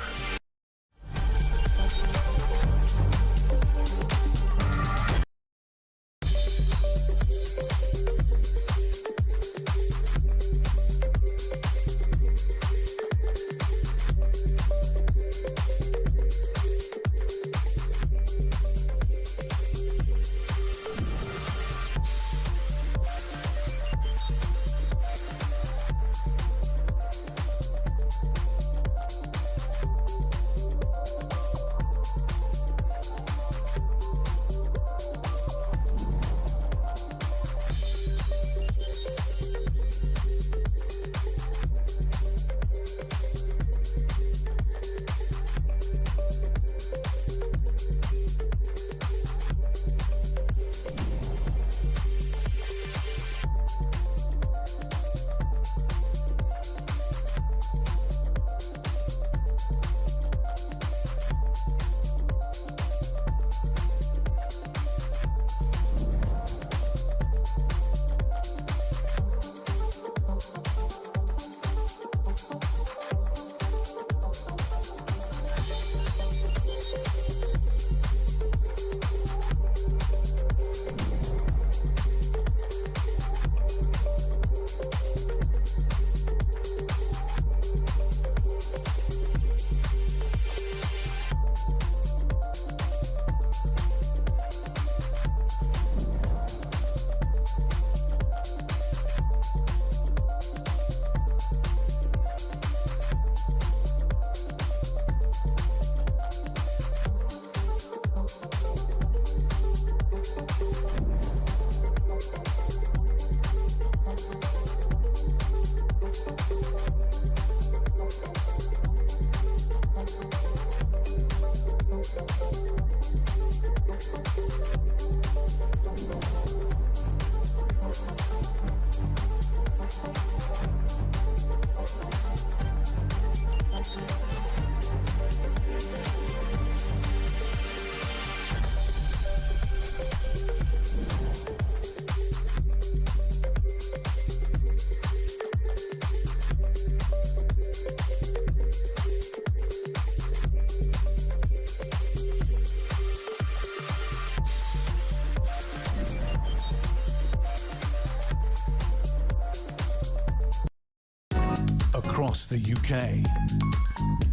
S1: across the UK.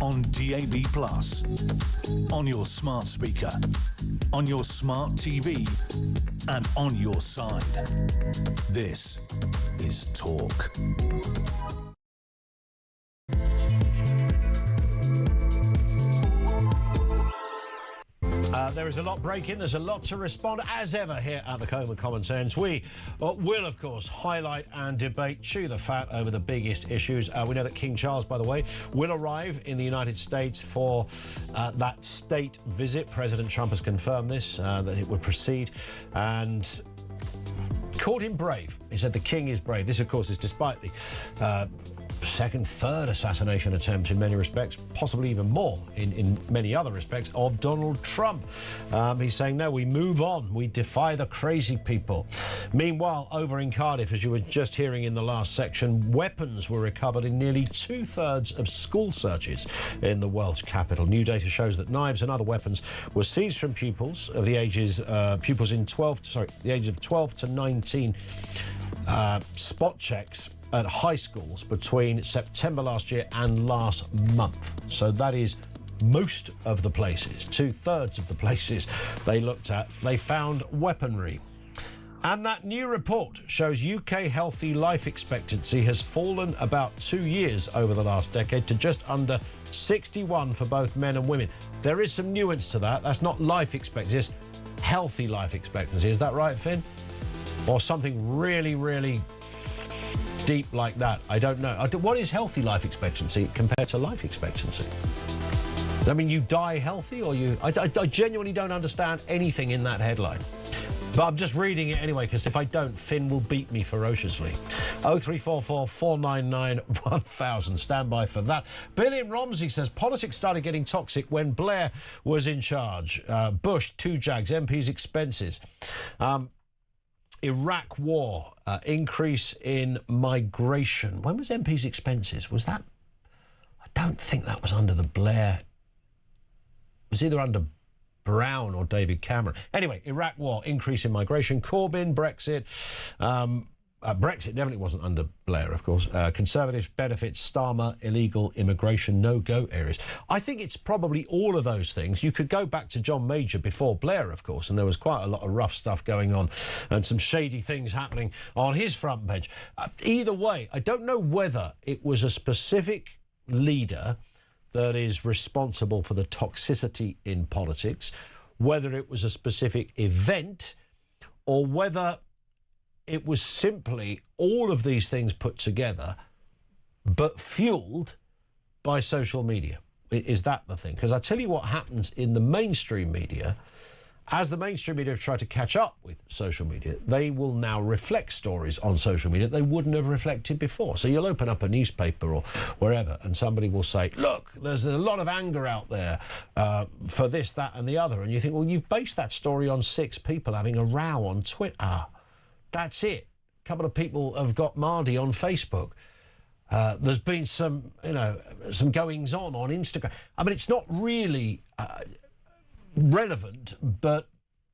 S1: On DAB+, on your smart speaker, on your smart TV, and on your side. This is Talk.
S2: There is a lot breaking. There's a lot to respond, as ever, here at the Home of Common Sense. We will, of course, highlight and debate, chew the fat over the biggest issues. We know that King Charles, by the way, will arrive in the United States for that state visit. President Trump has confirmed this, that it would proceed, and called him brave. He said the king is brave. This, of course, is despite the second, third assassination attempts in many respects, possibly even more in many other respects, of Donald Trump. He's saying, no, we move on. We defy the crazy people. Meanwhile, over in Cardiff, as you were just hearing in the last section, weapons were recovered in nearly 2/3 of school searches in the Welsh capital. New data shows that knives and other weapons were seized from pupils of the ages the age of 12 to 19. Spot checks at high schools between September last year and last month. So that is most of the places, 2/3 of the places they looked at, they found weaponry. And that new report shows UK healthy life expectancy has fallen about 2 years over the last decade to just under 61 for both men and women. There is some nuance to that. That's not life expectancy, it's healthy life expectancy. Is that right, Finn? Or something really, really deep like that? I don't know. What is healthy life expectancy compared to life expectancy? I mean, you die healthy, or you... I genuinely don't understand anything in that headline. But I'm just reading it anyway, because if I don't, Finn will beat me ferociously. 0344 499 1000. Stand by for that. Bill in Romsey says politics started getting toxic when Blair was in charge. Bush, 2 Jags, MP's expenses. Iraq war, increase in migration. When was MP's expenses? Was that... I don't think that was under the Blair... It was either under Brown or David Cameron. Anyway, Iraq war, increase in migration. Corbyn, Brexit. Brexit definitely wasn't under Blair, of course. Conservative benefits, Starmer, illegal immigration, no-go areas. I think it's probably all of those things. You could go back to John Major before Blair, of course, and there was quite a lot of rough stuff going on and some shady things happening on his front bench. Either way, I don't know whether it was a specific leader that is responsible for the toxicity in politics, whether it was a specific event, or whether it was simply all of these things put together, but fueled by social media. Is that the thing? Because I tell you what happens in the mainstream media. As the mainstream media have tried to catch up with social media, they will now reflect stories on social media they wouldn't have reflected before. So you'll open up a newspaper or wherever, and somebody will say, look, there's a lot of anger out there for this, that and the other. And you think, well, you've based that story on 6 people having a row on Twitter. That's it. A couple of people have got Mardy on Facebook. There's been some goings on Instagram. I mean, it's not really relevant, but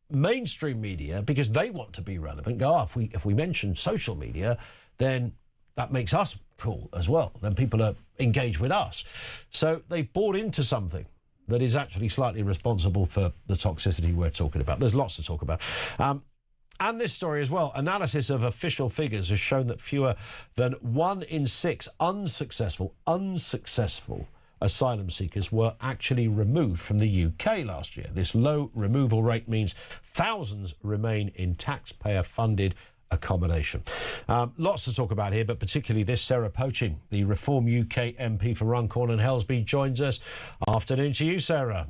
S2: mainstream media, because they want to be relevant, go, if we mention social media, then that makes us cool as well. Then people are engaged with us. So they bought into something that is actually slightly responsible for the toxicity we're talking about. There's lots to talk about. And this story as well, analysis of official figures has shown that fewer than 1 in 6 unsuccessful asylum seekers were actually removed from the UK last year. This low removal rate means thousands remain in taxpayer-funded accommodation. Lots to talk about here, but particularly this. Sarah Poaching, the Reform UK MP for Runcorn and Helsby, joins us. Afternoon to you, Sarah.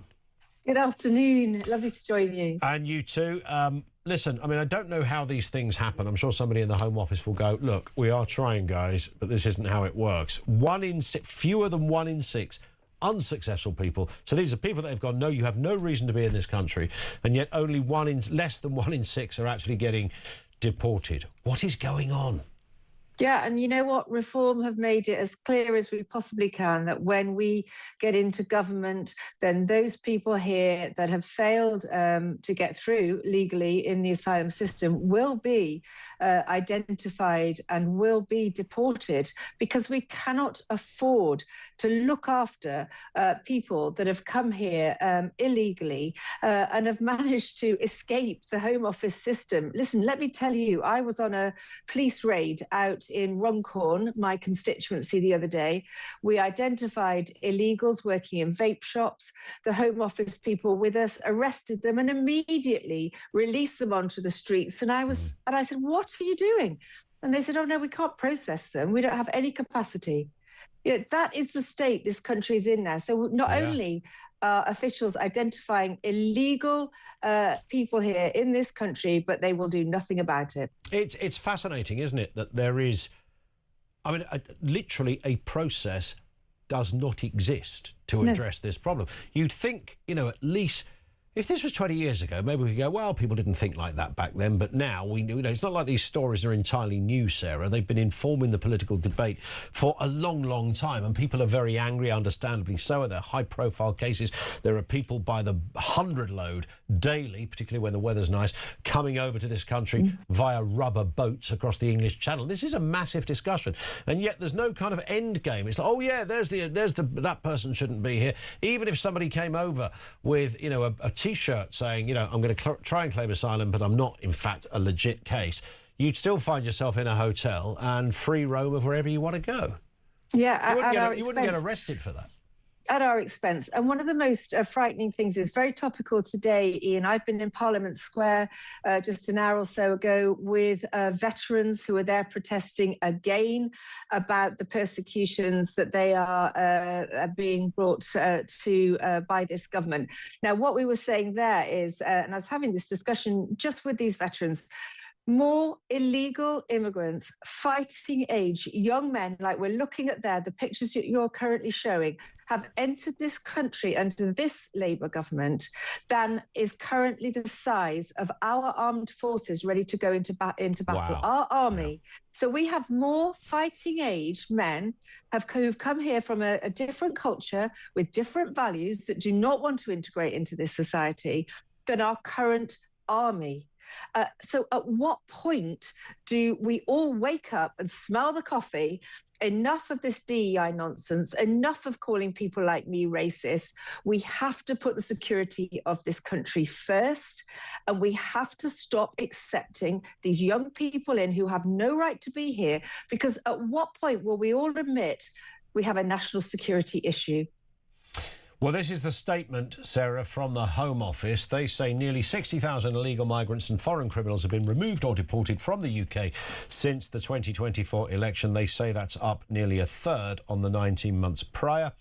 S9: Good afternoon. Lovely to join you. And
S2: you too. Listen, I mean, I don't know how these things happen. I'm sure somebody in the Home Office will go, look, we are trying, guys, but this isn't how it works. 1 in 6, fewer than 1 in 6 unsuccessful people. So these are people that have gone, no, you have no reason to be in this country, and yet only less than 1 in 6 are actually getting deported. What is going on?
S9: Yeah, and you know what? Reform have made it as clear as we possibly can that when we get into government, then those people here that have failed to get through legally in the asylum system will be identified and will be deported, because we cannot afford to look after people that have come here illegally and have managed to escape the Home Office system. Listen, let me tell you, I was on a police raid out in Runcorn, my constituency, the other day. We identified illegals working in vape shops. The Home Office people with us arrested them and immediately released them onto the streets. And I said, "What are you doing?" And they said, "Oh no, we can't process them. We don't have any capacity." You know, that is the state this country is in now. So not only are officials identifying illegal people here in this country, but they will do nothing about it.
S2: It's fascinating, isn't it, that there is, I mean, literally a process does not exist to address this problem. You'd think, you know, at least if this was 20 years ago, maybe we could go, well, people didn't think like that back then, but now we know, it's not like these stories are entirely new, Sarah. They've been informing the political debate for a long, long time, and people are very angry, understandably so. They're high-profile cases. There are people by the 100 load daily, particularly when the weather's nice, coming over to this country via rubber boats across the English Channel. This is a massive discussion, and yet there's no kind of end game. It's like, oh yeah, that person shouldn't be here. Even if somebody came over with, you know, a T-shirt saying, you know, I'm going to try and claim asylum, but I'm not, in fact, a legit case, you'd still find yourself in a hotel and free roam of wherever you want to go.
S9: Yeah,
S2: you wouldn't get arrested for that.
S9: At our expense. And one of the most frightening things is very topical today, Ian. I've been in Parliament Square just an hour or so ago with veterans who are there protesting again about the persecutions that they are being brought to by this government. Now, what we were saying there is, and I was having this discussion just with these veterans, more illegal immigrants, fighting age, young men, like we're looking at there, the pictures you're currently showing, have entered this country under this Labour government than is currently the size of our armed forces ready to go into battle,
S2: Wow.
S9: our army. Yeah. So we have more fighting age men who've come here from a different culture with different values that do not want to integrate into this society than our current army. So at what point do we all wake up and smell the coffee? Enough of this DEI nonsense, enough of calling people like me racist. We have to put the security of this country first, and we have to stop accepting these young people in who have no right to be here, because at what point will we all admit we have a national security issue?
S2: Well, this is the statement, Sarah, from the Home Office. They say nearly 60,000 illegal migrants and foreign criminals have been removed or deported from the UK since the 2024 election. They say that's up nearly a third on the 19 months prior.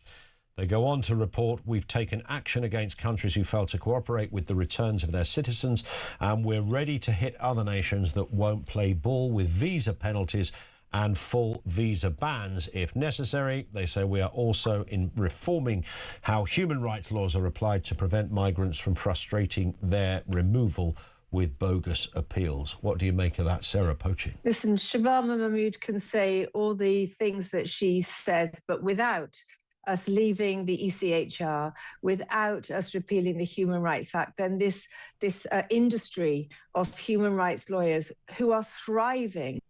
S2: They go on to report, we've taken action against countries who fail to cooperate with the returns of their citizens, and we're ready to hit other nations that won't play ball with visa penalties and full visa bans if necessary. They say we are also in reforming how human rights laws are applied to prevent migrants from frustrating their removal with bogus appeals. What do you make of that, Sarah Poching?
S9: Listen, Shabama Mahmood can say all the things that she says, but without us leaving the ECHR, without us repealing the Human Rights Act, then this industry of human rights lawyers who are thriving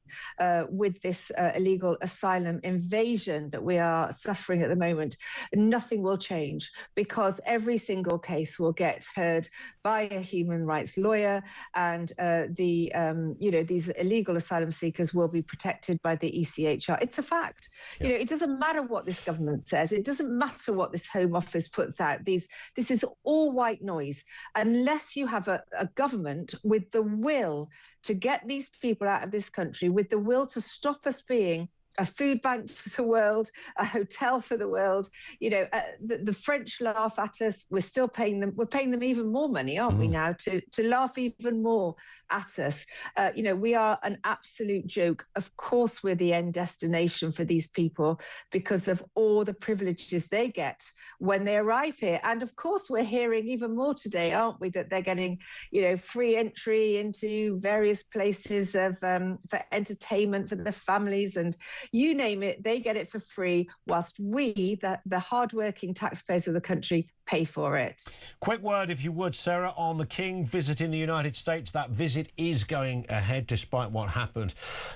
S9: with this illegal asylum invasion that we are suffering at the moment, nothing will change, because every single case will get heard by a human rights lawyer, and these illegal asylum seekers will be protected by the ECHR. It's a fact. Yeah. You know, it doesn't matter what this government says. It doesn't matter what this Home Office puts out. This is all white noise. Unless you have a government with the will to get these people out of this country, with the will to stop us being a food bank for the world, a hotel for the world. You know, the French laugh at us. We're still paying them. We're paying them even more money, aren't we now, to laugh even more at us? You know, we are an absolute joke. Of course, we're the end destination for these people because of all the privileges they get when they arrive here. And of course, we're hearing even more today, aren't we, that they're getting, you know, free entry into various places of for entertainment for their families, and you name it, they get it for free, whilst we, the hardworking taxpayers of the country, pay for it.
S2: Quick word, if you would, Sarah, on the King visiting the United States. That visit is going ahead despite what happened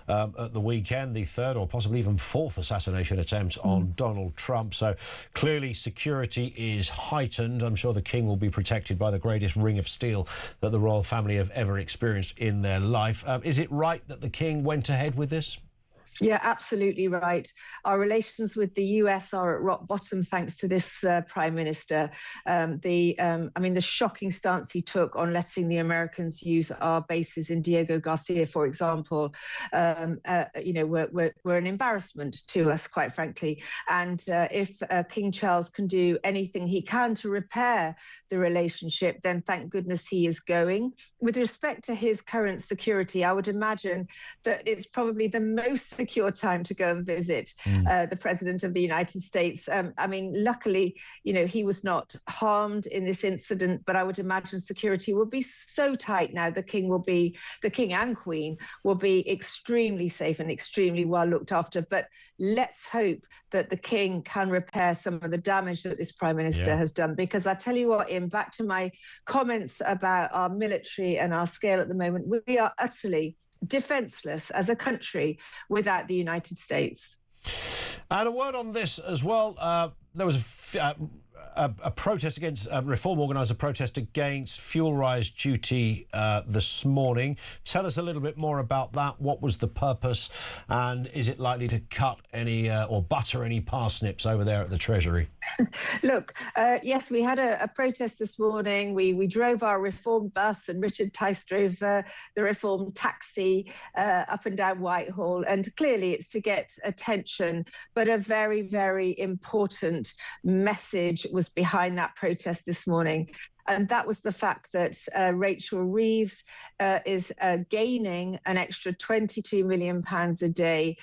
S2: at the weekend, the third or possibly even fourth assassination attempt on Donald Trump. So clearly security is heightened. I'm sure the King will be protected by the greatest ring of steel that the royal family have ever experienced in their life. Is it right that the King went ahead with this?
S9: Yeah, absolutely right. Our relations with the US are at rock bottom thanks to this Prime Minister. I mean, the shocking stance he took on letting the Americans use our bases in Diego Garcia, for example, you know, were an embarrassment to us, quite frankly. And if King Charles can do anything he can to repair the relationship, then thank goodness he is going. With respect to his current security, I would imagine that it's probably the most secure time to go and visit the President of the United States. I mean, luckily, you know, he was not harmed in this incident, but I would imagine security will be so tight now. The King and Queen will be extremely safe and extremely well looked after. But let's hope that the King can repair some of the damage that this Prime Minister has done. Because I tell you what, Ian, back to my comments about our military and our scale at the moment, we are utterly defenseless as a country without the United States.
S2: And a word on this as well. There was a protest against Reform organised a protest against fuel rise duty this morning. Tell us a little bit more about that. What was the purpose, and is it likely to cut any or butter any parsnips over there at the Treasury?
S9: Look, yes, we had a protest this morning. We drove our Reform bus, and Richard Tice drove the Reform taxi up and down Whitehall. And clearly it's to get attention, but a very, very important message was behind that protest this morning. And that was the fact that Rachel Reeves is gaining an extra £22 million a day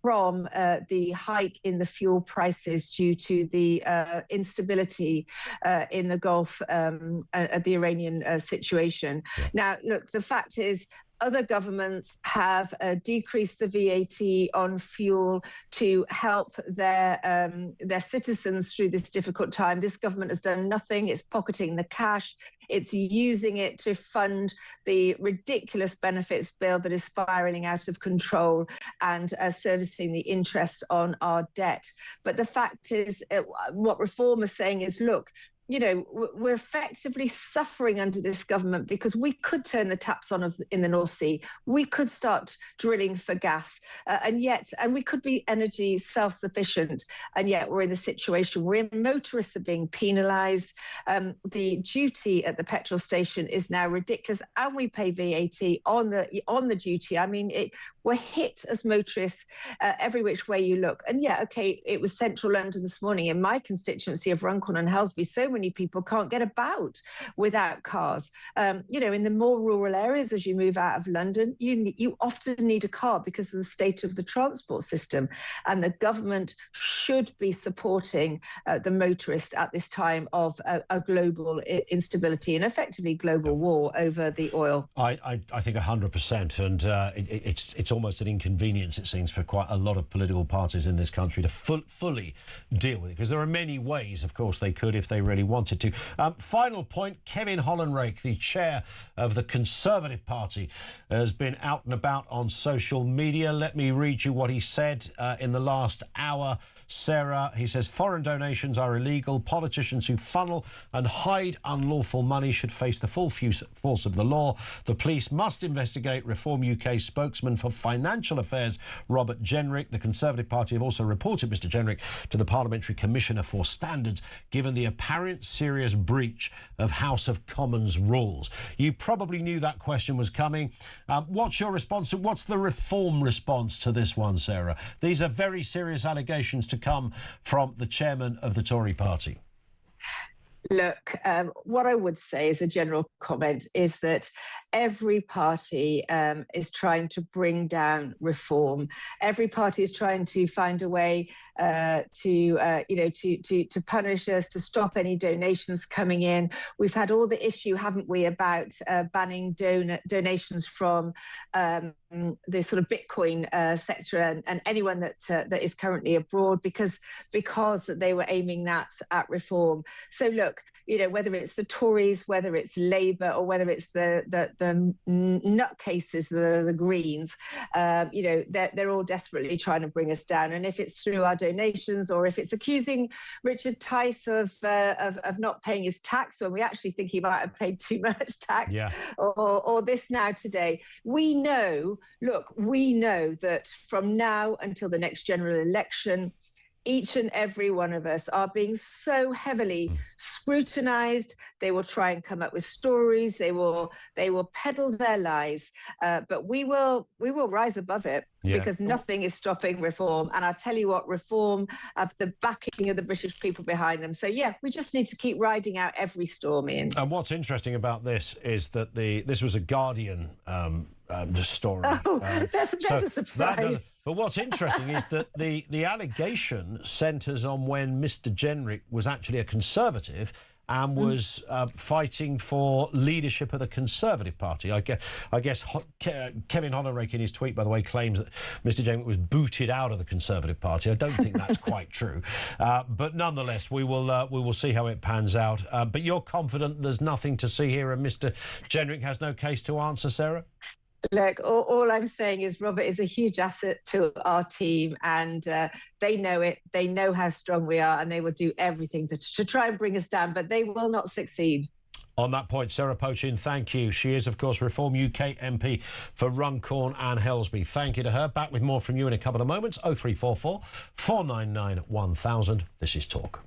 S9: from the hike in the fuel prices due to the instability in the Gulf, the Iranian situation. Yeah. Now, look, the fact is, other governments have decreased the VAT on fuel to help their citizens through this difficult time. This government has done nothing. It's pocketing the cash. It's using it to fund the ridiculous benefits bill that is spiralling out of control and servicing the interest on our debt. But the fact is, what Reform is saying is, look, you know, we're effectively suffering under this government because we could turn the taps on in the North Sea. We could start drilling for gas, and we could be energy self-sufficient. And yet we're in the situation where motorists are being penalised. The duty at the petrol station is now ridiculous, and we pay VAT on the duty. I mean, we're hit as motorists every which way you look. And yeah, okay, it was central London this morning in my constituency of Runcorn and Helsby. So many people can't get about without cars. You know, in the more rural areas, as you move out of London, you often need a car because of the state of the transport system. And the government should be supporting the motorist at this time of a global instability and effectively global war over the oil.
S2: I think 100%. And it's almost an inconvenience, it seems, for quite a lot of political parties in this country to fully deal with it, because there are many ways, of course, they could if they really wanted to. Final point, Kevin Hollenrake, the chair of the Conservative Party, has been out and about on social media. Let me read you what he said in the last hour. Sarah, he says, foreign donations are illegal. Politicians who funnel and hide unlawful money should face the full force of the law. The police must investigate. Reform UK spokesman for financial affairs, Robert Jenrick. The Conservative Party have also reported Mr Jenrick to the Parliamentary Commissioner for Standards, given the apparent serious breach of House of Commons rules. You probably knew that question was coming. What's your response? What's the reform response to this one, Sarah? These are very serious allegations to come from the chairman of the Tory party.
S9: Look, what I would say as a general comment is that every party is trying to bring down reform. Every party is trying to find a way to punish us, to stop any donations coming in. We've had all the issue, haven't we, about banning donations from the sort of Bitcoin sector and anyone that is currently abroad because they were aiming that at reform. So look, whether it's the Tories, whether it's Labour, or whether it's the nutcases that are the Greens, they're all desperately trying to bring us down. And if it's through our donations, or if it's accusing Richard Tice of not paying his tax when we actually think he might have paid too much tax, or this now today, we know that from now until the next general election, each and every one of us are being so heavily scrutinized. They will try and come up with stories. They will peddle their lies, but we will rise above it because nothing is stopping reform. And I'll tell you what, reform have the backing of the British people behind them. So we just need to keep riding out every storm, Ian.
S2: And what's interesting about this is that this was a Guardian story.
S9: Oh, that's a surprise.
S2: But what's interesting is that the allegation centres on when Mr. Jenrick was actually a Conservative and was fighting for leadership of the Conservative Party. I guess Kevin Honorick in his tweet, by the way, claims that Mr. Jenrick was booted out of the Conservative Party. I don't think that's quite true. But nonetheless, we will see how it pans out. But you're confident there's nothing to see here and Mr. Jenrick has no case to answer, Sarah?
S9: Look, all I'm saying is Robert is a huge asset to our team, and they know it. They know how strong we are, and they will do everything to try and bring us down, but they will not succeed.
S2: On that point, Sarah Pochin, thank you. She is, of course, Reform UK MP for Runcorn and Helsby. Thank you to her. Back with more from you in a couple of moments. 0344 499 1000. This is Talk.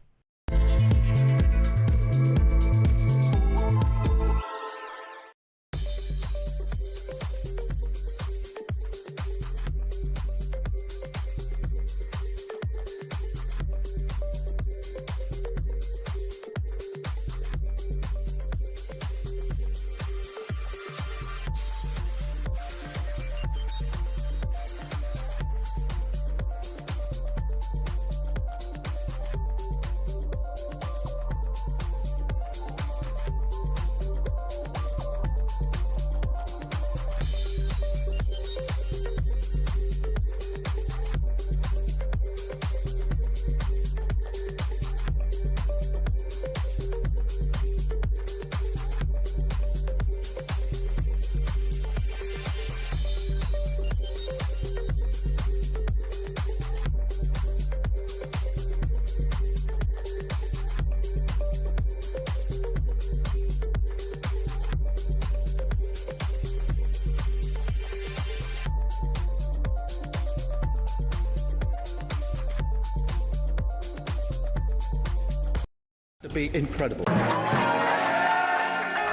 S16: To be incredible.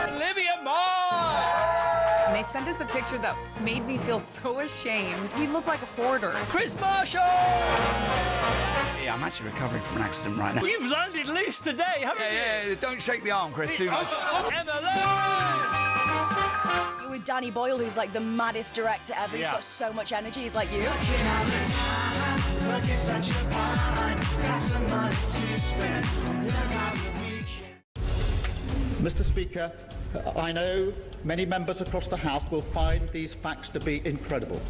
S6: Olivia Moore!
S5: And they sent us a picture that made me feel so ashamed. We look like hoarders.
S6: Chris Marshall!
S7: Yeah, I'm actually recovering from an accident right now.
S6: You've landed loose today, haven't you?
S7: Yeah, don't shake the arm, Chris, too much.
S8: You're with Danny Boyle, who's like the maddest director ever. He's got so much energy. He's like you.
S16: Mr. Speaker, I know many members across the House will find these facts to be incredible.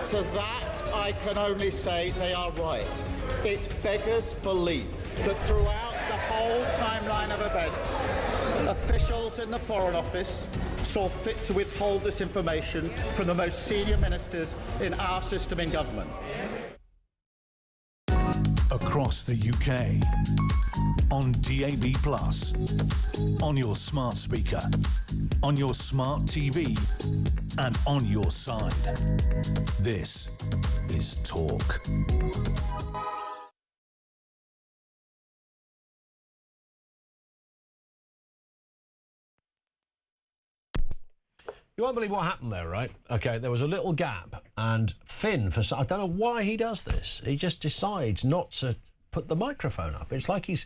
S16: To that, I can only say they are right. It beggars belief that throughout the whole timeline of events, officials in the Foreign Office saw fit to withhold this information from the most senior ministers in our system in government.
S1: across the UK, on DAB+, on your smart speaker, on your smart TV, and on your side. This is Talk.
S2: You won't believe what happened there, right? Okay, there was a little gap, and Finn, I don't know why he does this. He just decides not to put the microphone up. It's like he's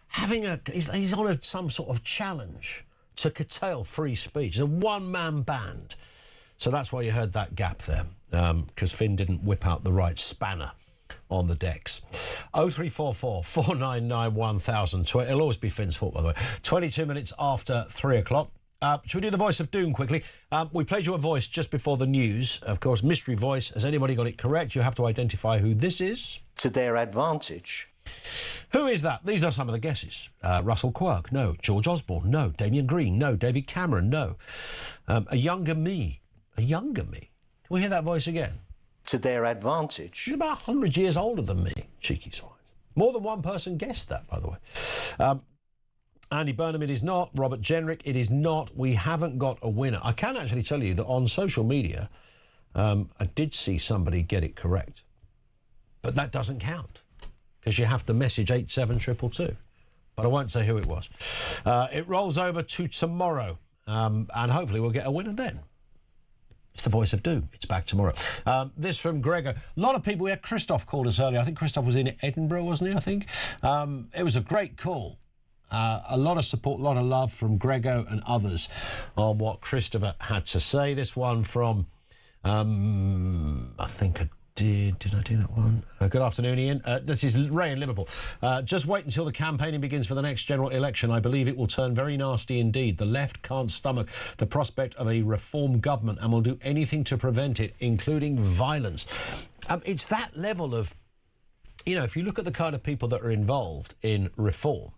S2: having he's on some sort of challenge to curtail free speech. It's a one-man band. So that's why you heard that gap there, because Finn didn't whip out the right spanner on the decks. 0344 499 1000. It'll always be Finn's fault, by the way. 22 minutes after 3 o'clock. Should we do the voice of doom quickly? We played you a voice just before the news. Of course, mystery voice. Has anybody got it correct? You have to identify who this is.
S20: To their advantage.
S2: Who is that? These are some of the guesses. Russell Quirk, no. George Osborne, no. Damien Green, no. David Cameron, no. A younger me. A younger me. Can we hear that voice again?
S20: To their advantage.
S2: She's about 100 years older than me, cheeky swines. More than one person guessed that, by the way. Andy Burnham, it is not. Robert Jenrick, it is not. We haven't got a winner. I can actually tell you that on social media, I did see somebody get it correct. But that doesn't count, because you have to message 87222. But I won't say who it was. It rolls over to tomorrow, and hopefully we'll get a winner then. It's the voice of doom. It's back tomorrow. This from Gregor. A lot of people, we had Christoph called us earlier. I think Christoph was in Edinburgh, wasn't he, I think? It was a great call. A lot of support, a lot of love from Grego and others on what Christopher had to say. This one from, I think I did I do that one? Good afternoon, Ian. This is Ray in Liverpool. Just wait until the campaigning begins for the next general election. I believe it will turn very nasty indeed. The left can't stomach the prospect of a reform government and will do anything to prevent it, including violence. It's that level of, you know, if you look at the kind of people that are involved in reform,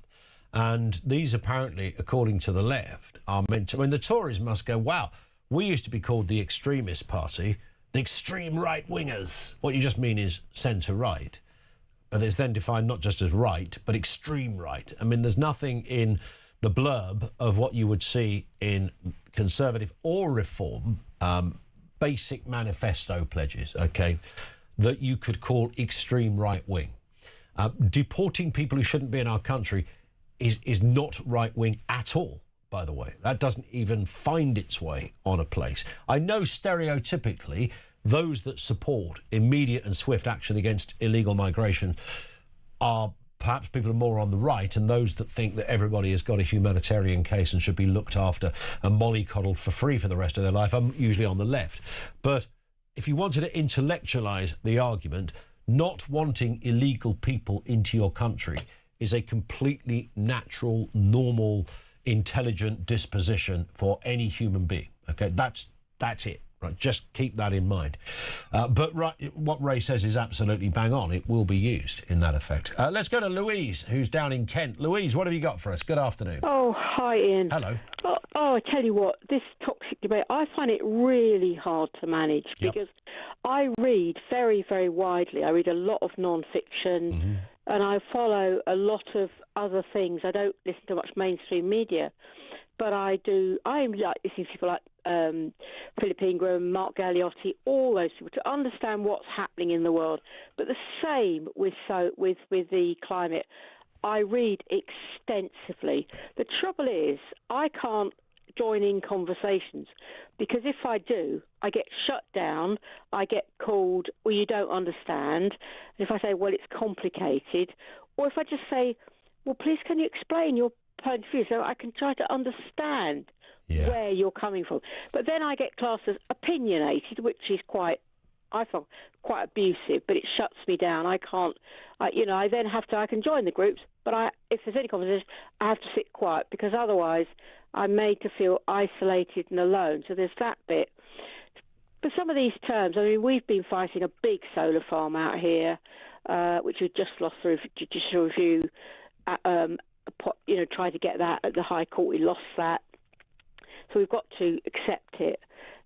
S2: and these apparently, according to the left, are meant to... I mean, the Tories must go, wow, we used to be called the extremist party, the extreme right-wingers. What you just mean is centre-right. But it's then defined not just as right, but extreme right. I mean, there's nothing in the blurb of what you would see in Conservative or Reform, basic manifesto pledges, OK, that you could call extreme right-wing. Deporting people who shouldn't be in our country is not right-wing at all, by the way. That doesn't even find its way on a place. I know stereotypically those that support immediate and swift action against illegal migration are perhaps people who are more on the right, and those that think that everybody has got a humanitarian case and should be looked after and mollycoddled for free for the rest of their life are usually on the left. But if you wanted to intellectualise the argument, not wanting illegal people into your country is a completely natural, normal, intelligent disposition for any human being. OK, that's it. Right, just keep that in mind. But right, what Ray says is absolutely bang on. It will be used in that effect. Let's go to Louise, who's down in Kent. Louise, what have you got for us? Good afternoon.
S10: Oh, hi, Ian.
S2: Hello.
S10: Oh, I tell you what, this toxic debate, I find it really hard to manage because I read very, very widely. I read a lot of non-fiction and I follow a lot of other things. I don't listen to much mainstream media, but I am like listening to people like Philip Ingram, Mark Galeotti, all those people to understand what's happening in the world. But the same with the climate. I read extensively. The trouble is I can't join in conversations because if I do, I get shut down. I get called, well, you don't understand. And if I say, well, it's complicated, or if I just say, well, please can you explain your point of view so I can try to understand where you're coming from. But then I get classed as opinionated, which is I feel quite abusive, but it shuts me down. I can't, I then have to, I can join the groups, but if there's any conversation, I have to sit quiet because otherwise I'm made to feel isolated and alone. So there's that bit. But some of these terms, I mean, we've been fighting a big solar farm out here, which we just lost through judicial review, tried to get that at the High Court. We lost that. So we've got to accept it.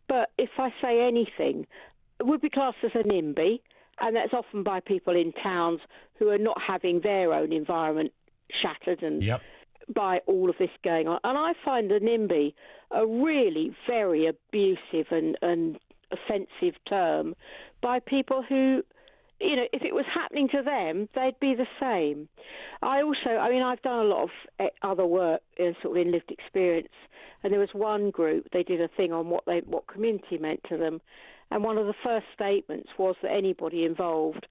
S10: But if I say anything, it would be classed as a NIMBY, And that's often by people in towns who are not having their own environment shattered and by all of this going on. And I find the NIMBY a really very abusive and offensive term by people who, you know, if it was happening to them, they'd be the same. I've done a lot of other work sort of in lived experience, and there was one group, they did a thing on what community meant to them, and one of the first statements was that anybody involved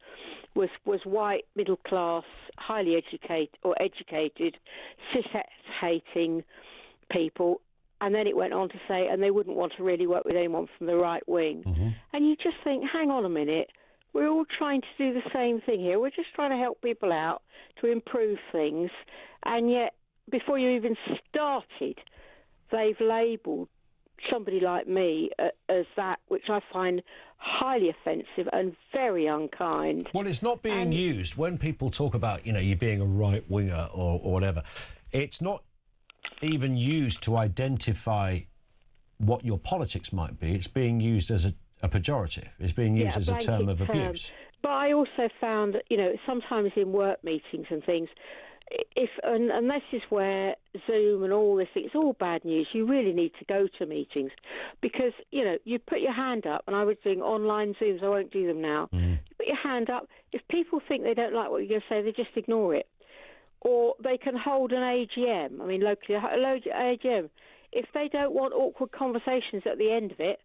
S10: was white, middle class, highly educated, cis-hating people. And then it went on to say, and they wouldn't want to really work with anyone from the right wing. Mm-hmm. And you just think, hang on a minute, we're all trying to do the same thing here. We're just trying to help people out to improve things. And yet, before you even started, they've labelled somebody like me as that, which I find highly offensive and very unkind.
S2: Well, it's not being used when people talk about, you know, you being a right winger or whatever. It's not even used to identify what your politics might be. It's being used as a pejorative. It's being used as a term of abuse.
S10: But I also found that, you know, sometimes in work meetings and things, and this is where Zoom and all this thing, it's all bad news. You really need to go to meetings because, you know, you put your hand up, and I was doing online Zooms, I won't do them now. You put your hand up. If people think they don't like what you're going to say, they just ignore it. Or they can hold an AGM, I mean, locally, AGM. If they don't want awkward conversations at the end of it,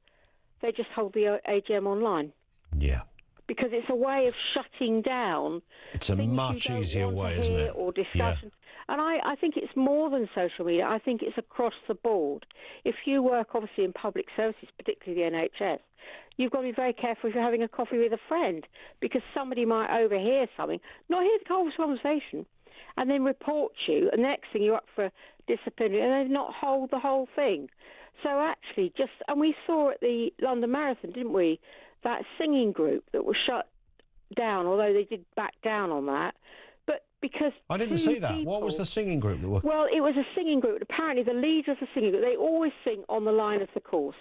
S10: they just hold the AGM online.
S2: Yeah.
S10: Because it's a way of shutting down.
S2: It's a much easier way, isn't it?
S10: Or discussion. Yeah. And I think it's more than social media. I think it's across the board. If you work, obviously, in public services, particularly the NHS, you've got to be very careful if you're having a coffee with a friend, because somebody might overhear something, not hear the whole conversation, and then report you, and the next thing you're up for disciplinary, and then not hold the whole thing. So actually, and we saw at the London Marathon, didn't we, that singing group that was shut down, although they did back down on that. But because
S2: I didn't see that. What was the singing group that were...
S10: Well, it was a singing group. Apparently, the leader of the singing group, they always sing on the line of the course,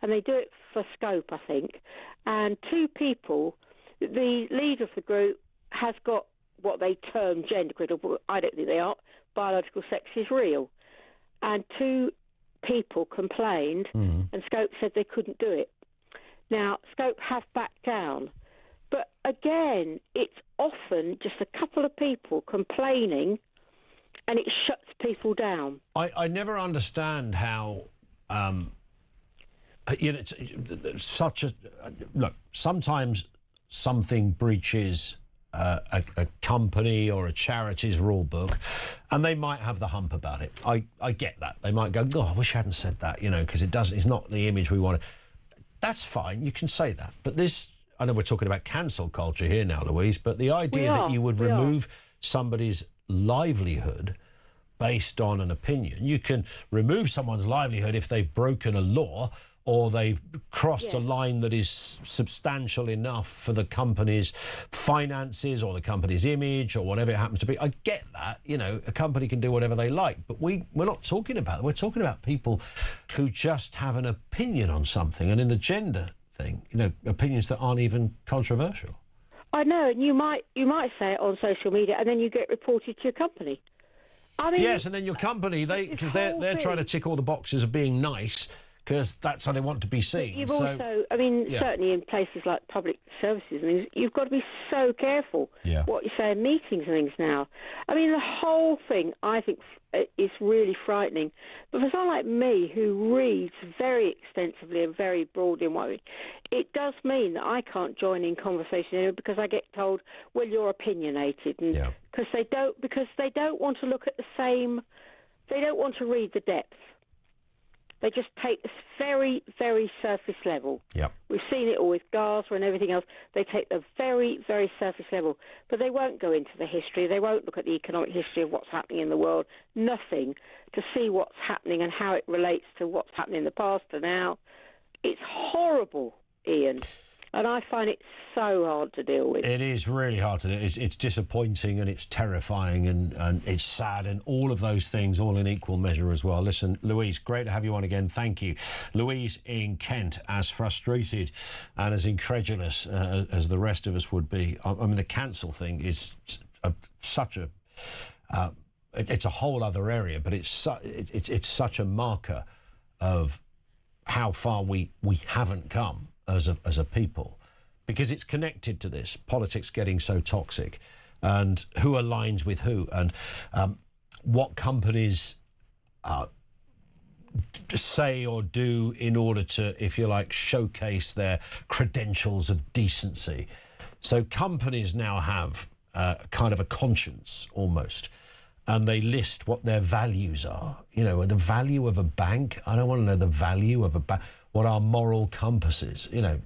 S10: and they do it for scope, I think. And two people, the leader of the group has got what they term gender critical, I don't think they are, biological sex is real. And two people complained, and Scope said they couldn't do it. Now, Scope have backed down, but again, it's often just a couple of people complaining, and it shuts people down.
S2: I never understand how, you know, such a... Look, sometimes something breaches a company or a charity's rule book, and they might have the hump about it. I get that. They might go, God, I wish I hadn't said that, you know, because it's not the image we wanted. That's fine, you can say that. But this, I know we're talking about cancel culture here now, Louise, but the idea that you would remove somebody's livelihood based on an opinion, you can remove someone's livelihood if they've broken a law or they've crossed a line that is substantial enough for the company's finances or the company's image or whatever it happens to be. I get that, you know, a company can do whatever they like, but we're not talking about that. We're talking about people who just have an opinion on something, and in the gender thing, you know, opinions that aren't even controversial.
S10: I know, and you might say it on social media, and then you get reported to your company. I mean,
S2: yes, and then your company, because they're trying to tick all the boxes of being nice, because that's how they want to be seen.
S10: You've also, I mean, certainly in places like public services, I mean, you've got to be so careful what you say in meetings and things now. I mean, the whole thing, I think, is really frightening. But for someone like me, who reads very extensively and very broadly and widely, it does mean that I can't join in conversation anymore because I get told, well, you're opinionated. And because they don't want to look at the same, they don't want to read the depth. They just take this very, very surface level. Yep. We've seen it all with Gaza and everything else. They take the very, very surface level, but they won't go into the history. They won't look at the economic history of what's happening in the world. Nothing to see what's happening and how it relates to what's happening in the past and now. It's horrible, Ian. And I find it so hard to deal with.
S2: It is really hard to do. It's disappointing and it's terrifying and it's sad and all of those things all in equal measure as well. Listen, Louise, great to have you on again. Thank you. Louise in Kent, as frustrated and as incredulous as the rest of us would be. I mean, the cancel thing is such a... it's a whole other area, but it's such a marker of how far we haven't come as a people, because it's connected to this politics getting so toxic and who aligns with who and what companies say or do in order to, if you like, showcase their credentials of decency. So companies now have kind of a conscience almost, and they list what their values are. You know, the value of a bank. I don't want to know the value of a bank. What our moral compass is. You know,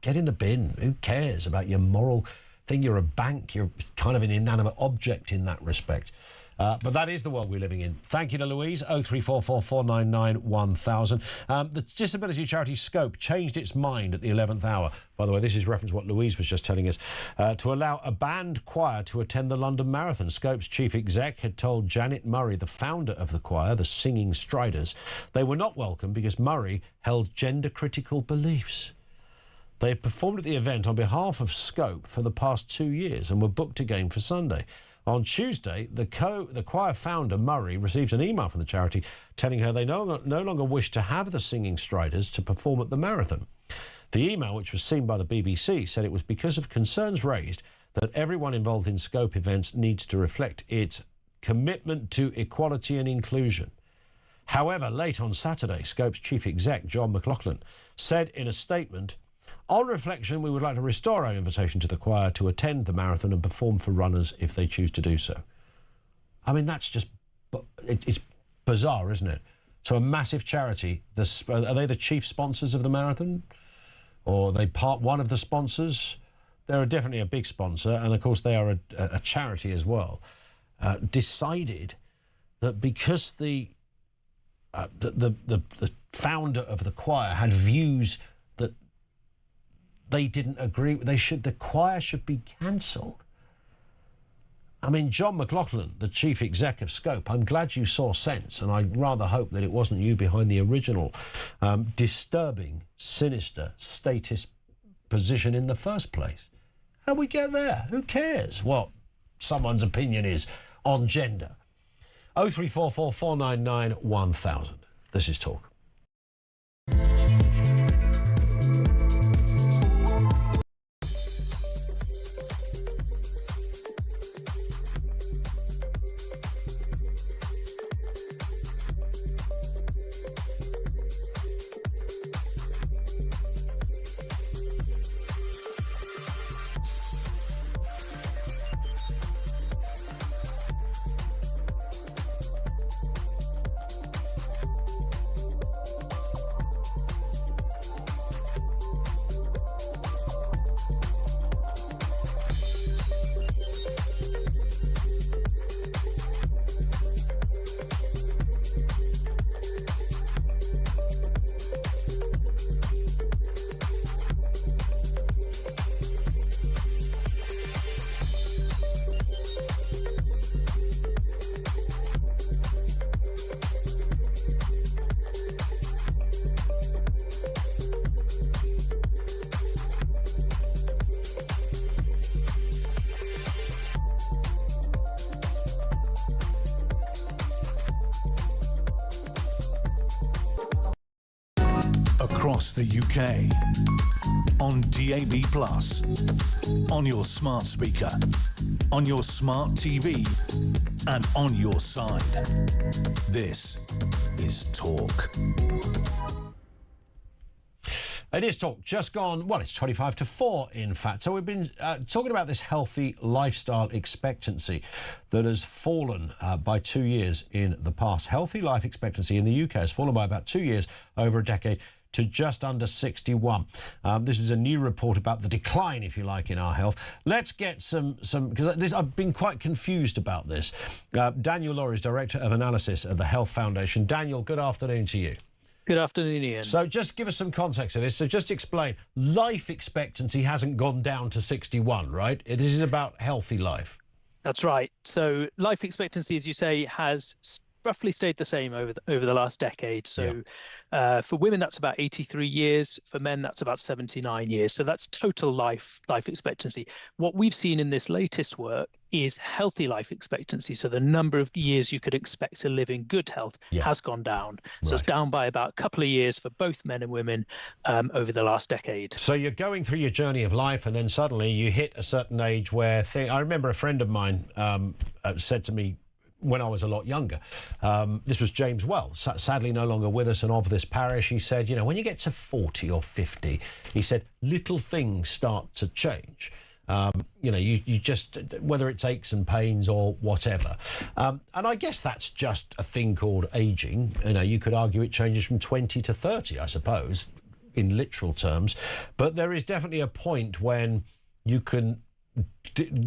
S2: get in the bin. Who cares about your moral thing? You're a bank. You're kind of an inanimate object in that respect. But that is the world we're living in. Thank you to Louise, 0344 499 1000. The disability charity Scope changed its mind at the 11th hour. By the way, this is reference to what Louise was just telling us. To allow a band choir to attend the London Marathon. Scope's chief exec had told Janet Murray, the founder of the choir, the Singing Striders, they were not welcome because Murray held gender-critical beliefs. They had performed at the event on behalf of Scope for the past 2 years and were booked again for Sunday. On Tuesday, the choir founder, Murray, received an email from the charity telling her they no longer wish to have the Singing Striders to perform at the marathon. The email, which was seen by the BBC, said it was because of concerns raised that everyone involved in Scope events needs to reflect its commitment to equality and inclusion. However, late on Saturday, Scope's chief exec, John McLaughlin, said in a statement, on reflection, we would like to restore our invitation to the choir to attend the marathon and perform for runners if they choose to do so. I mean, that's just... it's bizarre, isn't it? So a massive charity, are they the chief sponsors of the marathon? Or are they part one of the sponsors? They're definitely a big sponsor, and of course they are a charity as well. Decided that because the founder of the choir had views that they didn't agree, the choir should be cancelled. I mean, John McLaughlin, the chief exec of Scope, I'm glad you saw sense, and I rather hope that it wasn't you behind the original disturbing, sinister, statist position in the first place. How do we get there? Who cares what someone's opinion is on gender? 0344 499 1000. This is Talk.
S1: Across the UK, on DAB+, on your smart speaker, on your smart TV, and on your side. This is Talk.
S2: It is Talk. Just gone, well, it's 25 to 4, in fact. So we've been talking about this healthy lifestyle expectancy that has fallen by 2 years in the past. Healthy life expectancy in the UK has fallen by about 2 years over a decade to just under 61. This is a new report about the decline, if you like, in our health. Let's get some because I've been quite confused about this. Daniel Law is Director of Analysis of the Health Foundation. Daniel, good afternoon to you.
S4: Good afternoon, Ian.
S2: So just give us some context of this. So just explain, life expectancy hasn't gone down to 61, right? This is about healthy life.
S4: That's right. So life expectancy, as you say, has roughly stayed the same over the last decade. So for women, that's about 83 years. For men, that's about 79 years. So that's total life expectancy. What we've seen in this latest work is healthy life expectancy. So the number of years you could expect to live in good health has gone down. So it's down by about a couple of years for both men and women over the last decade. So
S2: you're going through your journey of life, and then suddenly you hit a certain age where I remember a friend of mine said to me when I was a lot younger, this was James Wells, sadly no longer with us and of this parish. He said, when you get to 40 or 50, he said, little things start to change. You just, whether it's aches and pains or whatever. And I guess that's just a thing called aging. You could argue it changes from 20 to 30, I suppose, in literal terms. But there is definitely a point when you can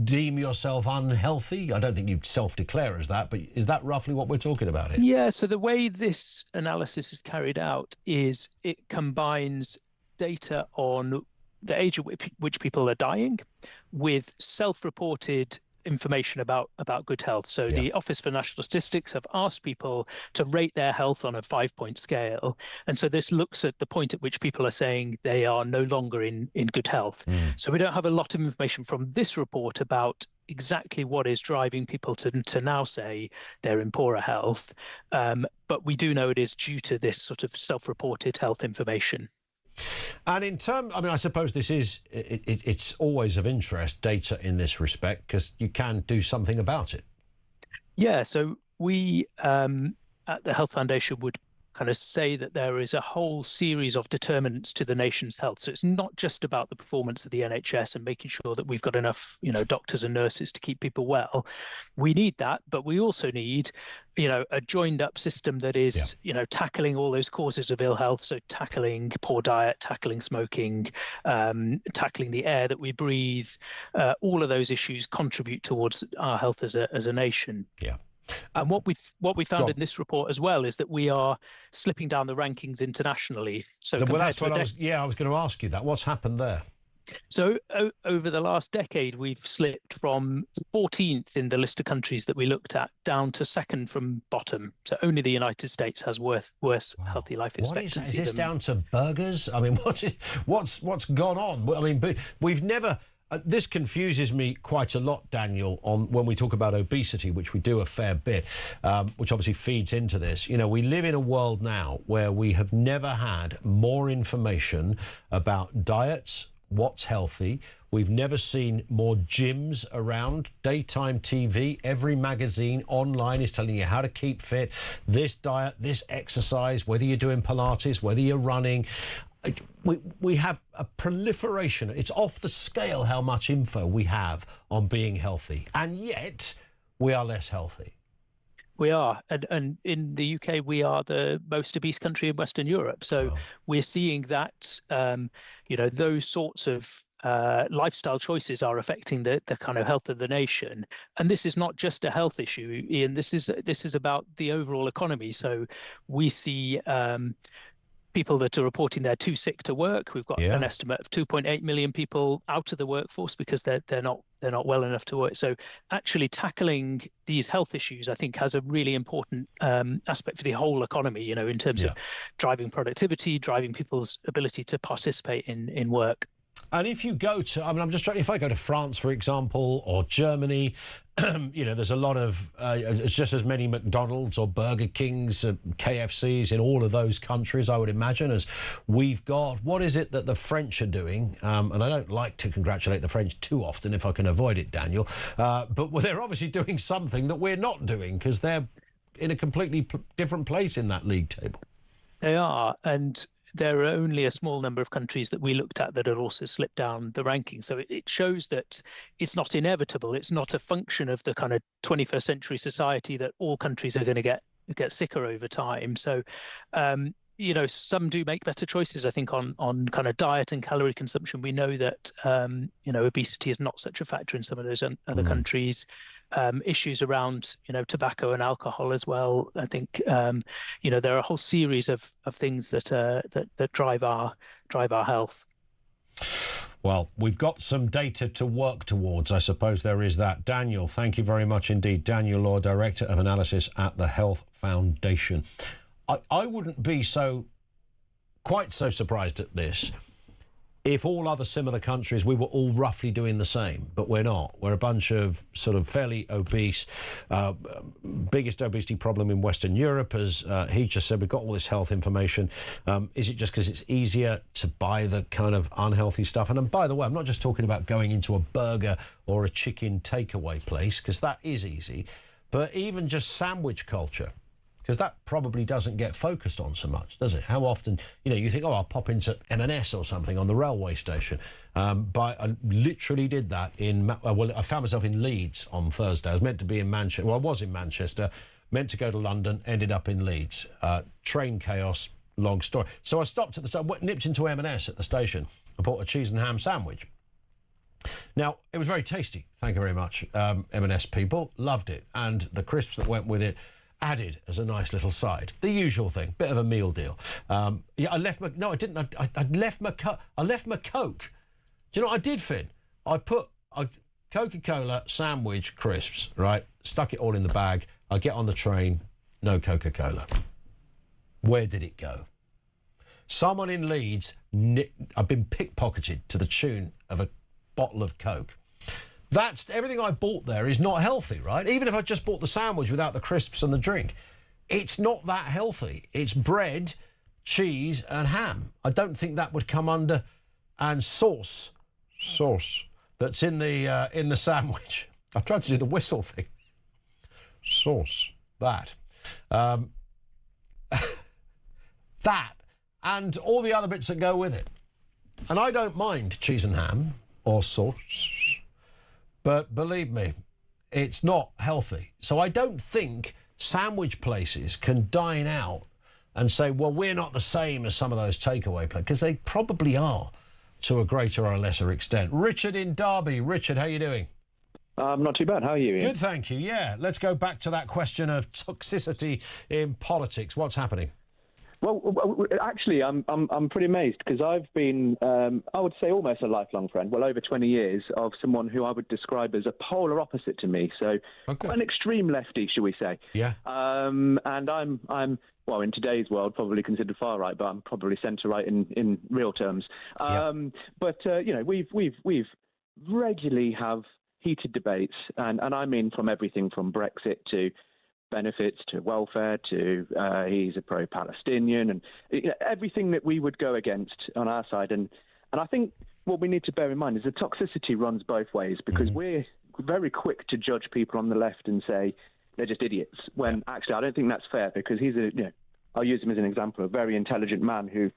S2: deem yourself unhealthy. I don't think you self-declare as that, but is that roughly what we're talking about here?
S4: Yeah, so the way this analysis is carried out is it combines data on the age at which people are dying with self-reported information about good health. So the Office for National Statistics have asked people to rate their health on a 5-point scale. And so this looks at the point at which people are saying they are no longer in good health. So we don't have a lot of information from this report about exactly what is driving people to now say they're in poorer health. But we do know it is due to this sort of self-reported health information.
S2: And in terms, I suppose this is, it's always of interest, data in this respect, because you can do something about it.
S4: Yeah, so we at the Health Foundation would kind of say that there is a whole series of determinants to the nation's health. So it's not just about the performance of the NHS and making sure that we've got enough, doctors and nurses to keep people well. We need that, but we also need, a joined up system that is, tackling all those causes of ill health. So tackling poor diet, tackling smoking, tackling the air that we breathe. All of those issues contribute towards our health as a nation.
S2: Yeah.
S4: And what we found in this report as well is that we are slipping down the rankings internationally. So
S2: that's what I was going to ask you that. What's happened there?
S4: So over the last decade, we've slipped from 14th in the list of countries that we looked at down to second from bottom. So only the United States has worse healthy life expectancy.
S2: What is this down to burgers? I mean, what's gone on? I mean, we've never. This confuses me quite a lot, Daniel, on when we talk about obesity, which we do a fair bit, which obviously feeds into this. We live in a world now where we have never had more information about diets, what's healthy. We've never seen more gyms around, daytime TV, every magazine online is telling you how to keep fit, this diet, this exercise, whether you're doing Pilates, whether you're running. We have a proliferation. It's off the scale how much info we have on being healthy, and yet we are less healthy.
S4: We are, and in the UK, we are the most obese country in Western Europe. So we're seeing that, those sorts of lifestyle choices are affecting the kind of health of the nation. And this is not just a health issue, Ian. This is about the overall economy. So we see people that are reporting they're too sick to work. We've got an estimate of 2.8 million people out of the workforce because they're not well enough to work. So actually tackling these health issues, I think, has a really important aspect for the whole economy, in terms of driving productivity, driving people's ability to participate in work.
S2: And if you go to, I'm just trying, if I go to France, for example, or Germany, there's a lot of, it's just as many McDonald's or Burger Kings, KFCs in all of those countries, I would imagine, as we've got. What is it that the French are doing? And I don't like to congratulate the French too often if I can avoid it, Daniel. But they're obviously doing something that we're not doing because they're in a completely different place in that league table.
S4: They are, and there are only a small number of countries that we looked at that had also slipped down the ranking. So it shows that it's not inevitable. It's not a function of the kind of 21st century society that all countries are going to get sicker over time. So, some do make better choices, I think, on kind of diet and calorie consumption. We know that, obesity is not such a factor in some of those other countries. issues around, tobacco and alcohol as well. I think, there are a whole series of things that drive our health.
S2: Well, we've got some data to work towards. I suppose there is that. Daniel, thank you very much indeed. Daniel Law, Director of Analysis at the Health Foundation. I wouldn't be quite so surprised at this if all other similar countries, we were all roughly doing the same, but we're not. We're a bunch of sort of fairly obese, biggest obesity problem in Western Europe, as he just said. We've got all this health information. Is it just because it's easier to buy the kind of unhealthy stuff? And by the way, I'm not just talking about going into a burger or a chicken takeaway place, because that is easy, but even just sandwich culture. Because that probably doesn't get focused on so much, does it? How often, you think, oh, I'll pop into M&S or something on the railway station. But I literally did that I found myself in Leeds on Thursday. I was meant to be in Manchester. Well, I was in Manchester, meant to go to London, ended up in Leeds. Train chaos, long story. So I stopped at nipped into M&S at the station. I bought a cheese and ham sandwich. Now, it was very tasty. Thank you very much, M&S people. Loved it. And the crisps that went with it, added as a nice little side. The usual thing, bit of a meal deal. I left my... No, I didn't. I left my Coke. Do you know what I did, Finn? I put a Coca-Cola sandwich crisps, right? Stuck it all in the bag. I get on the train, no Coca-Cola. Where did it go? Someone in Leeds, I've been pickpocketed to the tune of a bottle of Coke. That's everything I bought there is not healthy, right? Even if I just bought the sandwich without the crisps and the drink, it's not that healthy. It's bread, cheese and ham. I don't think that would come under, and sauce that's in the sandwich. I tried to do the whistle thing. Sauce, that. That and all the other bits that go with it. And I don't mind cheese and ham or sauce. But believe me, it's not healthy. So I don't think sandwich places can dine out and say, well, we're not the same as some of those takeaway places, because they probably are to a greater or a lesser extent. Richard in Derby. Richard, how are you doing?
S11: Not too bad. How are you, Ian?
S2: Good, thank you. Yeah, let's go back to that question of toxicity in politics. What's happening?
S11: Well, actually, I'm pretty amazed, because I've been, I would say, almost a lifelong friend, well over 20 years, of someone who I would describe as a polar opposite to me. So quite an extreme lefty, shall we say?
S2: Yeah.
S11: And I'm well, in today's world, probably considered far right, but I'm probably centre right in real terms. But we've regularly have heated debates, and I mean from everything from Brexit to benefits to welfare to he's a pro-Palestinian, and everything that we would go against on our side. And I think what we need to bear in mind is the toxicity runs both ways, because we're very quick to judge people on the left and say they're just idiots, when actually I don't think that's fair, because he's I'll use him as an example, a very intelligent man who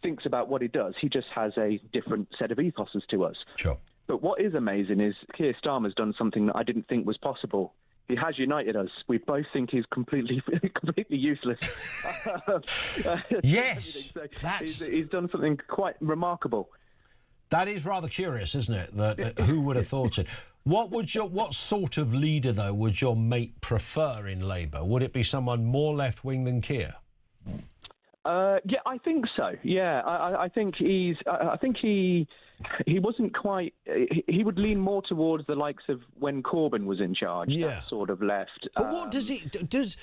S11: thinks about what he does. He just has a different set of ethoses to us.
S2: Sure.
S11: But what is amazing is Keir Starmer's done something that I didn't think was possible. He has united us. We both think he's completely useless.
S2: Yes,
S11: so he's done something quite remarkable.
S2: That is rather curious, isn't it? That who would have thought it? What sort of leader, though, would your mate prefer in Labour? Would it be someone more left wing than Keir?
S11: Yeah, I think so. Yeah, I think he wasn't quite. He would lean more towards the likes of when Corbyn was in charge. Yeah, that sort of left.
S2: But what does he does?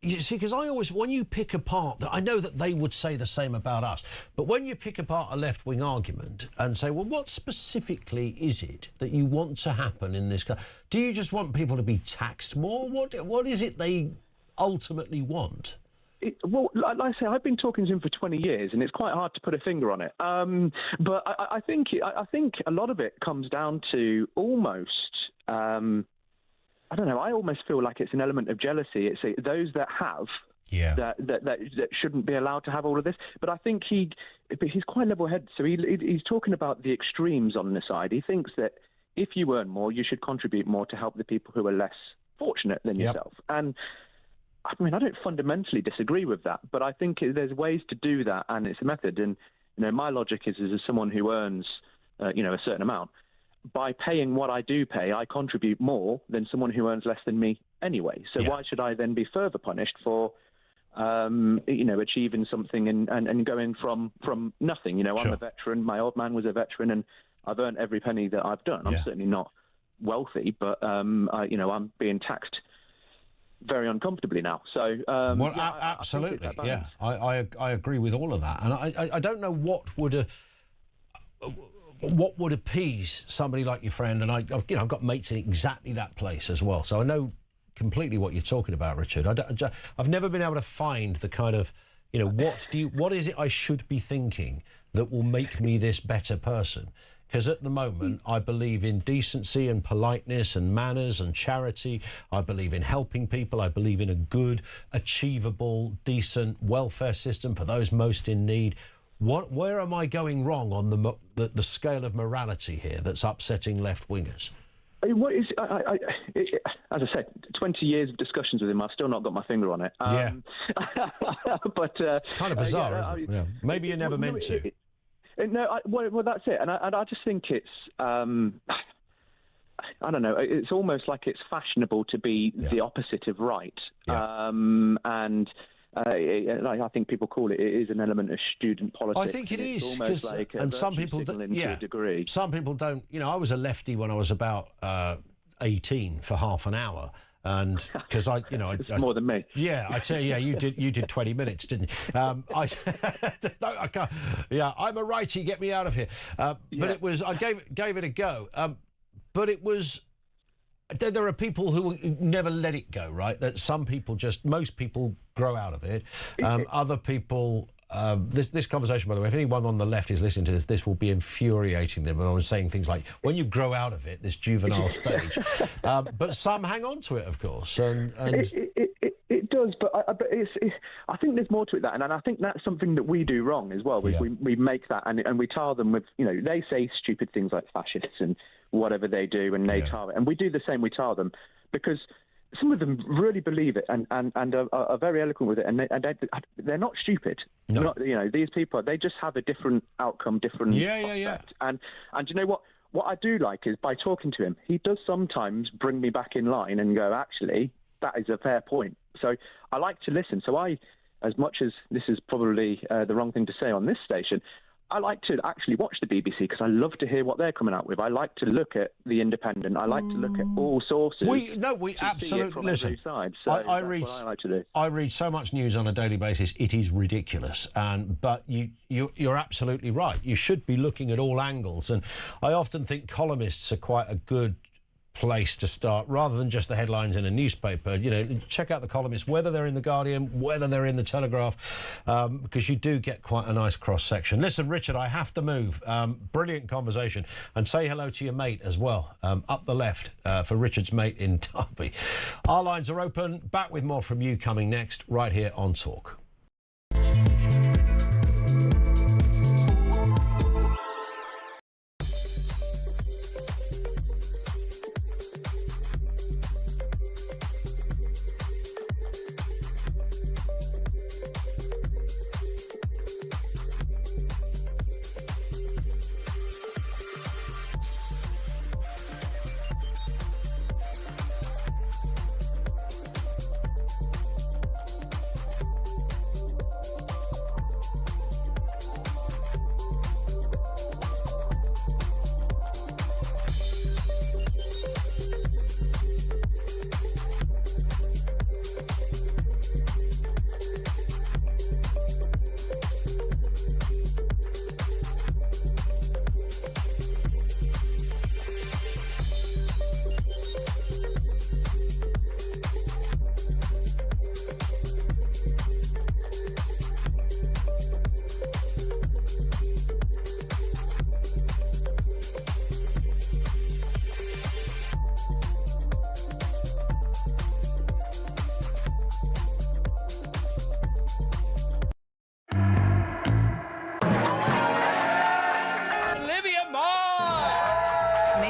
S2: You see, because I always, when you pick apart, I know that they would say the same about us, but when you pick apart a left-wing argument and say, well, what specifically is it that you want to happen in this country? Do you just want people to be taxed more? What is it they ultimately want?
S11: Well, like I say, I've been talking to him for 20 years, and it's quite hard to put a finger on it. But I think a lot of it comes down to almost. I don't know. I almost feel like it's an element of jealousy. It's those that have that shouldn't be allowed to have all of this. But I think he's quite level-headed. So he's talking about the extremes on the side. He thinks that if you earn more, you should contribute more to help the people who are less fortunate than yourself. And I mean, I don't fundamentally disagree with that, but I think there's ways to do that, and it's a method. And my logic is as someone who earns a certain amount, by paying what I do pay, I contribute more than someone who earns less than me anyway. So why should I then be further punished for, achieving something and going from nothing? I'm a veteran. My old man was a veteran, and I've earned every penny that I've done. I'm certainly not wealthy, but I'm being taxed very uncomfortably now. So
S2: absolutely, I agree with all of that, and I don't know what would appease somebody like your friend, and I've got mates in exactly that place as well, so I know completely what you're talking about, Richard. I've never been able to find the kind of, what is it I should be thinking that will make me this better person? Because at the moment, I believe in decency and politeness and manners and charity. I believe in helping people. I believe in a good, achievable, decent welfare system for those most in need. Where am I going wrong on the scale of morality here that's upsetting left-wingers?
S11: What is, as I said, 20 years of discussions with him, I've still not got my finger on it. But
S2: it's kind of bizarre, isn't it? Yeah. Maybe you never meant to.
S11: No, well, that's it. And I just think it's, I don't know, it's almost like it's fashionable to be the opposite of right. I think people call it is an element of student politics.
S2: I think it is,
S11: like
S2: and some people
S11: to a degree.
S2: Some people don't. I was a lefty when I was about 18 for half an hour. And because
S11: it's more than me.
S2: Yeah, I tell you, you did 20 minutes, didn't you? I can't. Yeah, I'm a righty. Get me out of here. But it was. I gave it a go. But it was. There are people who never let it go, right? That most people grow out of it. Other people. This conversation, by the way, if anyone on the left is listening to this will be infuriating them. And I was saying things like, when you grow out of it, this juvenile stage. But some hang on to it, of course. And
S11: it does, but I think there's more to it and I think that's something that we do wrong as well. We make that and we tar them with, they say stupid things like fascists and whatever they do, and they tar it. And we do the same, we tar them, because some of them really believe it and are very eloquent with it, and they're not stupid. No. Not, these people, they just have a different outcome, different effect. And you know what? What I do like is, by talking to him, he does sometimes bring me back in line and go, actually, that is a fair point. So I like to listen. So as much as this is probably the wrong thing to say on this station, I like to actually watch the BBC because I love to hear what they're coming out with. I like to look at The Independent. I like to look at all sources.
S2: We absolutely listen.
S11: Side. So I read what I like to do.
S2: I read so much news on a daily basis. It is ridiculous. But you're absolutely right. You should be looking at all angles. And I often think columnists are quite a good place to start, rather than just the headlines in a newspaper. Check out the columnists, whether they're in the Guardian, whether they're in the Telegraph, because you do get quite a nice cross section. Listen, Richard, I have to move. Brilliant conversation, and say hello to your mate as well, up the left, for Richard's mate in Derby. Our lines are open. Back with more from you coming next, right here on Talk.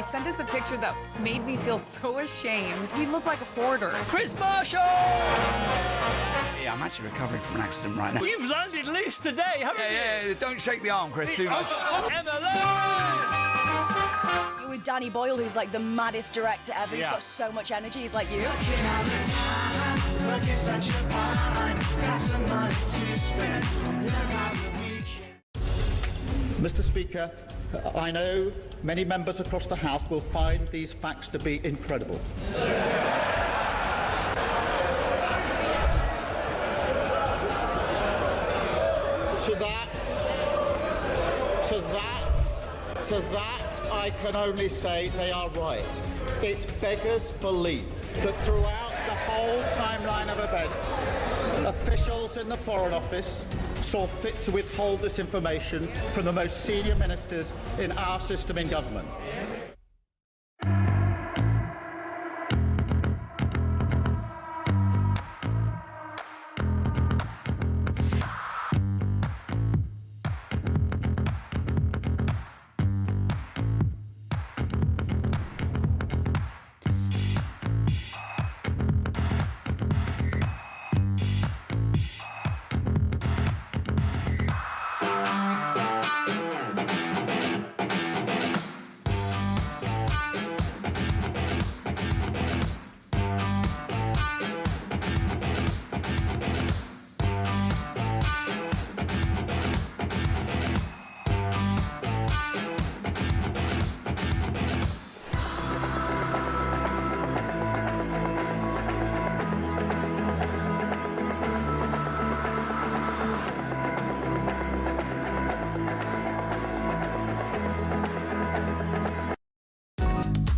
S5: Sent us a picture that made me feel so ashamed. We look like hoarders.
S6: Chris Marshall!
S7: Yeah, I'm actually recovering from an accident right now.
S6: You've landed loose today, haven't you?
S7: Yeah, don't shake the arm, Chris, too much.
S5: You
S8: with Danny Boyle, who's like the maddest director ever. He's got so much energy. He's like you.
S16: Mr. Speaker, I know many members across the House will find these facts to be incredible. To that, I can only say they are right. It beggars belief that throughout the whole timeline of events, officials in the Foreign Office saw fit to withhold this information from the most senior ministers in our system in government.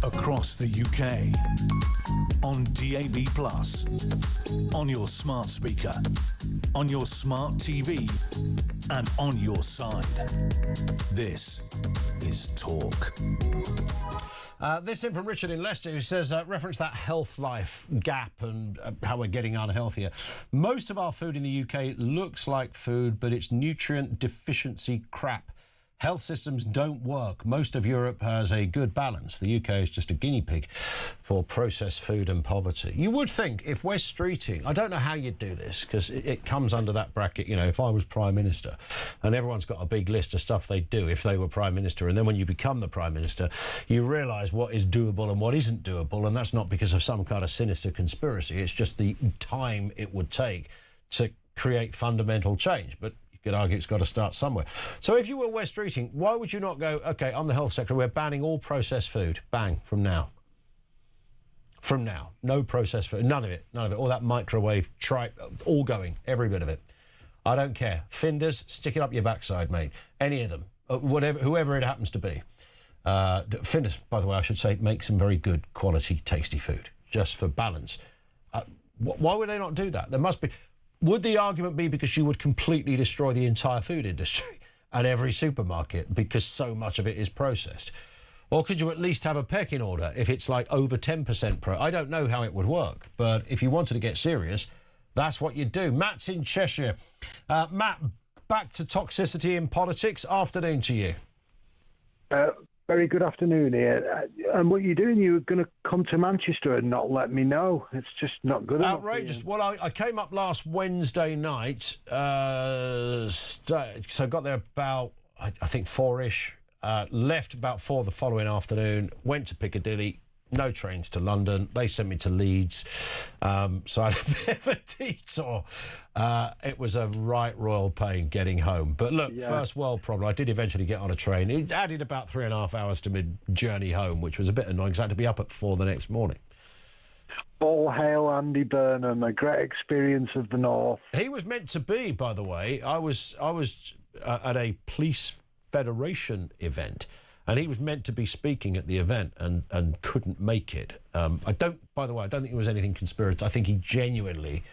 S1: Across the UK, on DAB+, on your smart speaker, on your smart TV, and on your side. This is Talk.
S2: This in from Richard in Leicester, who says, reference that health life gap and how we're getting unhealthier. Most of our food in the UK looks like food, but it's nutrient deficiency crap. Health systems don't work. Most of Europe has a good balance. The UK is just a guinea pig for processed food and poverty. You would think if we're streeting, I don't know how you'd do this, because it comes under that bracket, you know, if I was Prime Minister, and everyone's got a big list of stuff they'd do if they were Prime Minister, and then when you become the Prime Minister, you realise what is doable and what isn't doable, and that's not because of some kind of sinister conspiracy. It's just the time it would take to create fundamental change. But could argue it's got to start somewhere. So if you were West Streeting, why would you not go, OK, I'm the health secretary, we're banning all processed food. Bang, from now. From now. No processed food. None of it. None of it. All that microwave, tripe, all going. Every bit of it. I don't care. Finders, stick it up your backside, mate. Any of them. Whatever, whoever it happens to be. Finders, by the way, I should say, make some very good quality, tasty food, just for balance. Why would they not do that? There must be... Would the argument be because you would completely destroy the entire food industry and every supermarket because so much of it is processed? Or could you at least have a pecking order if it's like over 10% I don't know how it would work, but if you wanted to get serious, that's what you'd do. Matt's in Cheshire. Matt, back to toxicity in politics. Afternoon to you.
S12: Very good afternoon, Ian. And what you're doing, you're going to come to Manchester and not let me know. It's just not good enough.
S2: Outrageous. Well, I came up last Wednesday night, so I got there about, I think, 4-ish, left about 4 the following afternoon, went to Piccadilly, no trains to London. They sent me to Leeds, so I had a bit of a detour. It was a right royal pain getting home. But look, first world problem. I did eventually get on a train. It added about 3.5 hours to my journey home, which was a bit annoying because I had to be up at 4 the next morning.
S12: All hail Andy Burnham, a great experience of the North.
S2: He was meant to be, by the way. I was at a police federation event, and he was meant to be speaking at the event and couldn't make it. By the way, I don't think it was anything conspiratorial. I think he genuinely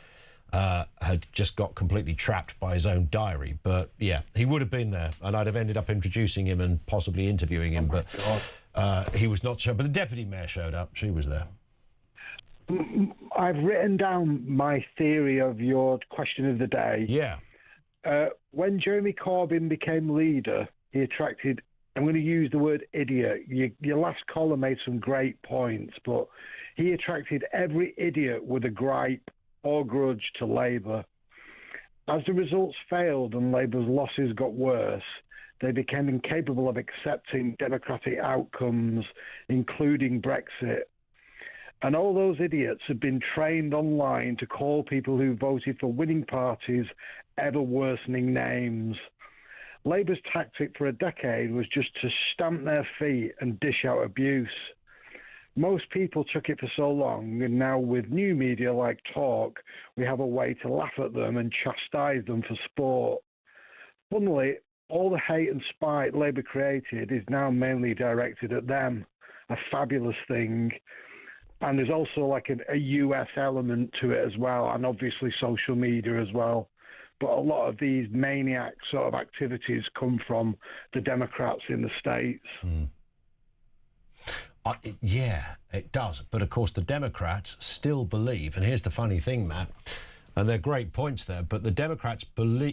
S2: had just got completely trapped by his own diary. But yeah, he would have been there, and I'd have ended up introducing him and possibly interviewing him. He was not sure. But the deputy mayor showed up. She was there.
S12: I've written down my theory of your question of the day.
S2: Yeah.
S12: When Jeremy Corbyn became leader, he attracted, I'm going to use the word idiot. Your last caller made some great points, but he attracted every idiot with a gripe or grudge to Labour. As the results failed and Labour's losses got worse, They became incapable of accepting democratic outcomes, including Brexit. And all those idiots have been trained online to call people who voted for winning parties ever-worsening names. Labour's tactic for a decade was just to stamp their feet and dish out abuse. Most people took it for so long, and now with new media like Talk, we have a way to laugh at them and chastise them for sport. Funnily, all the hate and spite Labour created is now mainly directed at them, a fabulous thing. And there's also like a US element to it as well, and obviously social media as well. But a lot of these maniac sort of activities come from the Democrats in the States.
S2: Yeah, it does. But of course, the Democrats still believe, and here's the funny thing, Matt, and they're great points there, but the Democrats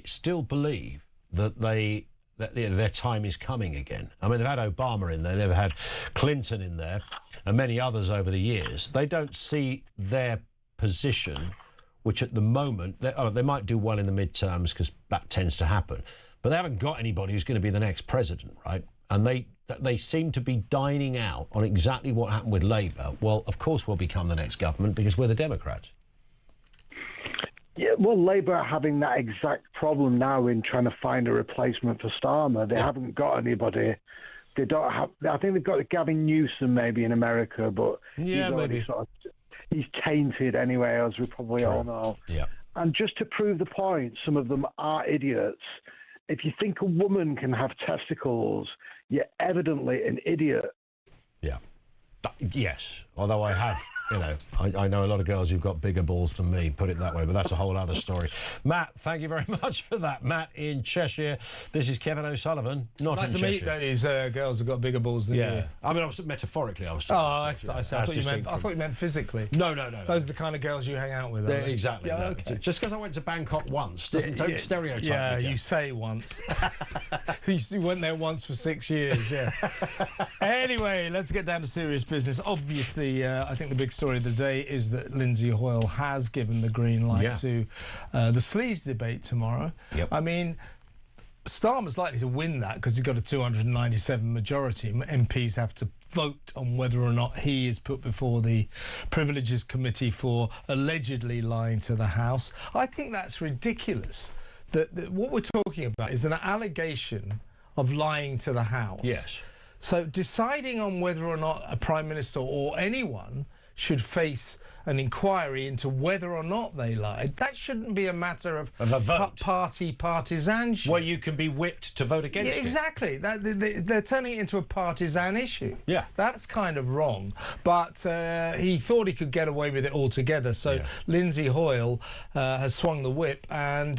S2: still believe that their time is coming again. I mean, they've had Obama in there, they've had Clinton in there, and many others over the years. They don't see their position, which at the moment, they might do well in the midterms because that tends to happen, but they haven't got anybody who's going to be the next president, right? And they seem to be dining out on exactly what happened with Labour. Well, of course we'll become the next government because we're the Democrats.
S12: Yeah, well, Labour are having that exact problem now in trying to find a replacement for Starmer. They haven't got anybody. They don't have. I think they've got Gavin Newsom maybe in America, but he's tainted anyway, as we probably all know.
S2: Yeah.
S12: And just to prove the point, some of them are idiots. If you think a woman can have testicles, you're evidently an idiot.
S2: Yeah. Yes. Although I have, I know a lot of girls who've got bigger balls than me, put it that way, but that's a whole other story. Matt, thank you very much for that. Matt in Cheshire. This is Kevin O'Sullivan, not in Cheshire.
S13: I'd like to meet those girls who've got bigger balls than you.
S2: I mean, I was metaphorically. I
S13: thought you meant physically.
S2: No.
S13: Those are the kind of girls you hang out with.
S2: Exactly.
S13: Yeah, okay.
S2: Just because I went to Bangkok once, don't stereotype me.
S13: Yeah, you say once. You went there once for 6 years, yeah. Anyway, let's get down to serious business. Obviously, I think the big story of the day is that Lindsay Hoyle has given the green light to the sleaze debate tomorrow.
S2: Yep.
S13: I mean, Starmer's likely to win that because he's got a 297 majority. MPs have to vote on whether or not he is put before the Privileges Committee for allegedly lying to the House. I think that's ridiculous. That what we're talking about is an allegation of lying to the House.
S2: Yes.
S13: So deciding on whether or not a Prime Minister or anyone should face an inquiry into whether or not they lied, that shouldn't be a matter of
S2: a vote.
S13: Party partisanship.
S2: Well, you can be whipped to vote against
S13: it. Exactly. They're turning it into a partisan issue.
S2: Yeah.
S13: That's kind of wrong. But he thought he could get away with it altogether. So Lindsay Hoyle has swung the whip and